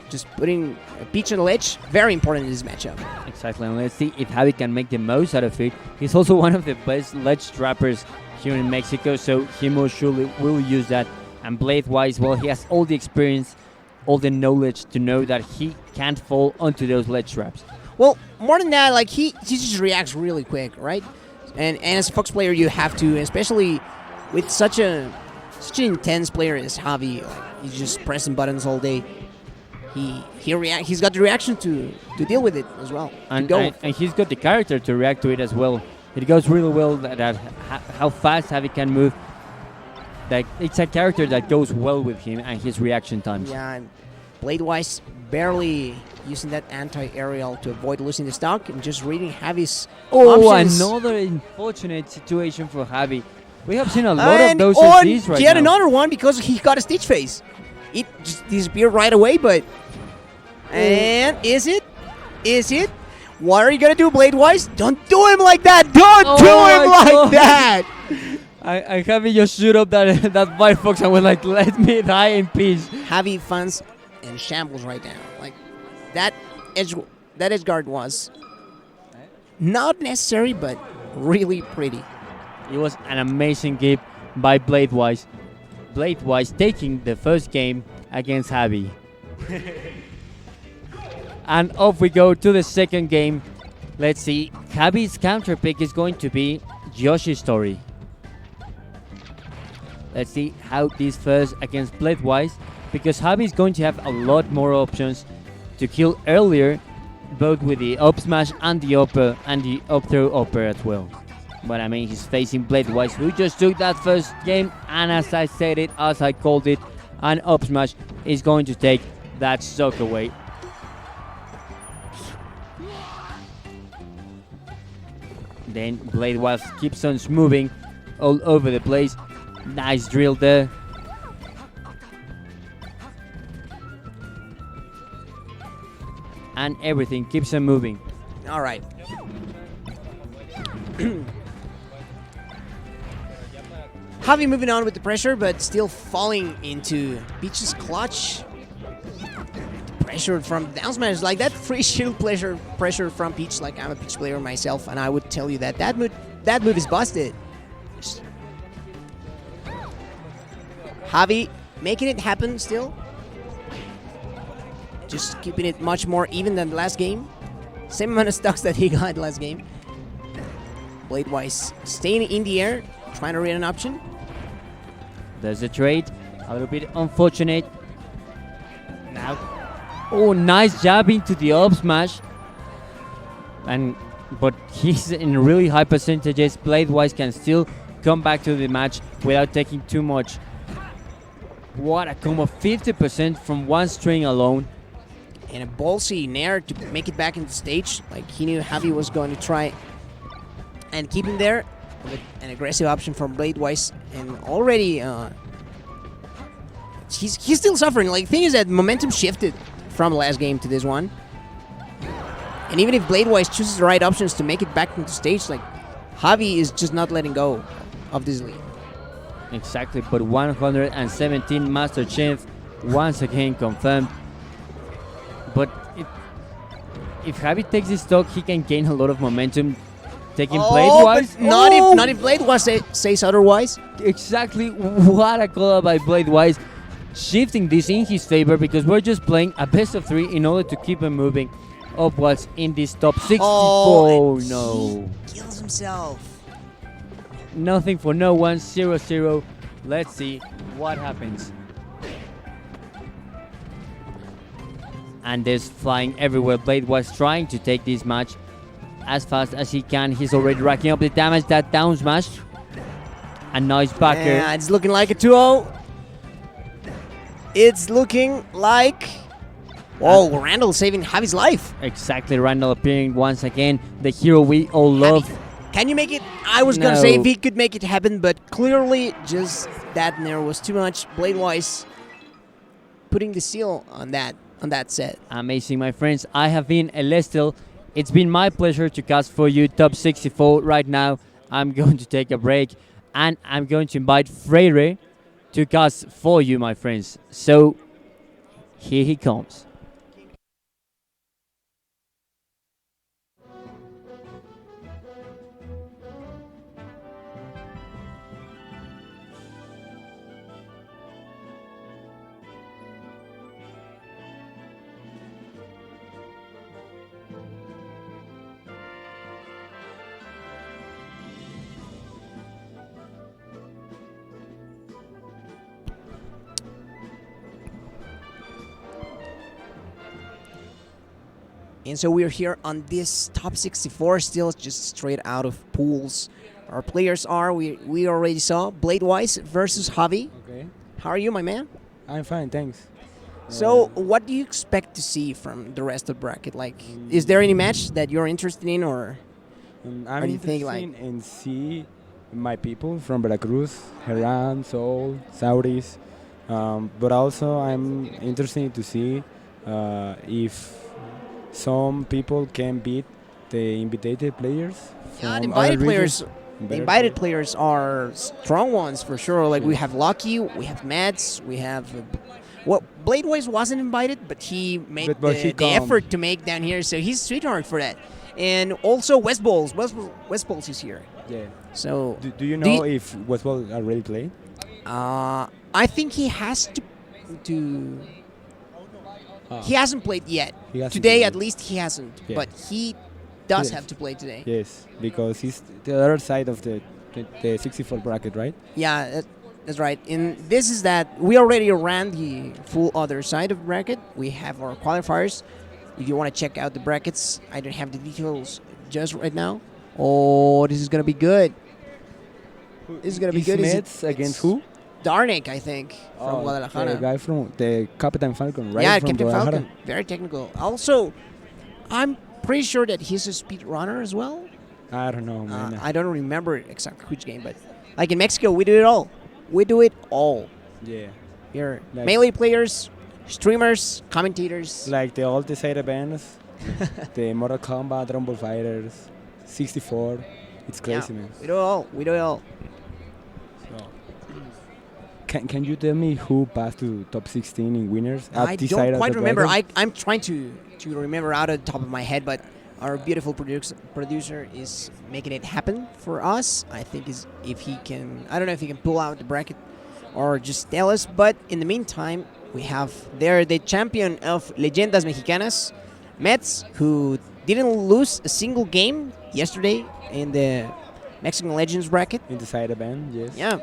just putting Peach on the ledge, very important in this matchup. Exactly, and let's see if Javi can make the most out of it. He's also one of the best ledge trappers here in Mexico, so he most surely will use that. And Bladewise, well, he has all the experience, all the knowledge to know that he can't fall onto those ledge traps. Well, more than that, like he just reacts really quick, right? And as a Fox player, you have to, especially with such an intense player as Javi. Like, he's just pressing buttons all day. He's got the reaction to deal with it as well. And to go. he's got the character to react to it as well. It goes really well that how fast Javi can move. Like, it's a character that goes well with him and his reaction times. Yeah, and Bladewise barely using that anti-aerial to avoid losing the stock and just reading Javi's options. Another unfortunate situation for Javi. We have seen a lot And of those on SDs right yet now. another one because he got a stitch face. It just disappeared right away, but... And is it? What are you going to do, Bladewise? Don't do him like that! Don't do him my like God. that! I Javi just shoot up that Firefox and was like, let me die in peace. Javi funds in shambles right now. Like, that edge guard was not necessary, but really pretty. It was an amazing game by Bladewise. Bladewise taking the first game against Javi. And off we go to the second game. Let's see. Javi's counter pick is going to be Yoshi's Story. Let's see how this fares against Bladewise, because Javi is going to have a lot more options to kill earlier, both with the up smash and the upper and the up throw upper as well. But I mean, he's facing Bladewise, who just took that first game, and as I said it, as I called it, an up smash is going to take that stock away. Then Bladewise keeps on moving all over the place. Nice drill there. And everything keeps on moving. All right. Javi moving on with the pressure, but still falling into Peach's clutch. Pressure from down smash, like that free shield pressure from Peach. Like, I'm a Peach player myself, and I would tell you that that move is busted. Javi making it happen still. Just keeping it much more even than the last game. Same amount of stocks that he got last game. Bladewise staying in the air, trying to read an option. There's a trade, a little bit unfortunate. Now, oh, nice jab into the up smash. But he's in really high percentages. Bladewise can still come back to the match without taking too much. What a combo, 50% from one string alone. And a ballsy nair to make it back into the stage. Like, he knew Javi was going to try and keep him there with an aggressive option from Bladewise. And already, he's still suffering. Like, the thing is that momentum shifted from last game to this one. And even if Bladewise chooses the right options to make it back into the stage, like, Javi is just not letting go of this lead. Exactly, but 117 Master Chief once again confirmed. But if Javi takes this stock, he can gain a lot of momentum. Taking Bladewise. Not if Bladewise says otherwise. Exactly, what a call by Bladewise. Shifting this in his favor, because we're just playing a best of 3 in order to keep him moving upwards in this top 64. Oh, no. Kills himself. Nothing for no one, 0-0. Let's see what happens. And there's flying everywhere. Bladewise trying to take this match as fast as he can. He's already racking up the damage. That down smash. A nice backer. Yeah, it's looking like a 2-0. It's looking like... Oh, Randall saving Javi's life. Exactly, Randall appearing once again. The hero we all love. Javi, can you make it? I was going to say if he could make it happen, but clearly just that nair was too much. Bladewise putting the seal on that set. Amazing, my friends. I have been Elestil. It's been my pleasure to cast for you top 64 right now. I'm going to take a break, and I'm going to invite Freire to cast for you, my friends. So, here he comes. And so we're here on this top 64, still just straight out of pools. Our players are, we already saw, Bladewise versus Javi. Okay. How are you, my man? I'm fine, thanks. So what do you expect to see from the rest of the bracket? Like, is there any match that you're interested in, or I'm do you think, interested in see my people from Veracruz, Heran, Seoul, Saudis, but also I'm interested to see if some people can beat the invited players. Yeah, the from invited other players. regions. The invited players are strong ones for sure. Like, we have Lucky, we have Medz, we have. Bladewise wasn't invited, but he made the effort to make down here, so he's sweetheart for that. And also Westballz. Westballz is here. Yeah. So Do you know if Westballz already played? I think he has to. He hasn't played yet. He hasn't Today, played at yet. least, he hasn't. Yeah. But he does Yes. have to play today. Yes, because he's the other side of the 64 bracket, right? Yeah, that's right. And this is that we already ran the full other side of the bracket. We have our qualifiers. If you want to check out the brackets, I don't have the details just right now. Oh, this is gonna be good. This is gonna be Is good. Medz against who? Darnek, I think, from The Guadalajara. guy from the Captain Falcon, right? Yeah, from Captain Guadalajara. Falcon. Very technical. Also, I'm pretty sure that he's a speed runner as well. I don't know, man. I don't remember exactly which game, but like in Mexico, we do it all. We do it all. Yeah. We're Like- melee players, streamers, commentators. Like the all side events, the Mortal Kombat, Rumble Fighters, 64. It's crazy, Yeah, man. we do it all. We do it all. So. Can you tell me who passed to top 16 in winners? At I this side don't of quite the remember. bracket? I'm trying to remember out of the top of my head, but our beautiful producer is making it happen for us. I think is if he can. I don't know if he can pull out the bracket or just tell us. But in the meantime, we have there the champion of Leyendas Mexicanas, Medz, who didn't lose a single game yesterday in the Mexican Legends bracket. In the side event, yes. Yeah.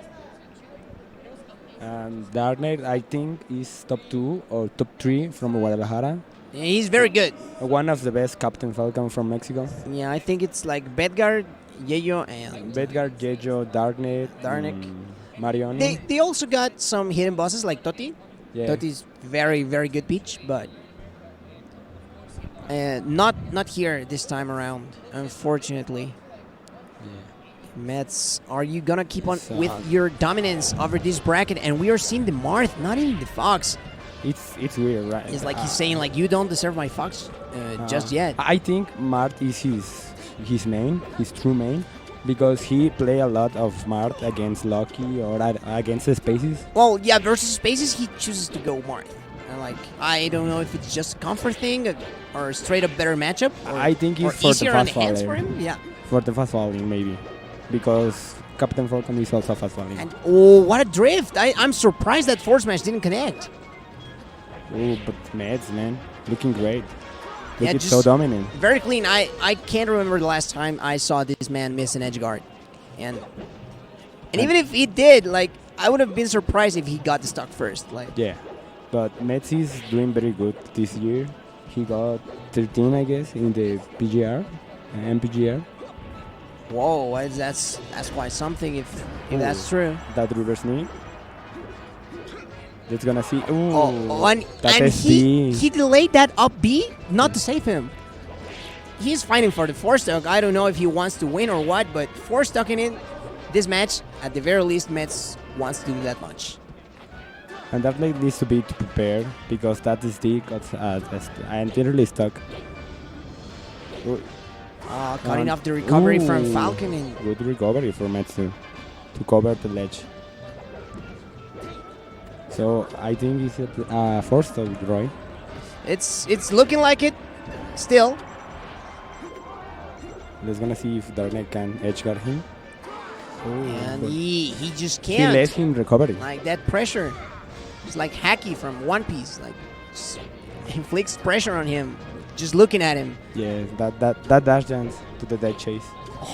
And Darnek, I think, is top 2 or top 3 from Guadalajara. Yeah, he's very good. One of the best Captain Falcon from Mexico. Yeah, I think it's like Bedgar, Yeyo, and Bedgar, Jejo, Darnek, Marioni. They also got some hidden bosses like Toti. Yeah. Toti's very, very good peach, but not here this time around, unfortunately. Medz, are you gonna keep on with your dominance over this bracket? And we are seeing the Marth, not even the Fox. It's weird, right? It's like he's saying like, you don't deserve my Fox just yet. I think Mart is his main, his true main, because he play a lot of Mart against Lucky or against the Spaces. Well, yeah, versus Spaces, he chooses to go Marth. And like, I don't know if it's just a comfort thing or straight up better matchup. Or, I think or it's for the easier on fast the hands for falling. him. Yeah. For the fast falling, maybe. Because Captain Falcon is also fast falling. And oh, what a drift! I'm surprised that Force Smash didn't connect. Oh, but Medz, man, looking great. Look, Yeah, it's just so dominant. Very clean. I can't remember the last time I saw this man miss an edge guard. And even if he did, like, I would have been surprised if he got the stock first. Like, Yeah, but Medz is doing very good this year. He got 13, I guess, in the PGR, MPGR. whoa, that's quite something if Ooh. that's true. That reverse knee. Let's gonna see. Ooh, And that he SD. delayed that up B not to save him. He's fighting for the force stock. I don't know if he wants to win or what, but force stocking in this match, at the very least, Medz wants to do that much. And that needs to be prepared because that SD got entirely stuck. Ooh, Cutting And- off the recovery from Ooh. Falcon. And good recovery for Medz to cover the ledge. So I think it's a force stock, Roy. it's looking like it still. Let's gonna see if Darnek can edge guard him. And But he just he can't. let him recovery. Like that pressure. It's like Hacky from One Piece. Like just inflicts pressure on him. Just looking at him. Yeah, that dash dance to the dead chase.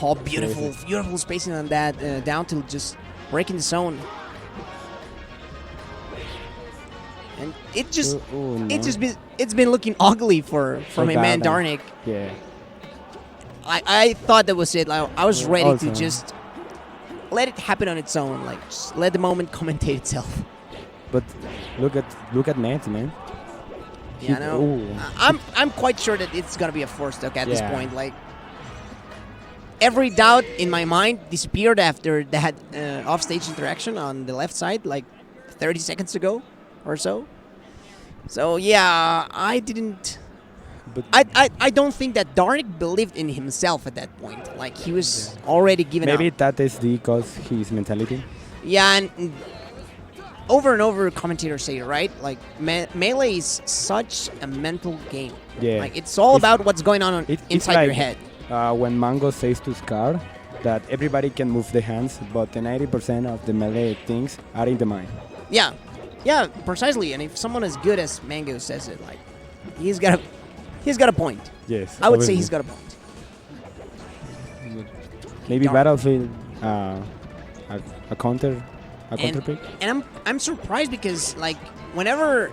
Oh, beautiful, beautiful spacing on that down to just breaking the zone. And it just it's been looking ugly for my man Darnek. Yeah. I thought that was it. Like, I was ready Also. to just let it happen on its own. Like just let the moment commentate itself. But look at Medz, man. Yeah, I know. Ooh. I'm quite sure that it's gonna be a force stock at this Yeah. point. Like every doubt in my mind disappeared after that offstage interaction on the left side, like 30 seconds ago or so. So yeah, I didn't. But I don't think that Darnek believed in himself at that point. Like he was already given maybe up. that SD caused his mentality. Yeah, and over and over commentators say it, right? Like Melee is such a mental game. Yeah. Like it's all It's- about what's going on it's inside your like, head. When Mango says to Scar that everybody can move the hands, but the 90% of the melee things are in the mind. Yeah, yeah, precisely. And if someone as good as Mango says it, like he's got a point. Yes. I would say obviously. he's got a point. Maybe Darn. Battlefield, a counter pick. And I'm surprised because like whenever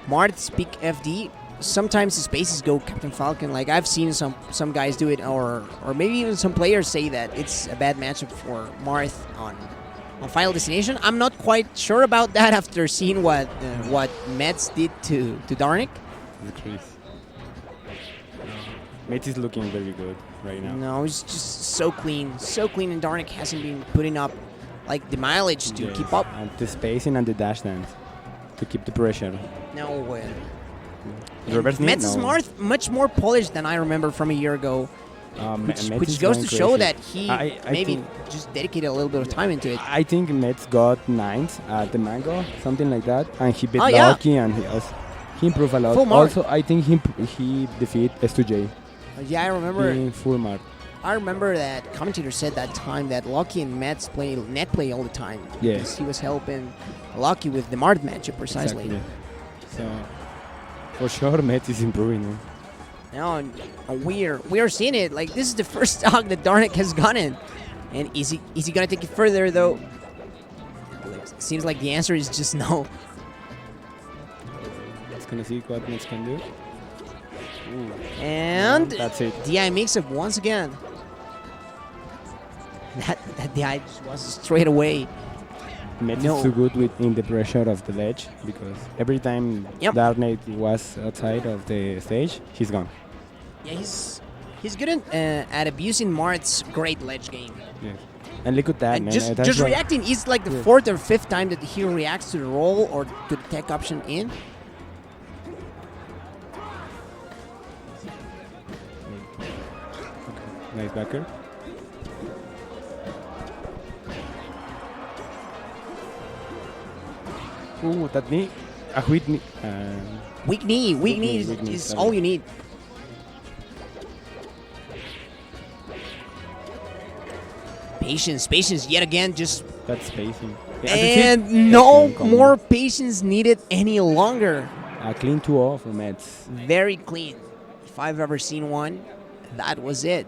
Marth speak FD, sometimes the spaces go Captain Falcon. Like I've seen some guys do it, or maybe even some players say that it's a bad matchup for Marth on Final Destination. I'm not quite sure about that after seeing what Medz did to Darnek. Medz is looking very good right now. No, it's just so clean, and Darnek hasn't been putting up like the mileage to Yes, keep up. and the spacing and the dash dance to keep the pressure. No way. The reverse knee? Medz is No. much more polished than I remember from a year ago, Medz which is goes going to show crazy. that he I maybe think- just dedicated a little bit of time into it. I think Medz got 9s at the Mango, something like that, and he beat Oh, yeah. Lucky, and he improved a lot. Full mark. Also, I think he defeated S2J Yeah, I remember. in full mark. I remember that commentator said that time that Lucky and Medz play net play all the time. Yeah. Because he was helping Lucky with the Mart matchup precisely. Exactly. So, for sure, Medz is improving. Now we are seeing it. Like this is the first stock that Darnek has gotten, and is he gonna take it further though? Seems like the answer is just no. Let's gonna see what Medz can do. And That's it. DI mix up once again. That DI just was straight away. Medz No. is too good in the pressure of the ledge, because every time Yep. Darnek was outside of the stage, he's gone. Yeah, he's good at abusing Mart's great ledge game. Yes. And look at that, And man. just That's why- reacting is like the Yeah. fourth or fifth time that he reacts to the roll or to the tech option in. Nice backer. Ooh, that knee. A weak knee. Weak knee Weak knee, is sorry. all you need. Patience yet again, just That's spacing. Yeah, that's it. and no Excellent combo. more patience needed any longer. A clean 2-0 for Medz. Very clean. If I've ever seen one, that was it.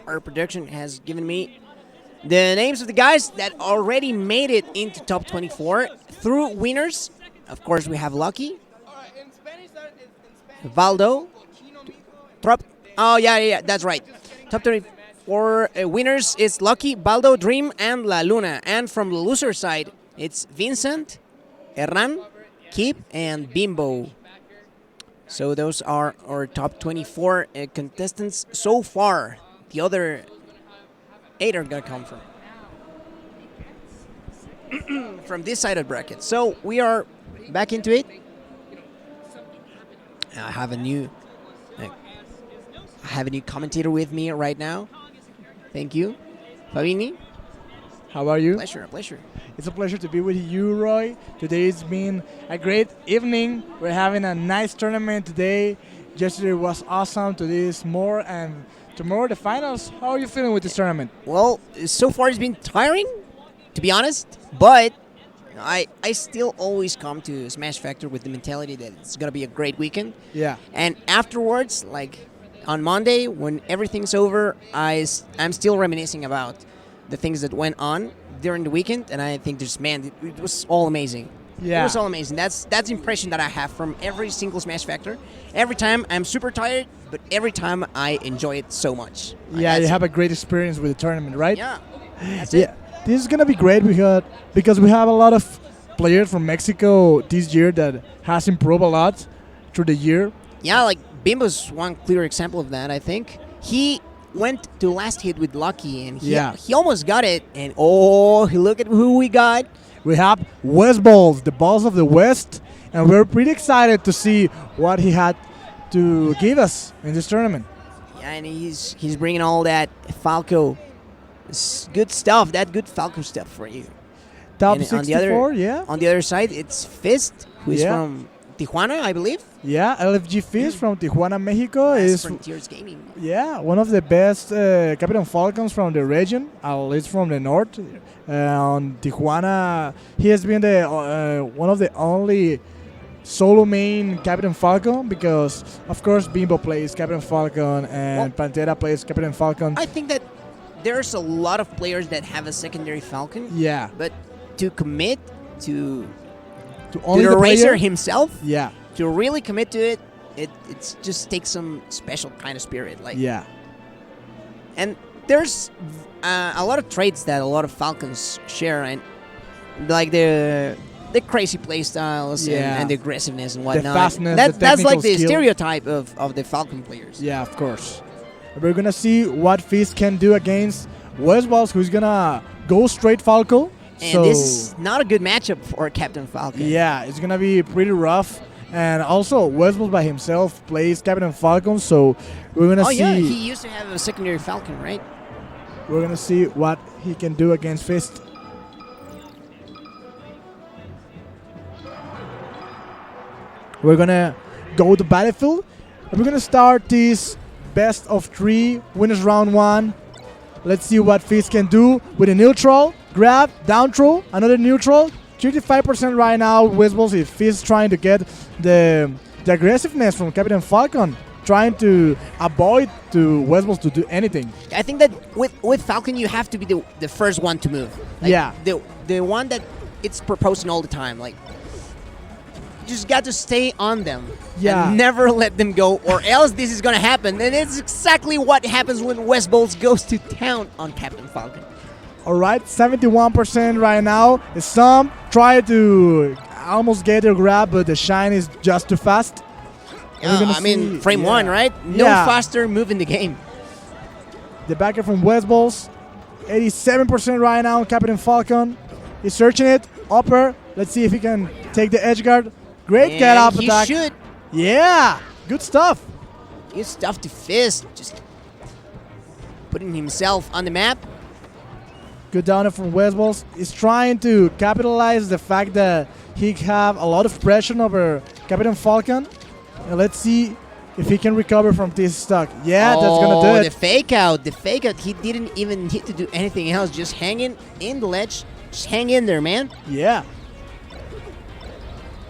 Our production has given me the names of the guys that already made it into top 24 through winners. Of course, we have Lucky, Valdo, oh yeah, that's right. Top 24 winners is Lucky, Valdo, Dream, and La Luna. And from the loser side, it's Vincent, Hernan, Kip, and Bimbo. So those are our top 24 contestants so far. The other 8 are gonna come from. from this side of the bracket. So we are back into it. I have a new commentator with me right now. Thank you, Fabini. How are you? Pleasure. It's a pleasure to be with you, Roy. Today's been a great evening. We're having a nice tournament today. Yesterday was awesome. Today is more, and tomorrow the finals. How are you feeling with this tournament? Well, so far it's been tiring, to be honest, but I still always come to Smash Factor with the mentality that it's going to be a great weekend. Yeah. And afterwards, like on Monday, when everything's over, I'm still reminiscing about the things that went on during the weekend, and I think it was all amazing. Yeah. It was all amazing. That's the impression that I have from every single Smash Factor. Every time I'm super tired, but every time I enjoy it so much. Yeah, you have a great experience with the tournament, right? Yeah. That's Yeah. it. This is gonna be great because we have a lot of players from Mexico this year that has improved a lot through the year. Yeah, like Bimbo's one clear example of that, I think. He went to last hit with Lucky, and he almost got it. And look at who we got. We have Westballz, the boss of the West, and we're pretty excited to see what he had to give us in this tournament. Yeah, and he's bringing all that Falco good stuff, that good Falco stuff for you. Top And 64, yeah. On the other side, it's Fist, who is Yeah. from Tijuana, I believe. Yeah, LFG Fizz from Tijuana, Mexico Last is Frontiers Gaming. one of the best Captain Falcons from the region, at least from the north. On Tijuana, he has been the one of the only solo main Captain Falcon because, of course, Bimbo plays Captain Falcon and Pantera plays Captain Falcon. I think that there's a lot of players that have a secondary Falcon, Yeah, but to commit to only the the racer player. himself, Yeah, to really commit to it, it's just takes some special kind of spirit. Like, yeah, and there's a lot of traits that a lot of Falcons share, and like the crazy play styles Yeah. and the aggressiveness and whatnot. fastness, that's the like technical the skill. stereotype of the Falcon players. yeah. Of course, we're gonna see what Fizz can do against Westballz, who's gonna go straight Falco. And so this is not a good matchup for Captain Falcon. yeah, it's gonna be pretty rough. And also, Westballz by himself plays Captain Falcon, so we're gonna Oh see. yeah, he used to have a secondary Falcon, right? We're gonna see what he can do against Fist. We're gonna go to battlefield. We're gonna start this best of 3 winners round 1. Let's see what Fist can do with a neutral grab, down throw, another neutral. 35% right now. Westballz if Fist trying to get the aggressiveness from Captain Falcon, trying to avoid to Westballz to do anything. I think that with Falcon, you have to be the first one to move. Like, Yeah. The one that it's proposing all the time. Like, you just got to stay on them. Yeah. And never let them go, or else this is gonna happen. And it's exactly what happens when Westballz goes to town on Captain Falcon. All right, 71% right now. Some try to almost get their grab, but the shine is just too fast. And we're gonna I mean, see- frame yeah. one, right? No Yeah. faster move in the game. The backer from Westballz, 87% right now. Captain Falcon, he's searching it. Upper. Let's see if he can take the edge guard. Great get up he attack. should. Yeah, good stuff. Good stuff to Fist. Just putting himself on the map. Good downer from Westballz. He's trying to capitalize the fact that he have a lot of pressure over Captain Falcon. And let's see if he can recover from this stock. Yeah, that's gonna do the it. fake out. The fake out. He didn't even need to do anything else. Just hanging in the ledge. Just hang in there, man. Yeah.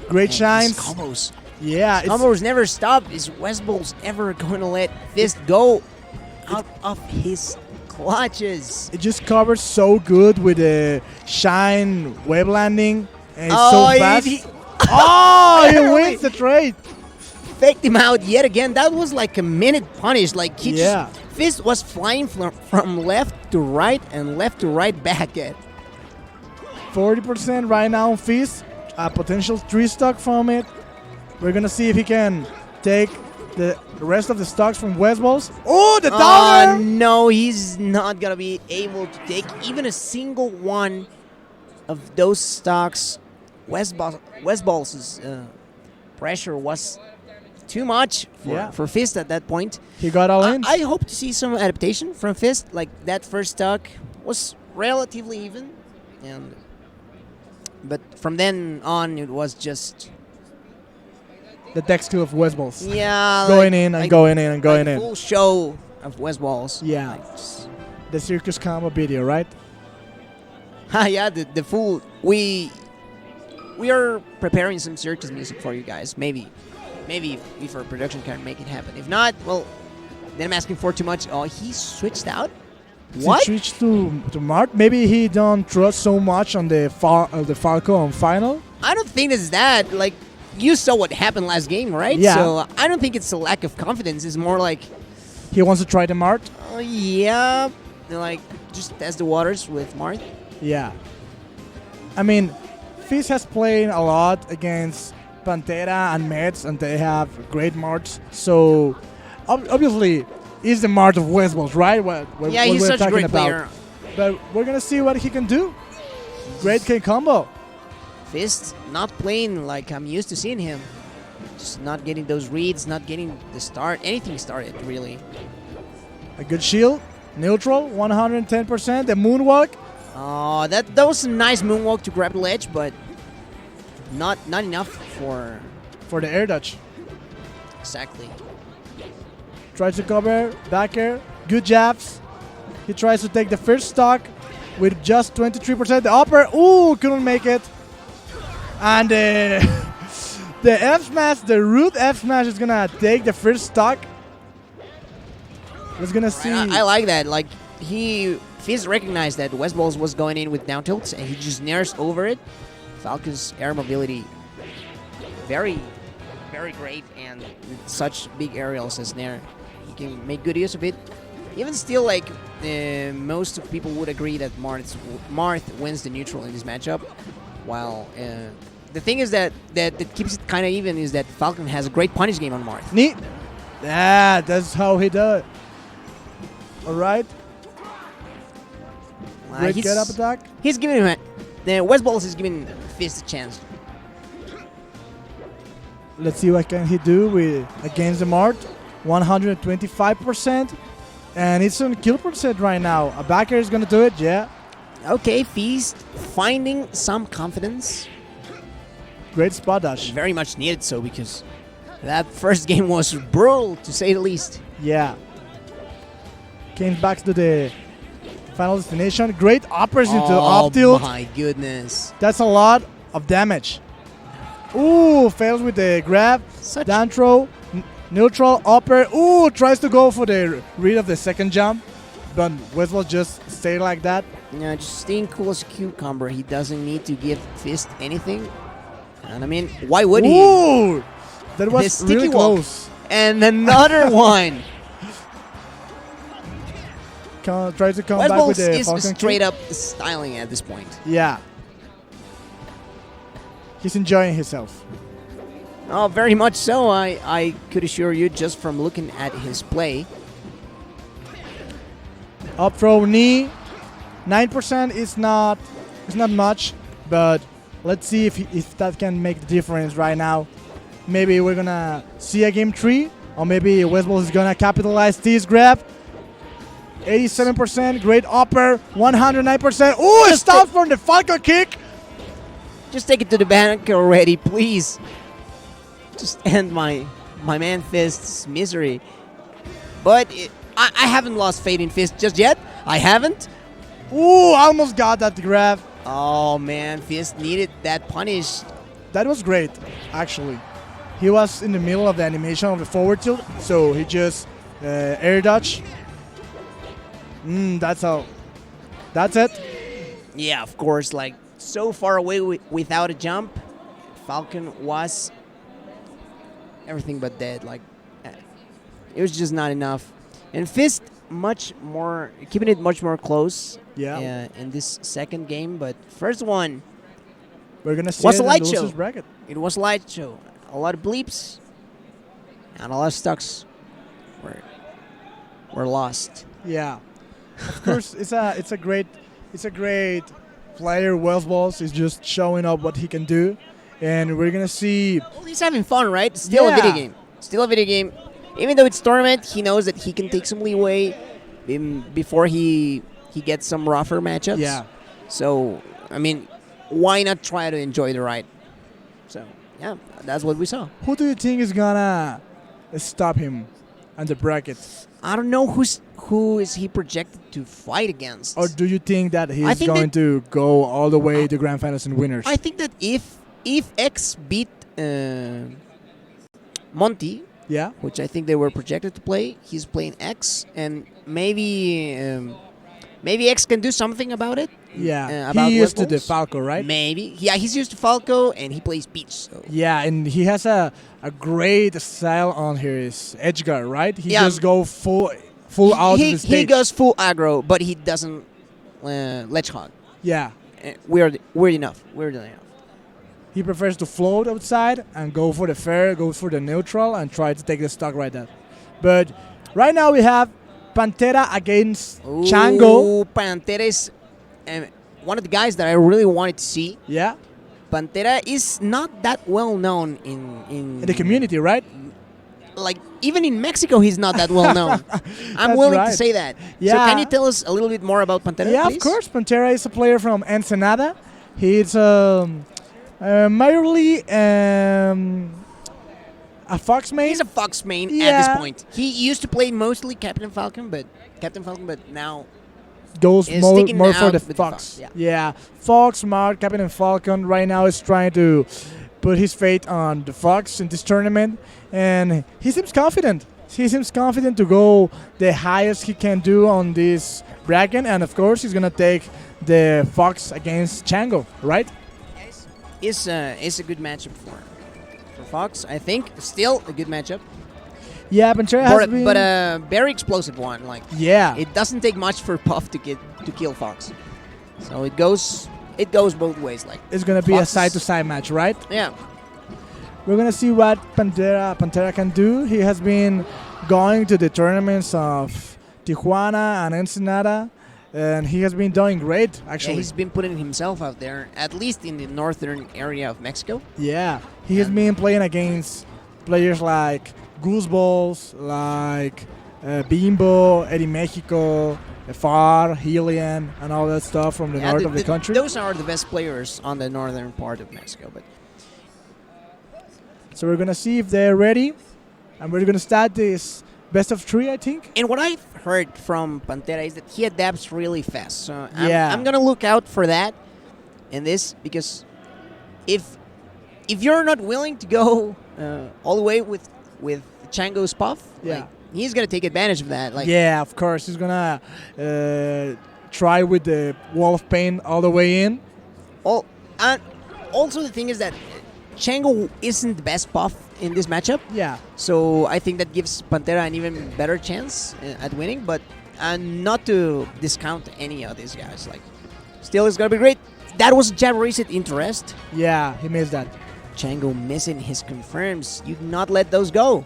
Great shines. These combos. Yeah, it's, Combos never stop. Is Westballz ever going to let Fist go out of his clutches? it just covers so good with the shine web landing. And it's so fast. he He wins the trade. faked him out yet again. That was like a minute punish. Like he Yeah. just, Fist was flying from left to right and left to right back at. 40% right now on Fizz. A potential 3 stock from it. We're gonna see if he can take the rest of the stocks from Westballz. Oh, the downer! No, he's not gonna be able to take even a single one of those stocks, Westballz's pressure was too much for Fist at that point. He got all in. I hope to see some adaptation from Fist. Like that first stock was relatively even, but from then on it was just The deck skill of Westballz. going in and going in and going in. Full show of Westballz. Yeah. Like, just- The circus combo video, right? yeah, the full. We are preparing some circus music for you guys. Maybe if our production can make it happen. If not, well, then I'm asking for too much. Oh, he switched out. What? He switched to Mart. Maybe he don't trust so much on the Falco on final. I don't think it's that. Like, you saw what happened last game, right? Yeah. So I don't think it's a lack of confidence. It's more like, He wants to try the Mart. yeah, like just test the waters with Marth. Yeah. I mean, Fizz has played a lot against Pantera and Medz, and they have great Marts. So, obviously, he's the Mart of Westballz, right? What He's we're such a talking great about. player. But we're going to see what he can do. Great K combo. Fist not playing like I'm used to seeing him. Just not getting those reads, not getting the start, anything started, really. A good shield. Neutral, 110%. The moonwalk. Oh, that was a nice moonwalk to grab the ledge, but not enough for For the air dodge. exactly. Tries to cover, back air, good jabs. He tries to take the first stock with just 23%. The upper, ooh, couldn't make it. And the F smash, the root F smash is gonna take the first stock. We're gonna see. I like that. Like Fizz recognized that Westballz was going in with down tilts, and he just nairs over it. Falcon's air mobility, very, very great, and with such big aerials as Nair, he can make good use of it. Even still, like most of people would agree that Marth wins the neutral in this matchup. While the thing is that keeps it kind of even is that Falcon has a great punish game on Marth. Neat. Yeah, that's how he does it. All right. Great get up attack. He's giving him Westballz is giving Fist a chance. Let's see what can he do with against the Mart. 125%. And it's on kill percent right now. A backer is going to do it, yeah. Okay, Feast finding some confidence. Great spot dash. Very much needed so because that first game was brutal to say the least. Yeah. Came back to the final destination. Great uppers into up tilt. Oh my goodness. That's a lot of damage. Ooh, fails with the grab. Such Down throw. Neutral, upper. Ooh, tries to go for the read of the second jump. But Westballz just stayed like that. just staying cool as a cucumber. He doesn't need to give Fist anything. And I mean, why would he? Ooh! That The was sticky really walk. close. And another one. Tries to come back with Westballz the is Falcon straight kick. up styling at this point. Yeah. He's enjoying himself. Oh, very much so. I could assure you just from looking at his play. Up throw knee. 9% is not much, but let's see if that can make the difference right now. Maybe we're gonna see a game 3, or maybe Westballz is gonna capitalize this grab. 87%, great upper, 109%. Ooh, it stopped from the Falcon kick. Just take it to the bank already, please. Just end my man Fist's misery. But I haven't lost faith in Fist just yet. I haven't. Ooh, almost got that grab. Oh man, Fist needed that punish. That was great, actually. He was in the middle of the animation of the forward tilt, so he just air dodge. That's all. That's it. Yeah, of course. Like so far away without a jump, Falcon was everything but dead. Like it was just not enough. And Fist keeping it much more close. Yeah. In this second game, but first one We're gonna see was it a in light the show. losers bracket. It was a light show. A lot of bleeps and a lot of stocks were lost. Yeah. Of course, it's a great player, Westballz, is just showing up what he can do. And we're going to see... Well, he's having fun, right? Still a video game. Still a video game. Even though it's tournament, he knows that he can take some leeway before he gets some rougher matchups. Yeah. So, I mean, why not try to enjoy the ride? So, yeah, that's what we saw. Who do you think is going to stop him on the bracket? I don't know who is he projected to fight against. Or do you think that he's going to go all the way to Grand Finals and winners? I think that if X beat Monty, yeah, which I think they were projected to play, he's playing X, and maybe X can do something about it. Yeah, about he used to Westballz. the Falco, right? Maybe. Yeah, he's used to Falco, and he plays Peach. So. Yeah, and he has a great style on his edge guard, right? He Yeah. just go full out of the stage. He goes full aggro, but he doesn't ledge hog. Yeah. Weird enough. He prefers to float outside and go for the fair, go for the neutral, and try to take the stock right there. But right now we have Pantera against Chango. Pantera is one of the guys that I really wanted to see. Yeah. Pantera is not that well known in the community, right? Like, even in Mexico, he's not that well known. I'm willing to say that. Yeah. So can you tell us a little bit more about Pantera, Yeah, please? of course. Pantera is a player from Ensenada. He's majorly a Fox main. He's a Fox main at this point. He used to play mostly Captain Falcon, but now goes is more sticking for out the with the Fox. Fox, Yeah, Fox, Mark, Captain Falcon right now is trying to put his faith on the Fox in this tournament, and he seems confident. He seems confident to go the highest he can do on this bracket, and of course he's gonna take the Fox against Chango, right? It's a good matchup for Fox. I think still a good matchup. Yeah, Pantera has been... but a very explosive one. Like, yeah, it doesn't take much for Puff to kill Fox. So it goes both ways. Like, it's gonna be Fox a side-to-side match, right? Yeah. We're gonna see what Pantera can do. He has been going to the tournaments of Tijuana and Ensenada, and he has been doing great. Actually, Yeah, he's been putting himself out there, at least in the northern area of Mexico. Yeah, he has been playing against players like Gooseballz, like Bimbo, Eddy Mexico, Far, Helian, and all that stuff from the north of the country. Those are the best players on the northern part of Mexico. But so we're gonna see if they're ready, and we're gonna start this best of 3, I think. And what I've heard from Pantera is that he adapts really fast. So Yeah. I'm gonna look out for that in this, because if you're not willing to go all the way with Chango's Puff, Yeah. like, he's gonna take advantage of that. Like, Yeah, of course. He's gonna try with the wall of pain all the way in. And also the thing is that Chango isn't the best Puff in this matchup. Yeah. So I think that gives Pantera an even better chance at winning. But not to discount any of these guys. Like, still, it's gonna be great. That was jab reset interest. Yeah, he missed that. Chango missing his confirms. You do not let those go.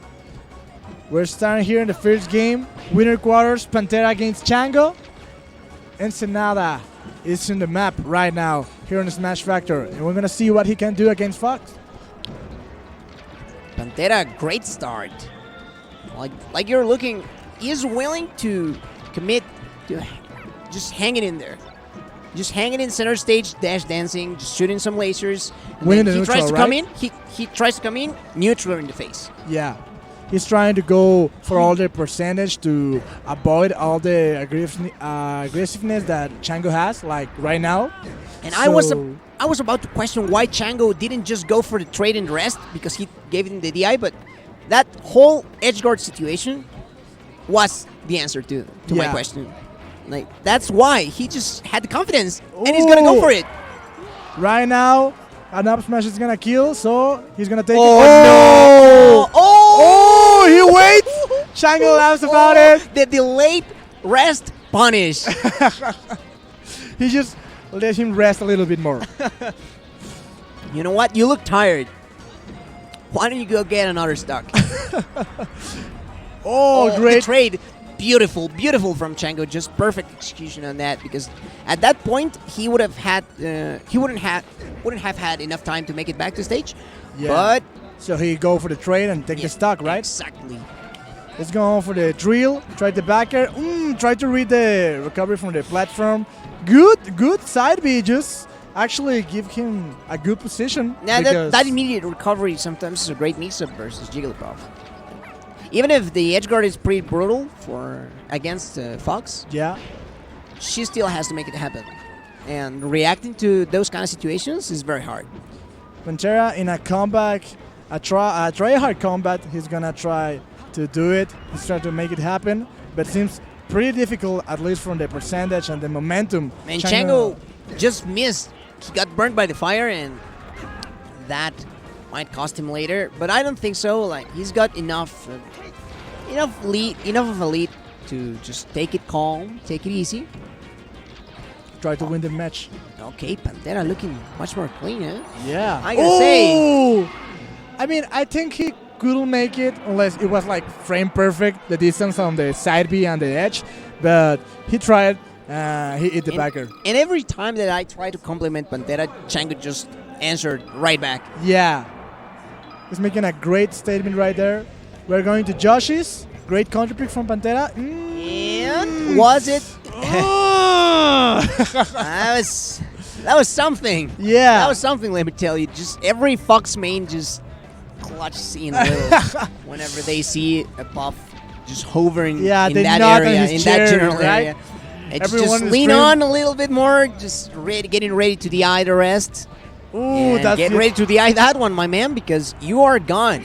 We're starting here in the first game. Winner quarters, Pantera against Chango. Ensenada is in the map right now here on the Smash Factor. And we're going to see what he can do against Fox. Pantera, great start. Like you're looking, he's willing to commit to just hanging in there. Just hanging in center stage, dash dancing, just shooting some lasers. And Winning then the he tries neutral, to come right? in. He tries to come in, neutral in the face. Yeah. He's trying to go for all the percentage to avoid all the aggressiveness that Chango has, like right now. And I was about to question why Chango didn't just go for the trade and rest, because he gave him the DI, but that whole edgeguard situation was the answer to my question. Like, that's why he just had the confidence, and he's gonna go for it. Right now, an up smash is gonna kill, so he's gonna take it. No! Oh, he waits! Chango laughs about it. The delayed rest punish. He just let him rest a little bit more. You know what? You look tired. Why don't you go get another stock? Oh, The great. trade. beautiful, beautiful from Chango. Just perfect execution on that, because at that point he would have had he wouldn't have had enough time to make it back to stage. Yeah. But So he go for the trade and take the stock, right? Exactly. Let's go on for the drill. Try the backer. Try to read the recovery from the platform. Good side B. Just actually give him a good position. Now because that immediate recovery sometimes is a great mix-up versus Jigglypuff. Even if the edge guard is pretty brutal for against Fox, yeah. she still has to make it happen. And reacting to those kind of situations is very hard. Pantera in a comeback, a try-hard combat, he's gonna try to do it. He's trying to make it happen, but seems pretty difficult, at least from the percentage and the momentum. And Chango just missed. He got burned by the fire, and that might cost him later. But I don't think so. Like, he's got enough of a lead to just take it calm, take it easy. Try to win the match. Okay, Pantera looking much more clean, huh? Yeah. I gotta say. I mean, I think he couldn't make it unless it was like frame perfect, the distance on the side B and the edge. But he tried. He hit the backer. And every time that I try to compliment Pantera, Chango just answered right back. Yeah. He's making a great statement right there. We're going to Josh's. Great counter pick from Pantera. And was it? That was something. Yeah. That was something, let me tell you. Just every Fox main just clutches in a little whenever they see a Puff just hovering in that area, in that general area. And just lean on a little bit more, just getting ready to DI the rest. Ooh, that's get ready to DI that one, my man, because you are gone.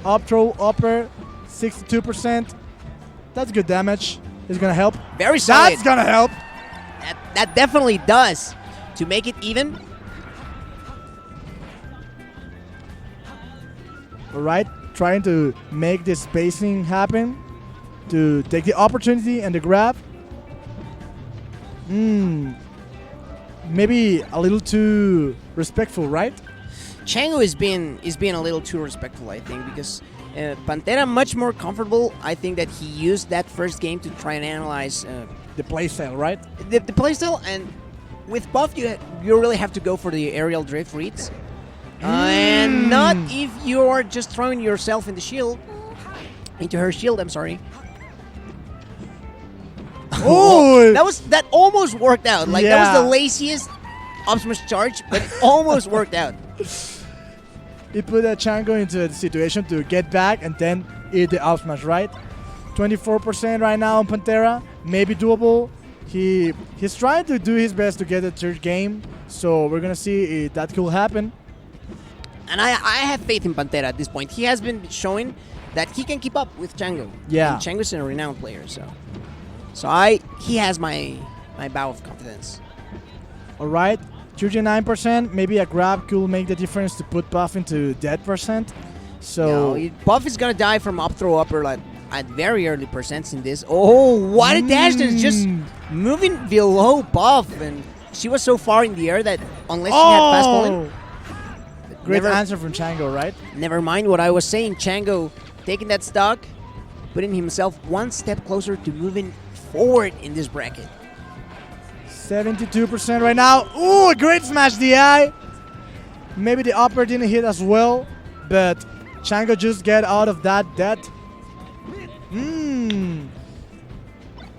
Up throw, upper, 62%. That's good damage. It's gonna help. Very solid. That's gonna help. That definitely does. To make it even. All right, trying to make the spacing happen, to take the opportunity and the grab. Maybe a little too respectful, right? Chango is being a little too respectful, I think, because Pantera much more comfortable. I think that he used that first game to try and analyze the playstyle, right? The playstyle, and with Puff, you really have to go for the aerial drift reads, and not if you are just throwing yourself in the shield, into her shield. I'm sorry. Oh, that almost worked out. Like that was Yeah. the laziest up smash charge, but it almost worked out. He put a Chango into a situation to get back and then eat the up smash, right? 24% right now on Pantera, maybe doable. He's trying to do his best to get the third game, so we're gonna see if that could happen. And I have faith in Pantera at this point. He has been showing that he can keep up with Chango. Yeah. And Chango's a renowned player, so he has my bow of confidence. All right, 39%. Maybe a grab could make the difference to put Puff into that percent. So No, Puff is gonna die from up throw upper like at very early percents in this. Oh, what a dash! That's just moving below Puff, and she was so far in the air that unless she had fast falling. Great answer from Chango, right? Never mind what I was saying. Chango taking that stock, putting himself one step closer to moving forward in this bracket. 72% right now. Ooh, a great smash DI. Maybe the upper didn't hit as well, but Chango just get out of that.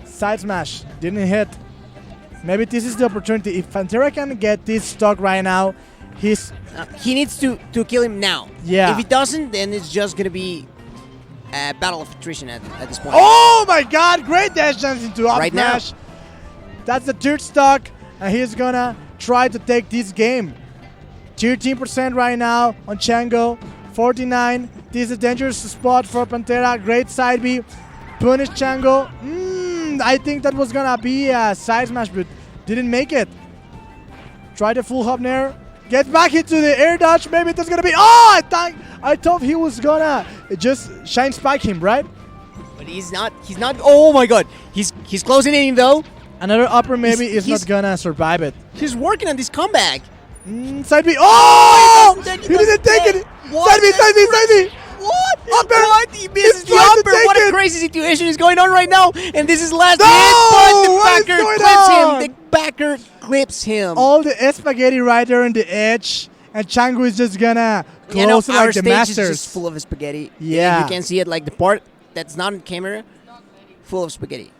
Side smash didn't hit. Maybe this is the opportunity. If Pantera can get this stock right now, he needs to kill him now. Yeah. If he doesn't, then it's just gonna be a battle of attrition at this point. Oh my God! Great dash dance into up Right smash. now. That's the third stock, and he's gonna try to take this game. 13% right now on Chango. 49. This is a dangerous spot for Pantera. Great side B. Punish Chango. I think that was gonna be a side smash, but didn't make it. Try the full hop nair. Get back into the air dodge. Maybe that's gonna be. Oh, I thought he was gonna just shine spike him, right? But he's not. He's not. Oh my God. He's closing in though. Another upper maybe is not gonna survive it. He's working on this comeback. Side B. Oh! He doesn't take it. He didn't take it. What? Side B. What? What? He misses the trying to upper. take What a it. crazy situation is going on right now. And this is last No! hit, What is but the backer going clips on? him. The backer clips him. All the spaghetti right there on the edge, and Chango is just gonna You know, close it our like the stage Masters. is just full of spaghetti. Yeah. You can see it like the part that's not on camera, full of spaghetti.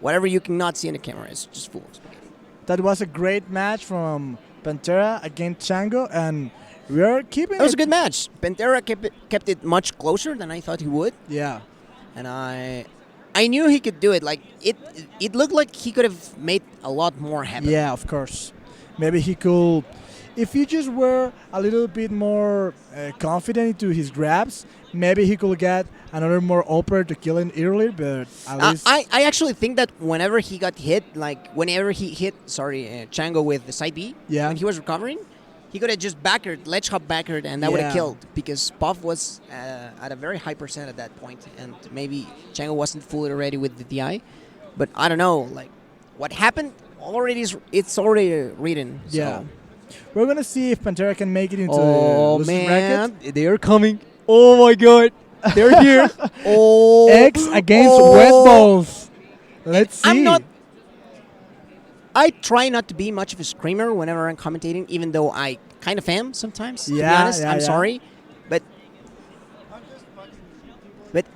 Whatever you cannot see in the camera is just full of spaghetti. That was a great match from Pantera against Chango, and we are keeping It was a it. good match. Pantera kept it much closer than I thought he would, Yeah. and I knew he could do it. Like it looked like he could have made a lot more happen. Yeah, of course. Maybe he could, if he just were a little bit more confident into his grabs, maybe he could get another more upper to kill him earlier, but at least... I actually think that whenever he got hit, like whenever he hit, Chango with the side B, Yeah. when he was recovering, he could have just backered, ledge hop backered, and that would have Yeah. killed because Puff was at a very high percent at that point, and maybe Chango wasn't fully ready with the DI. But I don't know, like what happened already it's already written. So. Yeah. We're going to see if Pantera can make it into Oh the losers bracket. man, they are coming! Oh my god, they're here! Oh, X against oh. Westballz. Let's see. I'm not. I try not to be much of a screamer whenever I'm commentating, even though I kind of am sometimes. To be Yeah, honest, yeah, I'm yeah. sorry, but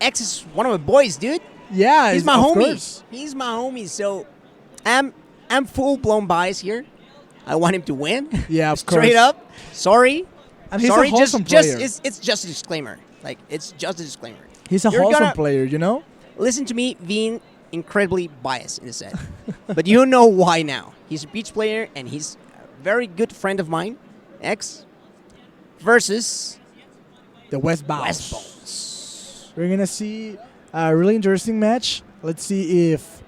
X is one of my boys, dude. Yeah, He's my of homie. course. He's my homie. So I'm full blown bias here. I want him to win. Yeah, of Straight course. up. Sorry. And he's sorry. a wholesome just player. it's just a disclaimer. Like it's just a disclaimer. He's a You're wholesome gonna- player, you know? Listen to me being incredibly biased in the set. But you know why now. He's a beach player and he's a very good friend of mine, X, versus The Westballz. Westballz. We're going to see a really interesting match. Let's see if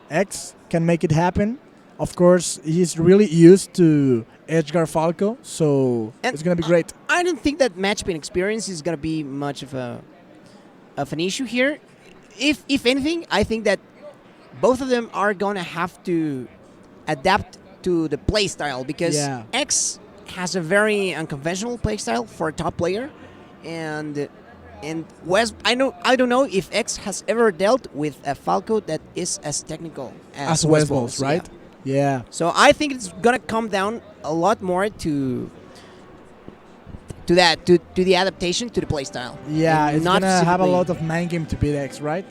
X can make it happen. Of course, he's really used to Edgar Falco, so And it's going to be great. I don't think that matchmaking experience is going to be much of an issue here. If anything, I think that both of them are going to have to adapt to the play style because Yeah. X has a very unconventional play style for a top player, and West. I don't know if X has ever dealt with a Falco that is as technical As as Westballz, yeah. right? Yeah. So I think it's gonna come down a lot more to the adaptation to the playstyle. Yeah, And it's not going to have a specifically- lot of mind game to beat X, right?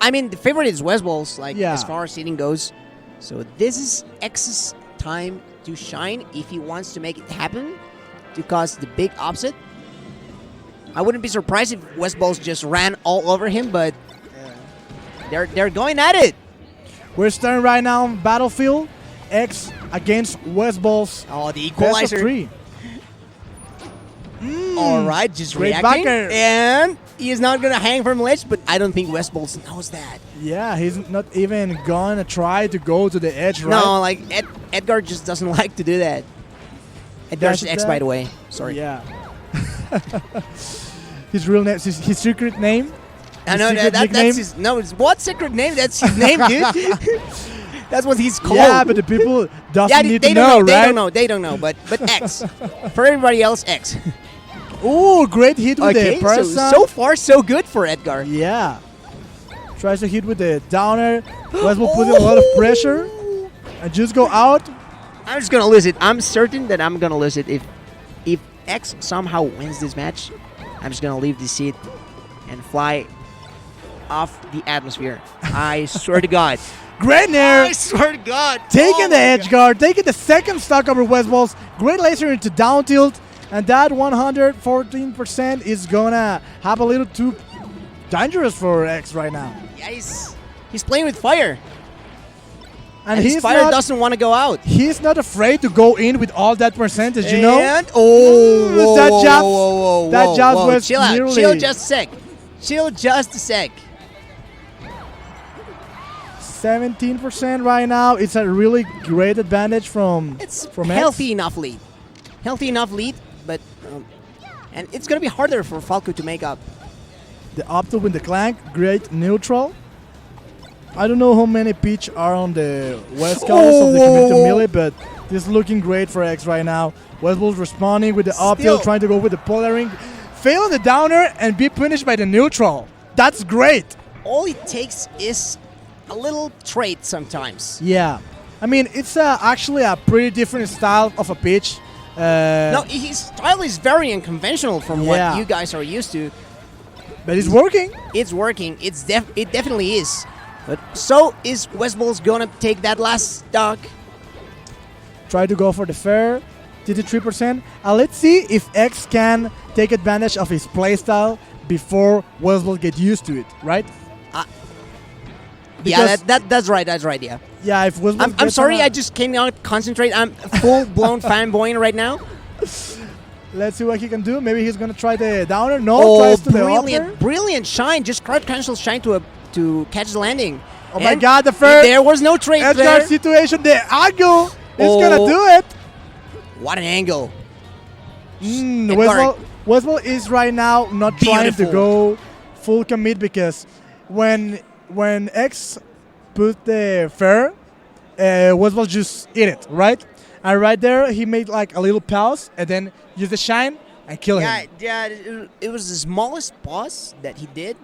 I mean, the favorite is Westballz, like Yeah. as far as seeding goes. So this is X's time to shine if he wants to make it happen to cause the big upset. I wouldn't be surprised if Westballz just ran all over him, but they're going at it. We're starting right now on Battlefield. X against Westballz. Oh, the Best of equalizer. 3. All right, just Great reacting. backer. And he is not going to hang from ledge, but I don't think Westballz knows that. Yeah, he's not even going to try to go to the edge, right? No, like Edgar just doesn't like to do that. Edgar's Does X, that? by the way. Sorry. Yeah. His real name, his secret name. I His know secret that's nickname? his. No, it's what secret name? That's his name, dude. That's what he's called. Yeah, but the people doesn't yeah, need they to don't know, know. They right? don't know. They don't know. But X. For everybody else, X. Ooh, great hit with Okay, the person. so far so good for Edgar. Yeah. Tries to hit with the downer. Westballz putting a lot of pressure. And just go out. I'm just gonna lose it. I'm certain that I'm gonna lose it if X somehow wins this match. I'm just gonna leave the seat and fly off the atmosphere. I swear to God. Great nair. I swear to God. Taking Oh the my edge guard. Taking the second stock over Westballz. Great laser into down tilt. And that 114% is gonna have a little too dangerous for X right now. God. Yeah, he's playing with fire. And His he's fire not, doesn't want to go out. he's not afraid to go in with all that percentage, you know? And, oh, That whoa, jab- whoa, whoa, that whoa, jab whoa. was Chill out. nearly- Chill just a sec. Chill just a sec. 17% right now. It's a really great advantage from It's from healthy X. enough lead. Healthy enough lead, but and it's gonna be harder for Falco to make up. The up tilt with the clank, great neutral. I don't know how many pitch are on the west coast of the community melee, but this is looking great for X right now. Westballz responding with the up Still. tilt, trying to go with the polaring. fail on the downer and be punished by the neutral. That's great. All it takes is a little trait sometimes. Yeah. I mean, it's actually a pretty different style of a pitch. No, his style is very unconventional from Yeah. what you guys are used to. But it's working. It's working. It definitely is. But so is Westballz gonna take that last stock? Try to go for the fair. 53%. Let's see if X can take advantage of his playstyle before Westballz get used to it, right? Yeah, Because- that's right. That's right. Yeah. Yeah, if Westballz I'm gets sorry. on a- I just cannot concentrate. I'm full blown fanboying right now. Let's see what he can do. Maybe he's gonna try the downer. No, Oh, tries to the brilliant, upper. brilliant shine! Just crowd cancel shine to catch the landing. Oh my And God, the fair there was no trade edge there. guard situation. The angle is gonna Oh. do it. What an angle! Mm, Edgar. Westballz is right now not trying to Beautiful. go full commit because when X put the fair, Westballz just eat it, right? And right there, he made like a little pause and then use the shine and kill him. Yeah. It was the smallest pause that he did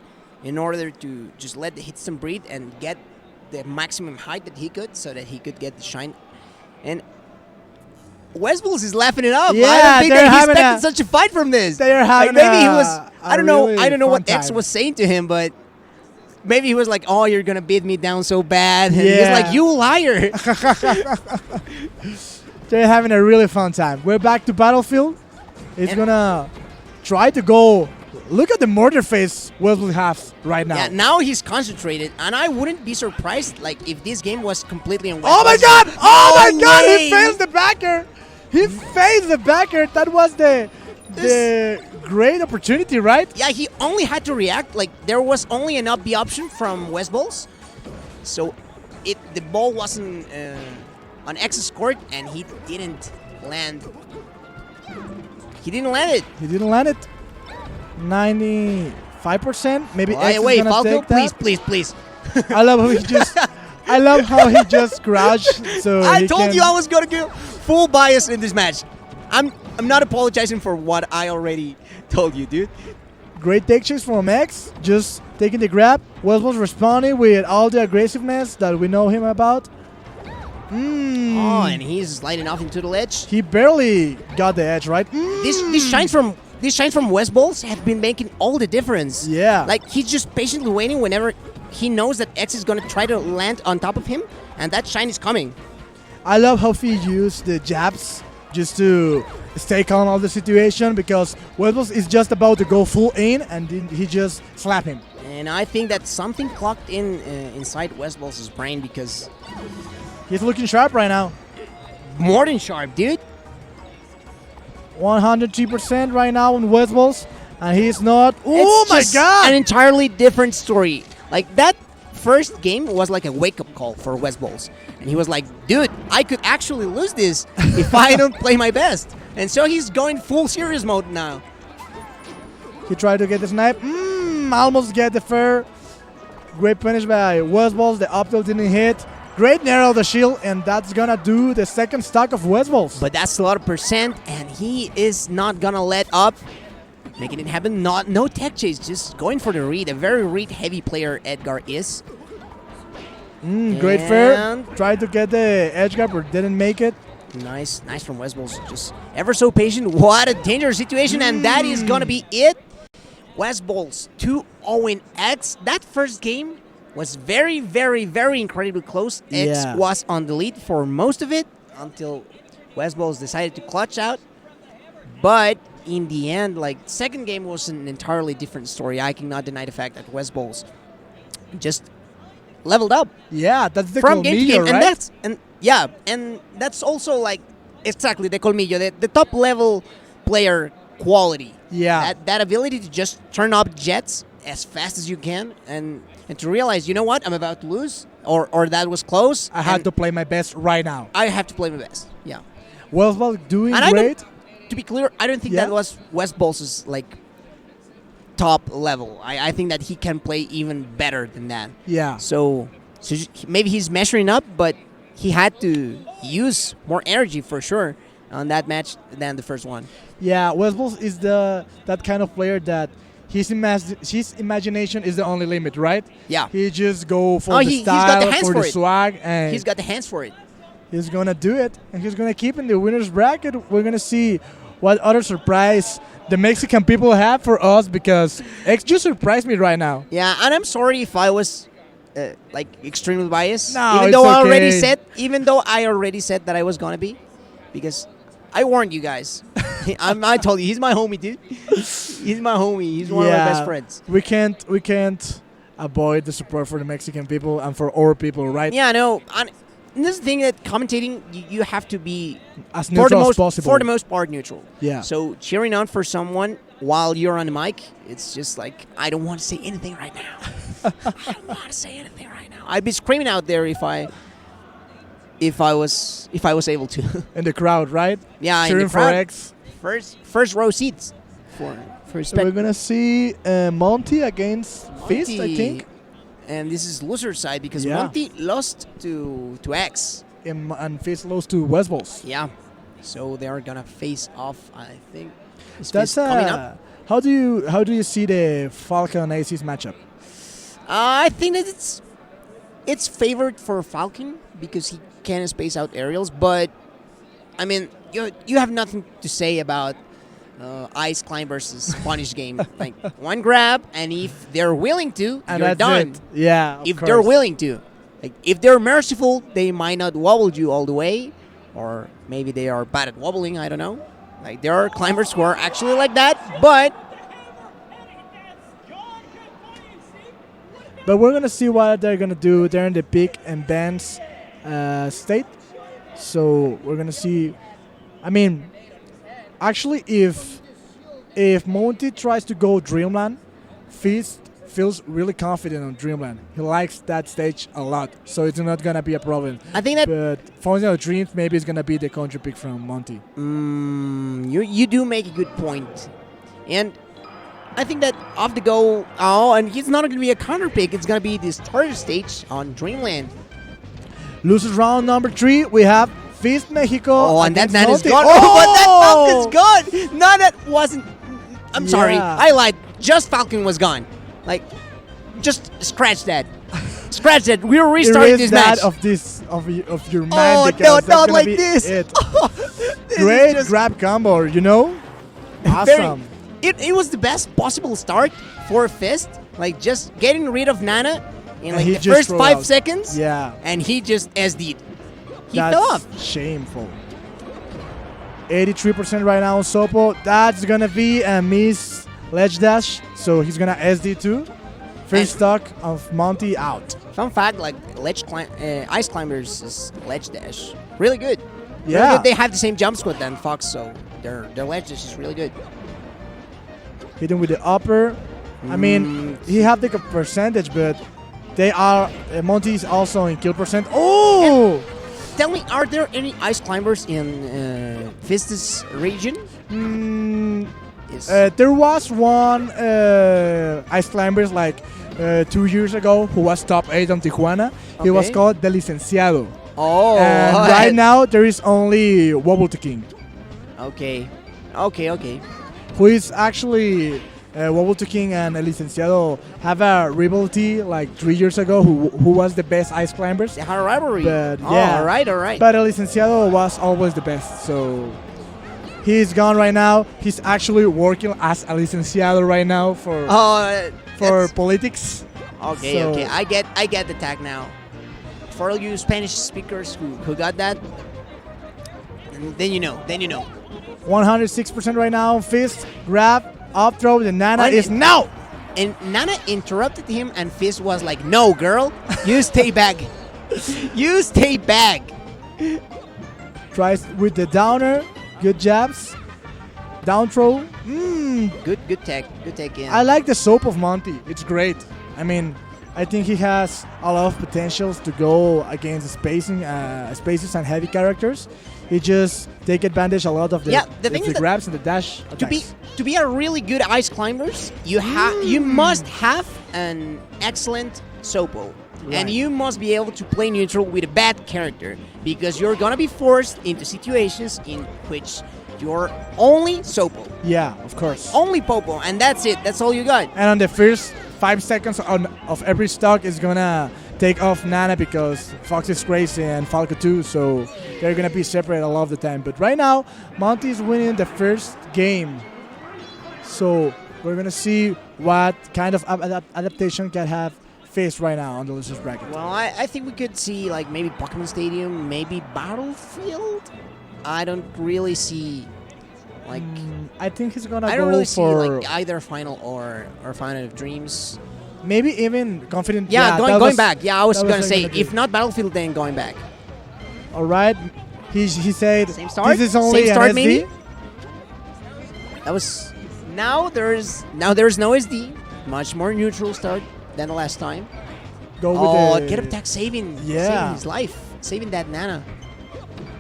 in order to just let the hit some breathe and get the maximum height that he could, so that he could get the shine. And Westballz is laughing it up. I Yeah, don't think they're that he having expected a- such a fight from this. They are having maybe he a- was. a I don't know. really I don't know what fun X time. was saying to him, but maybe he was like, "Oh, you're gonna beat me down so bad." And Yeah. he's like, "You liar!" They're having a really fun time. We're back to Battlefield. It's And- gonna try to go. Look at the murder face Westballz has right now. Yeah, now he's concentrated, and I wouldn't be surprised like if this game was completely on. Oh my Westballz. God! Oh my No God! way! He fails the backer. He fails the backer. That was the great opportunity, right? Yeah, he only had to react. Like there was only an up B option from Westballz, so the ball wasn't on X's court, and he didn't land. He didn't land it. He didn't land it. 95%. Maybe X is Wait, gonna Valdo, take that. please. I love how he just. I love how he just crouched. So I he told can- you I was gonna go full bias in this match. I'm not apologizing for what I already told you, dude. Great take checks from X, just taking the grab. Westballz responding with all the aggressiveness that we know him about. Oh, and he's sliding off into the ledge. He barely got the edge, right? These shines from Westballz have been making all the difference. Yeah. Like he's just patiently waiting whenever he knows that X is gonna try to land on top of him, and that shine is coming. I love how he used the jabs just to stay calm on the situation because Westballz is just about to go full in and then he just slap him. And I think that something clocked in inside Westballz's brain, because He's looking sharp right now. more than sharp, dude. 103% right now on Westballz, and he's not. Oh It's my just God! An entirely different story. Like that first game was like a wake-up call for Westballz, and he was like, "Dude, I could actually lose this if I don't play my best." And so he's going full serious mode now. He tried to get the snipe. Almost get the fair. Great punish by Westballz. The up tilt didn't hit. Great narrow the shield, and that's gonna do the second stock of Westballz. But that's a lot of percent, and he is not gonna let up, making it happen. No tech chase, just going for the read. A very read-heavy player Edgar is. Great fair. And- Tried to get the edge guard, but didn't make it. Nice from Westballz. Just ever so patient. What a dangerous situation, and that is gonna be it. Westballz 2-0-X. That first game was very, very, very incredibly close. X Yeah. was on the lead for most of it until Westballz decided to clutch out. But in the end, like, second game was an entirely different story. I cannot deny the fact that Westballz just leveled up Yeah, that's the from game to colmillo, game, right? and that's also like exactly the colmillo, the top level player quality. Yeah. That ability to just turn up jets as fast as you can, and to realize, you know what, I'm about to lose, or that was close. I had and to play my best right now. I have to play my best. Yeah. Westballz doing And I don't- great. To be clear, I don't think Yeah. that was Westballz's like top level. I think that he can play even better than that. Yeah. So maybe he's measuring up, but he had to use more energy for sure. on that match than the first one. Yeah, Westballz is that kind of player that his imagination is the only limit, right? Yeah. He just go for Oh, the he's got style, the hands for for the it. swag, and He's got the hands for it. he's gonna do it, and he's gonna keep in the winners bracket. We're gonna see what other surprise the Mexican people have for us, because X just surprised me right now. Yeah, and I'm sorry if I was like extremely biased. No, even it's though I okay. already said that I was gonna be, because I warned you guys. I told you he's my homie, dude. He's my homie. He's one of my best friends. We can't avoid the support for the Mexican people and for our people, right? Yeah, no. And this is the thing that commentating, you have to be As for the neutral as most possible. for the most part neutral. Yeah. So cheering on for someone while you're on the mic, it's just like I don't want to say anything right now. I don't want to say anything right now. I'd be screaming out there if I was able to. In the crowd, right? Yeah, in cheering the for crowd. X. First row seats for So we're gonna see Monty against Fist, I Monty. think, And this is loser side because Yeah. Monty lost to X. and Fist lost to Westballz. Yeah. So they are gonna face off, I think. Is That's Fist coming up? how do you see the Falcon Aces matchup? I think that it's favored for Falcon because he can space out aerials, but I mean you have nothing to say about Ice Climb versus Punish game. Like one grab, and if they're willing to, And you're that's done. it. Yeah, of If course. they're willing to, like if they're merciful, they might not wobble you all the way, or maybe they are bad at wobbling. I don't know. Like there are climbers who are actually like that, but But we're gonna see what they're gonna do. They're in the pick and bans state, so we're gonna see. I mean, actually, if Monty tries to go Dreamland, Fist feels really confident on Dreamland. He likes that stage a lot, so it's not gonna be a problem. I think that But Fountain of Dreams maybe is gonna be the country pick from Monty. you do make a good point, and I think that off the go. Oh, and he's not going to be a counter pick. It's going to be the starter stage on Dreamland. Loses round number 3. We have Fist Mexico. Oh, and that against man is Monty. gone. Oh, but that Falcon's gone. No, that wasn't. I'm sorry. Yeah. I lied. Just Falcon was gone. Like, just scratch that. Scratch that. We're restarting Erase this match. that of your mind. Oh, because no, that's not gonna like be this. It. This is Great just grab combo, you know? very- Awesome. It was the best possible start for Fist. Like, just getting rid of Nana in And like he the just first threw 5 out. seconds. Yeah. And he just SD'd. He That's fell off. shameful. 83% right now on Sopo. That's gonna be a miss ledge dash, so he's gonna SD too. First stock of Monty out. Fun fact, like Ice Climbers is ledge dash. Really good. Really Yeah. good. They have the same jump squad than Fox, so their ledge dash is really good. Hit him with the upper. I mean, he have the percentage, but they are. Monty is also in kill percent. Oh! Tell me, are there any Ice Climbers in Fist's region? Yes. There was one ice climbers like 2 years ago who was top 8 on Tijuana. He was Okay. called the Licenciado. Oh, And right now there is only Wobble to King, Okay. who is actually Wobble to King and El Licenciado have a rivalry like 3 years ago who was the best ice climbers. They had a rivalry. But, Oh, yeah. all right. But El Licenciado was always the best, so he's gone right now. He's actually working as a Licenciado right now for that's- politics. Okay, So- okay. I get the tag now. For all you Spanish speakers who got that, then you know. 106% right now. Fist, grab, up throw. The Nana And is now. And Nana interrupted him, and Fist was like, "No, girl, you stay back. You stay back." Tries with the downer. Good jabs. Down throw. Good tag in. I like the soap of Monty. It's great. I mean, I think he has a lot of potentials to go against spaces and heavy characters. He just take advantage a lot of the, Yeah, the thing is the that grabs and the dash to be attacks. to be a really good ice climbers, you must have an excellent Sopo. And you must be able to play neutral with a bad character because you're gonna be forced into situations in which you're only Sopo, Yeah, of course. only Popo, and that's it. That's all you got. And on the first 5 seconds of every stock is gonna take off Nana because Fox is crazy and Falco too, so they're gonna be separate a lot of the time. But right now, Monty is winning the first game. So we're gonna see what kind of adaptation can have faced right now on the losers bracket. Well, I think we could see like maybe Pokemon Stadium, maybe Battlefield. I don't really see like I think he's gonna I don't go really see for like either Final or Final of Dreams. maybe even Confident. Yeah, that going was- back. Yeah, I was that was gonna what say I'm gonna if do. not Battlefield, then going back. All right. He said Same start. this is only Same an start, SD. maybe. That was now there's no SD. Much more neutral start than the last time. Go Oh, with the get up attack saving his life, saving that Nana.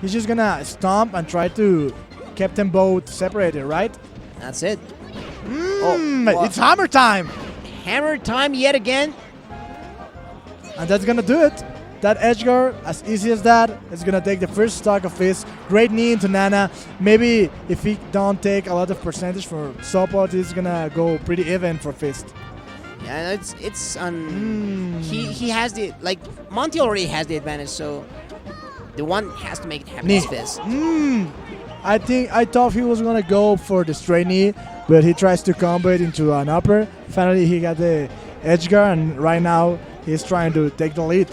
He's just gonna stomp and try to keep them both separated, right? That's it. It's hammer time, Hammer time yet again. and that's gonna do it. That edge guard, as easy as that, is gonna take the first stock of his. Great knee into Nana. Maybe if he don't take a lot of percentage for support, he's gonna go pretty even for Fist. Yeah, it's he has the like Monty already has the advantage, so the one has to make it happen Knee. is Fist. I thought he was gonna go for the straight knee, but he tries to combo it into an upper. Finally, he got the edge guard, and right now he's trying to take the lead.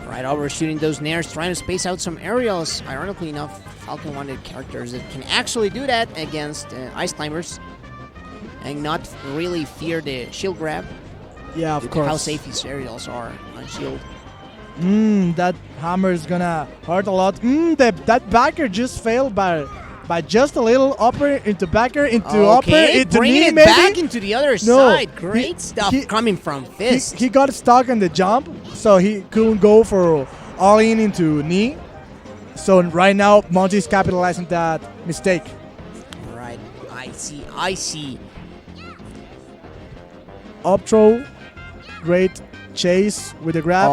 Right over shooting those nairs, trying to space out some aerials. Ironically enough, Falcon wanted characters that can actually do that against ice climbers and not really fear the shield grab. Yeah, of due to course. how safe these aerials are on shield. That hammer is gonna hurt a lot. That backer just failed by just a little. Upper into backer into upper into bringing knee it maybe. back into the other side. Great stuff coming from Fist. He got stuck on the jump, so he couldn't go for all in into knee. So right now, Monty's capitalizing that mistake. Right, I see. Up throw, great chase with the grab.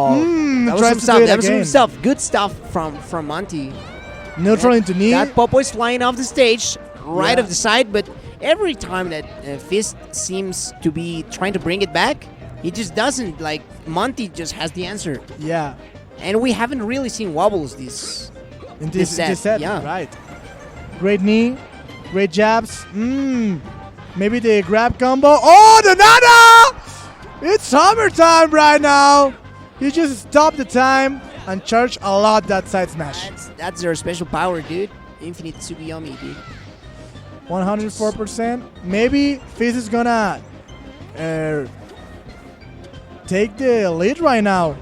That was Tries some to stuff. do it That was some again. stuff. Good stuff from Monty. Neutral into knee. That Popo is flying off the stage, right Yeah. off the side, but every time that Fist seems to be trying to bring it back, he just doesn't. Like, Monty just has the answer. Yeah. And we haven't really seen wobbles this. In This set, yeah. right. Great knee, great jabs. Maybe the grab combo. Oh, the Nana! It's summertime right now. He just stopped the time and charged a lot that side smash. That's their special power, dude. Infinite Tsukuyomi, dude. 104%. Maybe Fizz is gonna take the lead right now.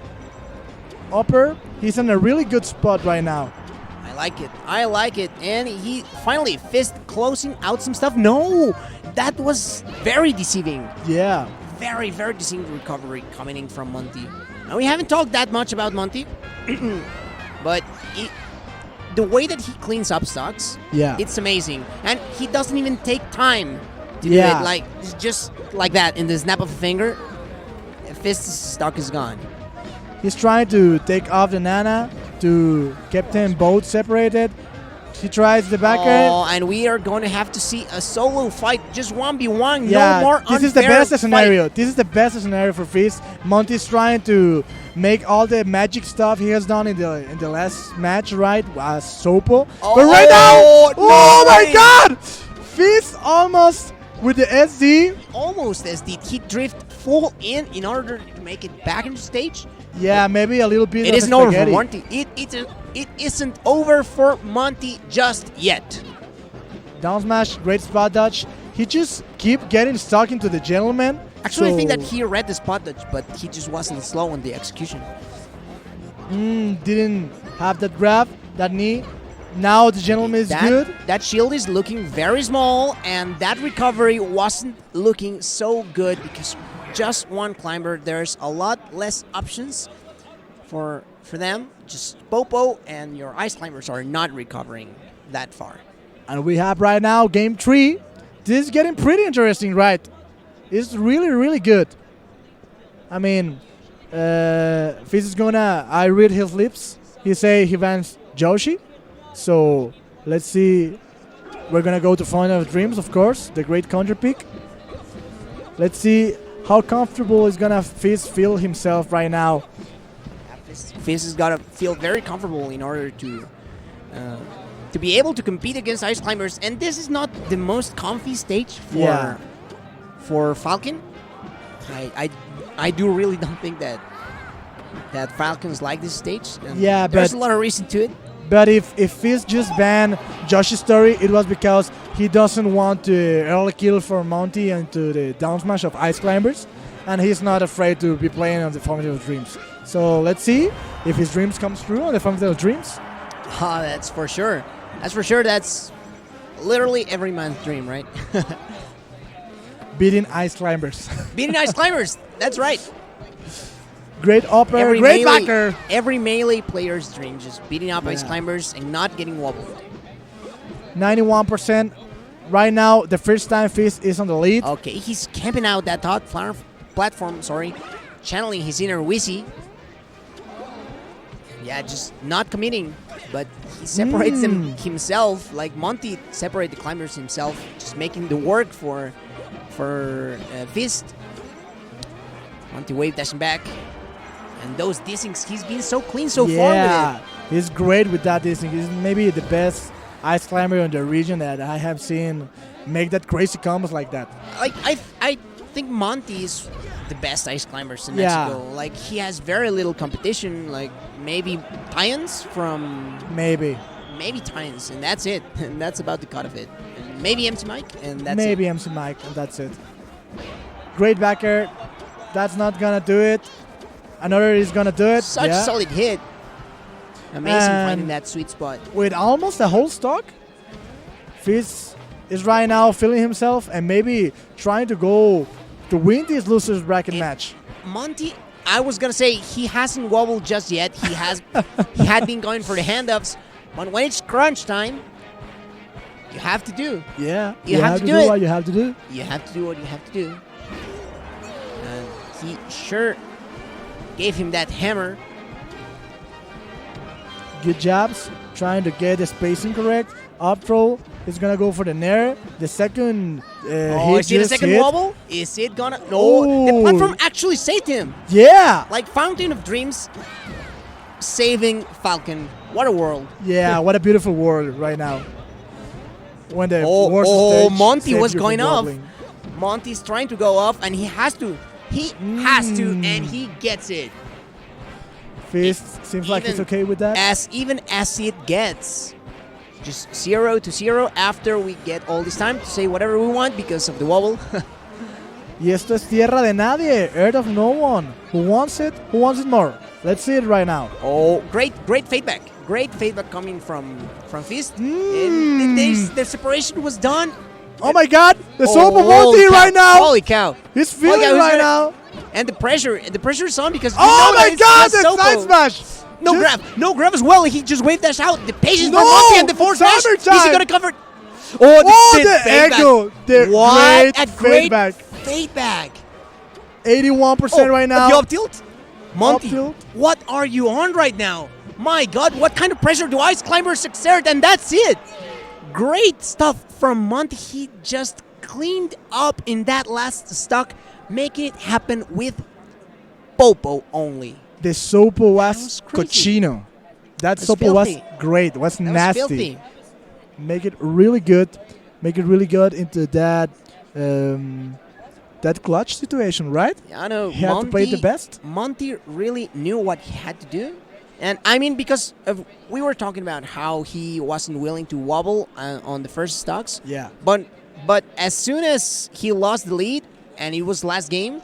Upper, he's in a really good spot right now. I like it. And he finally Fist closing out some stuff. No, that was very deceiving. Yeah. Very, very deceiving recovery coming in from Monty. Now, we haven't talked that much about Monty, but the way that he cleans up stocks, Yeah. it's amazing. And he doesn't even take time to do Yeah. it. Like, it's just like that, in the snap of a finger, Fist's stock is gone. He's trying to take off the Nana to keep them both separated. He tries the backer. Oh, and we are going to have to see a solo fight, just 1v1, Yeah, no more this is the unfair best fight. scenario. This is the best scenario for Fizz. Monty's trying to make all the magic stuff he has done in the last match, right? Sopo. But right now, oh no my way. God! Fizz almost with the SD. Almost as did he drift full in order to make it back into stage. Yeah, maybe a little bit. It of isn't over for spaghetti. Monty. It isn't over for Monty just yet. Down smash, great spot dodge. He just keep getting stuck into the gentleman. Actually, I think so- that he read the spot dodge, but he just wasn't slow on the execution. Didn't have that grab, that knee. Now the gentleman is good. That shield is looking very small, and that recovery wasn't looking so good because just one climber, there's a lot less options for them. Just Popo and your ice climbers are not recovering that far. And we have right now game 3. This is getting pretty interesting, right? It's really, really good. I mean, Fizz is gonna. I read his lips. He say he wants Joshi. So let's see. We're gonna go to Final of Dreams, of course, the great counter pick. Let's see how comfortable is gonna Fizz feel himself right now. Fizz has got to feel very comfortable in order to be able to compete against Ice Climbers. And this is not the most comfy stage for Falcon. I do really don't think that Falcons like this stage. And Yeah, there's but a lot of reason to it. But if Fizz just banned Josh's story, it was because he doesn't want to early kill for Monty and to the down smash of Ice Climbers, and he's not afraid to be playing on the Formula of Dreams. So let's see if his dreams comes true on the Formula of Dreams. That's for sure. That's for sure. That's literally every man's dream, right? Beating Ice Climbers. Beating Ice Climbers. That's right. Great upper, Every great melee, backer. Every melee player's dream, just beating up Ice Yeah. Climbers and not getting wobbled. 91%. Right now, the first time Fizz is on the lead. Okay, he's camping out that top platform, channeling his inner Wizzy. Yeah, just not committing, but he separates them himself, like Monty separated the climbers himself, just making the work for Fist. Monty wave dashing back, and those dissings, he's been so clean so far with it. He's great with that dissing. He's maybe the best ice climber in the region that I have seen make that crazy combos like that. Like I think Monty is the best ice climbers in Yeah. Mexico. Like he has very little competition. Like maybe Tyans from Maybe Tyans, and that's it. And that's about the cut of it. And maybe MC Mike, and that's maybe it. MC Mike, and that's it. Great backer. That's not gonna do it. Another is gonna do it. Such yeah. a solid hit. Amazing And finding that sweet spot. With almost a whole stock, Fizz is right now feeling himself and maybe trying to go to win this losers bracket match. Monty, I was gonna say he hasn't wobbled just yet. He had been going for the handoffs, but when it's crunch time, you have to do. Yeah, You have to do do it. what you have to do. You have to do what you have to do. And he sure gave him that hammer. Good jobs, trying to get the spacing correct. Up throw is gonna go for the nair. The second hit Is it a just second hit. wobble? Is it gonna? No, the Oh. platform actually saved him. Yeah, Like Fountain of Dreams, saving Falcon. What a world! yeah. What a beautiful world right now. When the Oh, worst oh, stage Monty saves was you from going off. wobbling. Monty's trying to go off, and he has to. He has to, Mm. and he gets it. Fist seems like it's even okay with that. Even as it gets. Just 0-0 after we get all this time to say whatever we want because of the wobble. Y esto es tierra de nadie, earth of no one. Who wants it? Who wants it more? Let's see it right now. Oh, great feedback. Great feedback coming from Fist. Mm. And the separation was done. Oh my God, the soap of holy Monty cow. right now. Holy cow. He's feeling who's right gonna- now. And the pressure is on because you Oh know that my it's God, just the Sopo. side smash. No grab as well. He just waved dash out. The patience No, for Monty and the force dash. Is he summertime. gonna cover? Oh, the the feedback. echo. The What great a great feedback. feedback. 81% right now. The up tilt? Monty, Up tilt. what are you on right now? My God, what kind of pressure do ice climbers exert? And that's it. Great stuff from Monty. He just cleaned up in that last stock, making it happen with Popo only. The sopo was was crazy. cochino. That was sopo was filthy. great. Was That was nasty. filthy. Make it really good. Make it really good into that that clutch situation, right? I know. He had to play the best. Monty really knew what he had to do. And I mean, because we were talking about how he wasn't willing to wobble on the first stocks. Yeah. But as soon as he lost the lead and it was last game,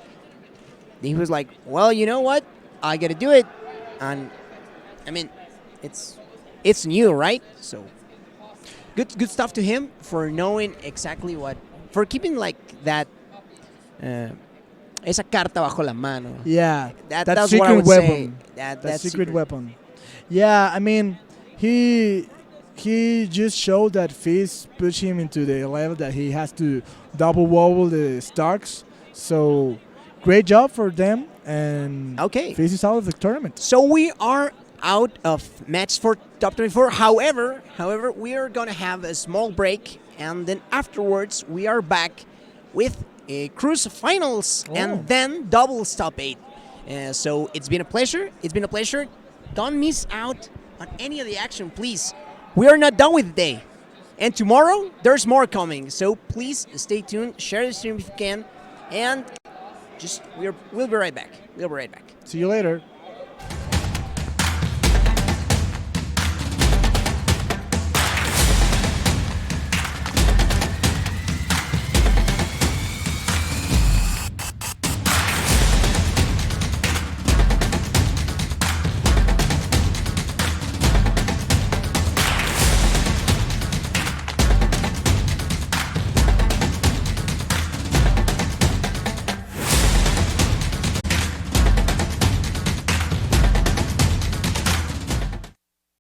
he was like, well, you know what? I got to do it. And I mean, it's new, right? So good stuff to him for knowing exactly what, for keeping like that, esa carta bajo la mano. Yeah. That's that what secret I would weapon. say. That That's secret weapon. Yeah, I mean, he just showed that Fizz pushed him into the level that he has to double wobble the Starks. So great job for them. And Okay. Fizz is out of the tournament. So we are out of match for top 24. However, we are gonna have a small break, and then afterwards we are back with a cruise finals and then doubles top 8. So it's been a pleasure. Don't miss out on any of the action, please. We are not done with the day, and tomorrow there's more coming. So please stay tuned. Share the stream if you can, and we'll be right back. See you later.